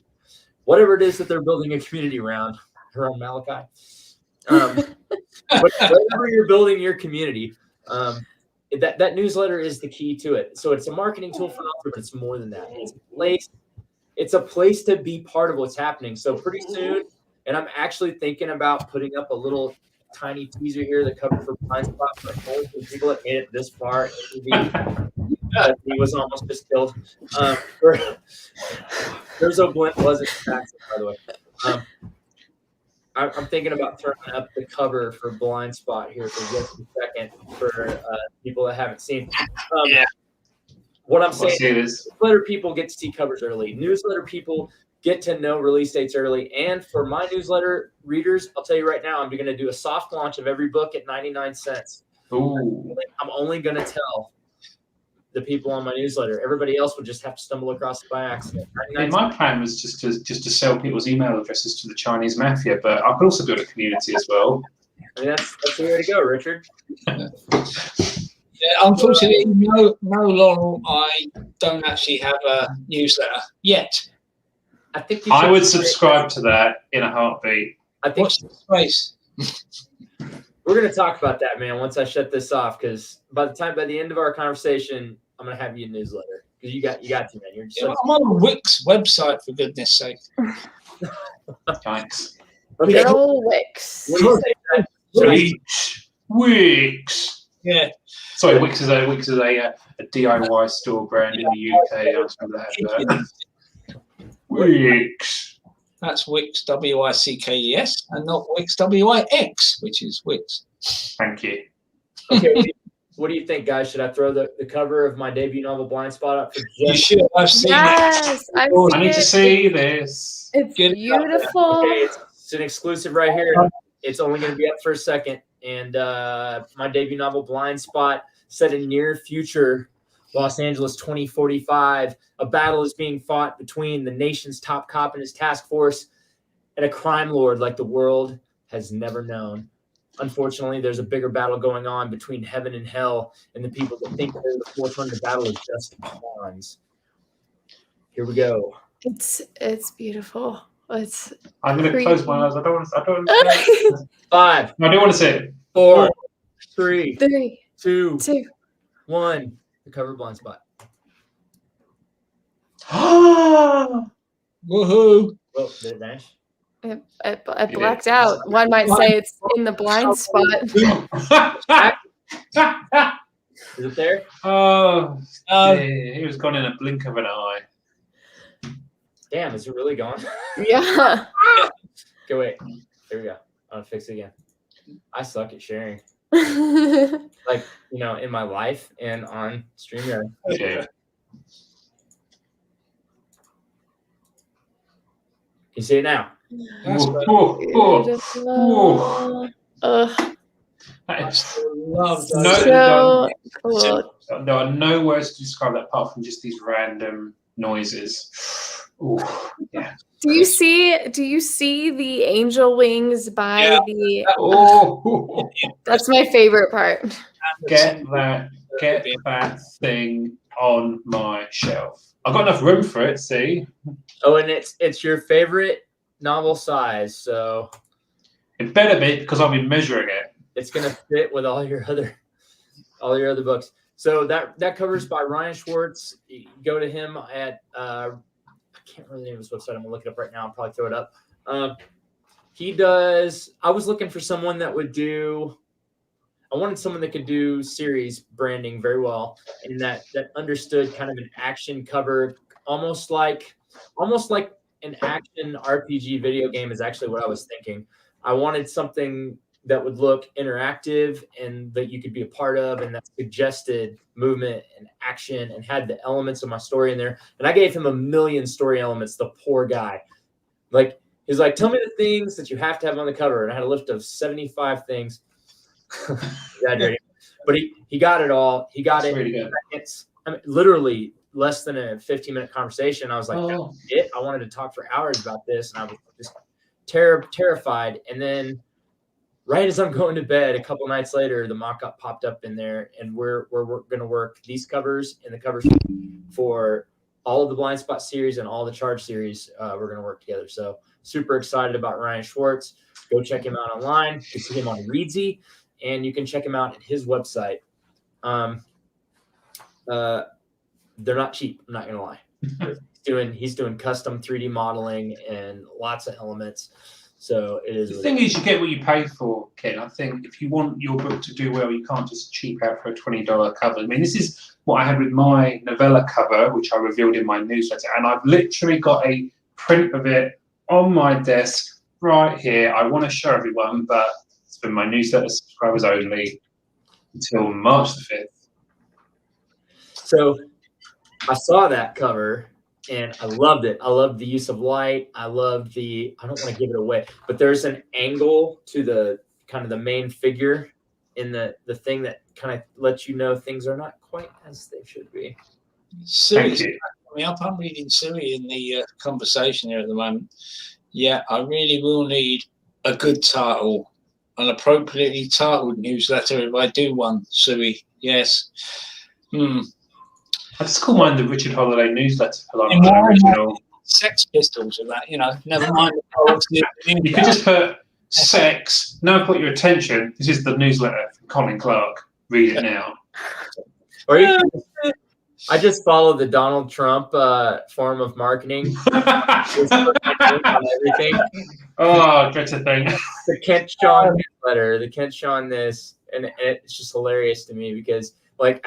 whatever it is that they're building a community around Malachi. Whatever you're building your community, that newsletter is the key to it. So it's a marketing tool for an author, but it's more than that. It's a place to be part of what's happening. So pretty soon, and I'm actually thinking about putting up a little tiny teaser here, the cover for Blind Spot for people that made it this far. He was almost just killed. There's a glint wasn't taxing, by the way. I'm thinking about turning up the cover for Blind Spot here for just a second for people that haven't seen. What I'm saying is newsletter people get to see covers early. Newsletter people get to know release dates early. And for my newsletter readers, I'll tell you right now, I'm going to do a soft launch of every book at 99 cents. Ooh. I'm only going to tell the people on my newsletter. Everybody else would just have to stumble across it by accident. My plan was just to sell people's email addresses to the Chinese mafia, but I could also build a community as well. I mean, that's the way to go, Richard. Yeah, unfortunately, no, Laurel, I don't actually have a newsletter yet. I think I would subscribe to that in a heartbeat. I think What's the space? we're going to talk about that, man, once I shut this off, because by the end of our conversation, I'm going to have you a newsletter because you got to, man. You're just I'm on Wix website, for goodness sake. Thanks. okay. Good old Wix. What do you say? Wix. Yeah. Sorry, Wix is a DIY store brand in the UK. I remember that. Wix. That's Wix, W-I-C-K-E-S, and not Wix, W-I-X, which is Wix. Thank you. Okay, what do you think, guys? Should I throw the cover of my debut novel, Blind Spot, up for You just? should. I've seen Yes, I've Oh, seen I need it. to see this. It's Get it beautiful. Okay, it's an exclusive right here. It's only going to be up for a second. And my debut novel, Blind Spot, set in near future Los Angeles 2045. A battle is being fought between the nation's top cop and his task force and a crime lord like the world has never known. Unfortunately, there's a bigger battle going on between heaven and hell, and the people that think they're the forefront of the battle are just pawns. Here we go. It's beautiful. It's I'm going to close my eyes. I don't want to. 5, No, I do want to see it. 4, 3, 3, 2, 2. 1. The cover of Blind Spot. Woohoo! Whoa, did it vanish? I blacked out. One might say it's in the blind spot. Is it there? Oh, it was gone in a blink of an eye. Damn, is it really gone? Yeah. Okay, wait. There we go. I'll fix it again. I suck at sharing. Like, in my life and on StreamYard. Yeah. You see it now? That's Beautiful. Ugh, That is, love so cool. there are no words to describe that apart from just these random noises. Ooh, yeah. Do you see the angel wings by the? Oh, That's my favorite part. get that thing on my shelf. I've got enough room for it. See, Oh, and it's your favorite novel size, so it better be because I'll be measuring it. it's gonna fit with all your other books. So that cover's by Ryan Schwartz. You go to him at I can't remember the name of his website. I'm gonna look it up right now. I'll probably throw it up. He does. I was looking for someone that would do. I wanted someone that could do series branding very well, and that understood kind of an action cover, almost like an action RPG video game is actually what I was thinking. I wanted something that would look interactive and that you could be a part of, and that suggested movement and action and had the elements of my story in there. And I gave him a million story elements, the poor guy. Like, he's like, tell me the things that you have to have on the cover. And I had a list of 75 things. Exaggerating. But he got it all. He got That's it. really good. I mean, literally less than a 15-minute conversation. I was like, Oh. that's it. I wanted to talk for hours about this. And I was just terrified. And then right as I'm going to bed, a couple nights later, the mock-up popped up in there, and we're going to work these covers and the covers for all of the Blind Spot series and all the Charge series. We're going to work together. So super excited about Ryan Schwartz. Go check him out online. You can see him on Readsy, and you can check him out at his website. They're not cheap. I'm not going to lie. He's doing custom 3D modeling and lots of elements. So it is. The thing is, you get what you pay for, Ken. I think if you want your book to do well, you can't just cheap out for a $20 cover. I mean, this is what I had with my novella cover, which I revealed in my newsletter, and I've literally got a print of it on my desk right here. I want to show everyone, but it's been my newsletter subscribers only until March the 5th. So I saw that cover and I loved it. I loved the use of light. I don't want to give it away, but there's an angle to the kind of the main figure in the thing that kind of lets you know things are not quite as they should be. Sue's coming up. I'm reading Sue in the conversation here at the moment. Yeah, I really will need a good title, an appropriately titled newsletter if I do one, Sue. Yes. I just call mine the Richard Holliday newsletter for like original. Sex Pistols and that, never mind the policy. You could just put sex. Now I've got your attention. This is the newsletter from Colin Clark. Read it now. Or I just follow the Donald Trump form of marketing. On everything. Oh, that's a thing. The Kent Sean newsletter, the Kent Sean this, and it's just hilarious to me because, like,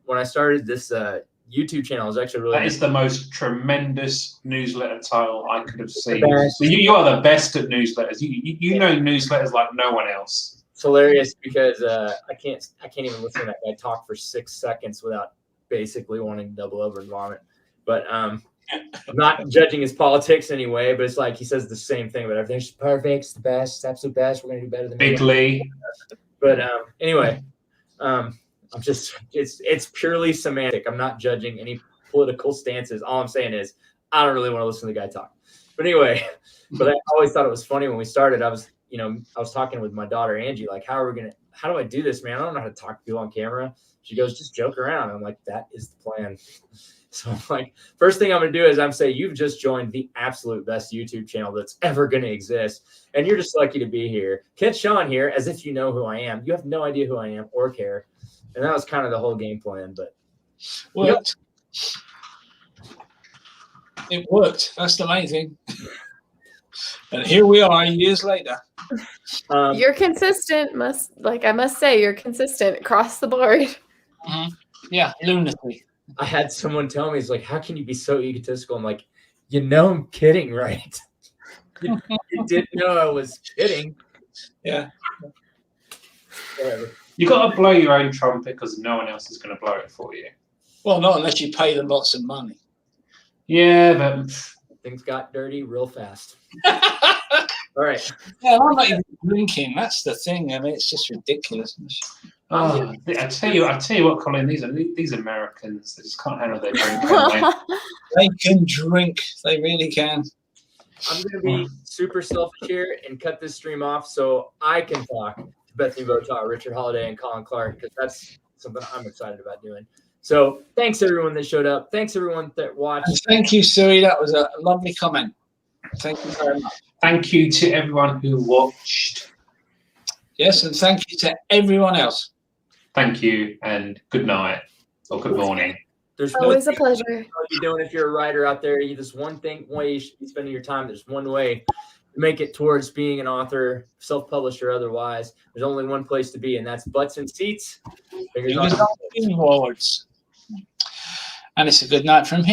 when I started this YouTube channel, I was actually really. That is the most tremendous newsletter title I could have seen. So you are the best at newsletters. You know newsletters like no one else. It's hilarious because I can't even listen to that guy talk for 6 seconds without basically wanting to double over and vomit. But I'm not judging his politics anyway. But it's like he says the same thing about everything's perfect, it's the best, it's absolute best. We're gonna do better than Big Lee. But anyway, I'm just it's purely semantic. I'm not judging any political stances. All I'm saying is I don't really want to listen to the guy talk. But anyway, but I always thought it was funny when we started. I was talking with my daughter Angie, like, how do I do this, man? I don't know how to talk to people on camera. She goes, just joke around. I'm like, that is the plan. So I'm like, first thing I'm going to do is I'm say, you've just joined the absolute best YouTube channel that's ever going to exist. And you're just lucky to be here. Kent Sean here, as if you know who I am. You have no idea who I am or care. And that was kind of the whole game plan. But worked. It worked. That's the main thing. And here we are years later. You're consistent. I must say, you're consistent across the board. Mm-hmm. Yeah, lunacy. I had someone tell me, it's like, how can you be so egotistical? I'm like, I'm kidding, right? You didn't know I was kidding. Yeah. Whatever. You got to blow your own trumpet because no one else is going to blow it for you. Well, not unless you pay them lots of money. Yeah, but things got dirty real fast. All right. Yeah, I'm not even drinking. That's the thing. I mean, it's just ridiculous. I tell you what, Colin. These Americans, they just can't handle their drink. Anyway. They can drink. They really can. I'm going to be super selfish here and cut this stream off so I can talk to Bethany Votaw, Richard Holliday, and Colin Clark, because that's something I'm excited about doing. So thanks, everyone that showed up. Thanks, everyone that watched. And thank you, Sue. That was a lovely comment. Thank you very much. Thank you to everyone who watched. Yes, and thank you to everyone else. Thank you, and good night or good morning. There's always a pleasure. What you're doing if you're a writer out there, there's one way you should be spending your time. There's one way to make it towards being an author, self-published or otherwise. There's only one place to be, and that's butts and seats. Awards. And it's a good night from here.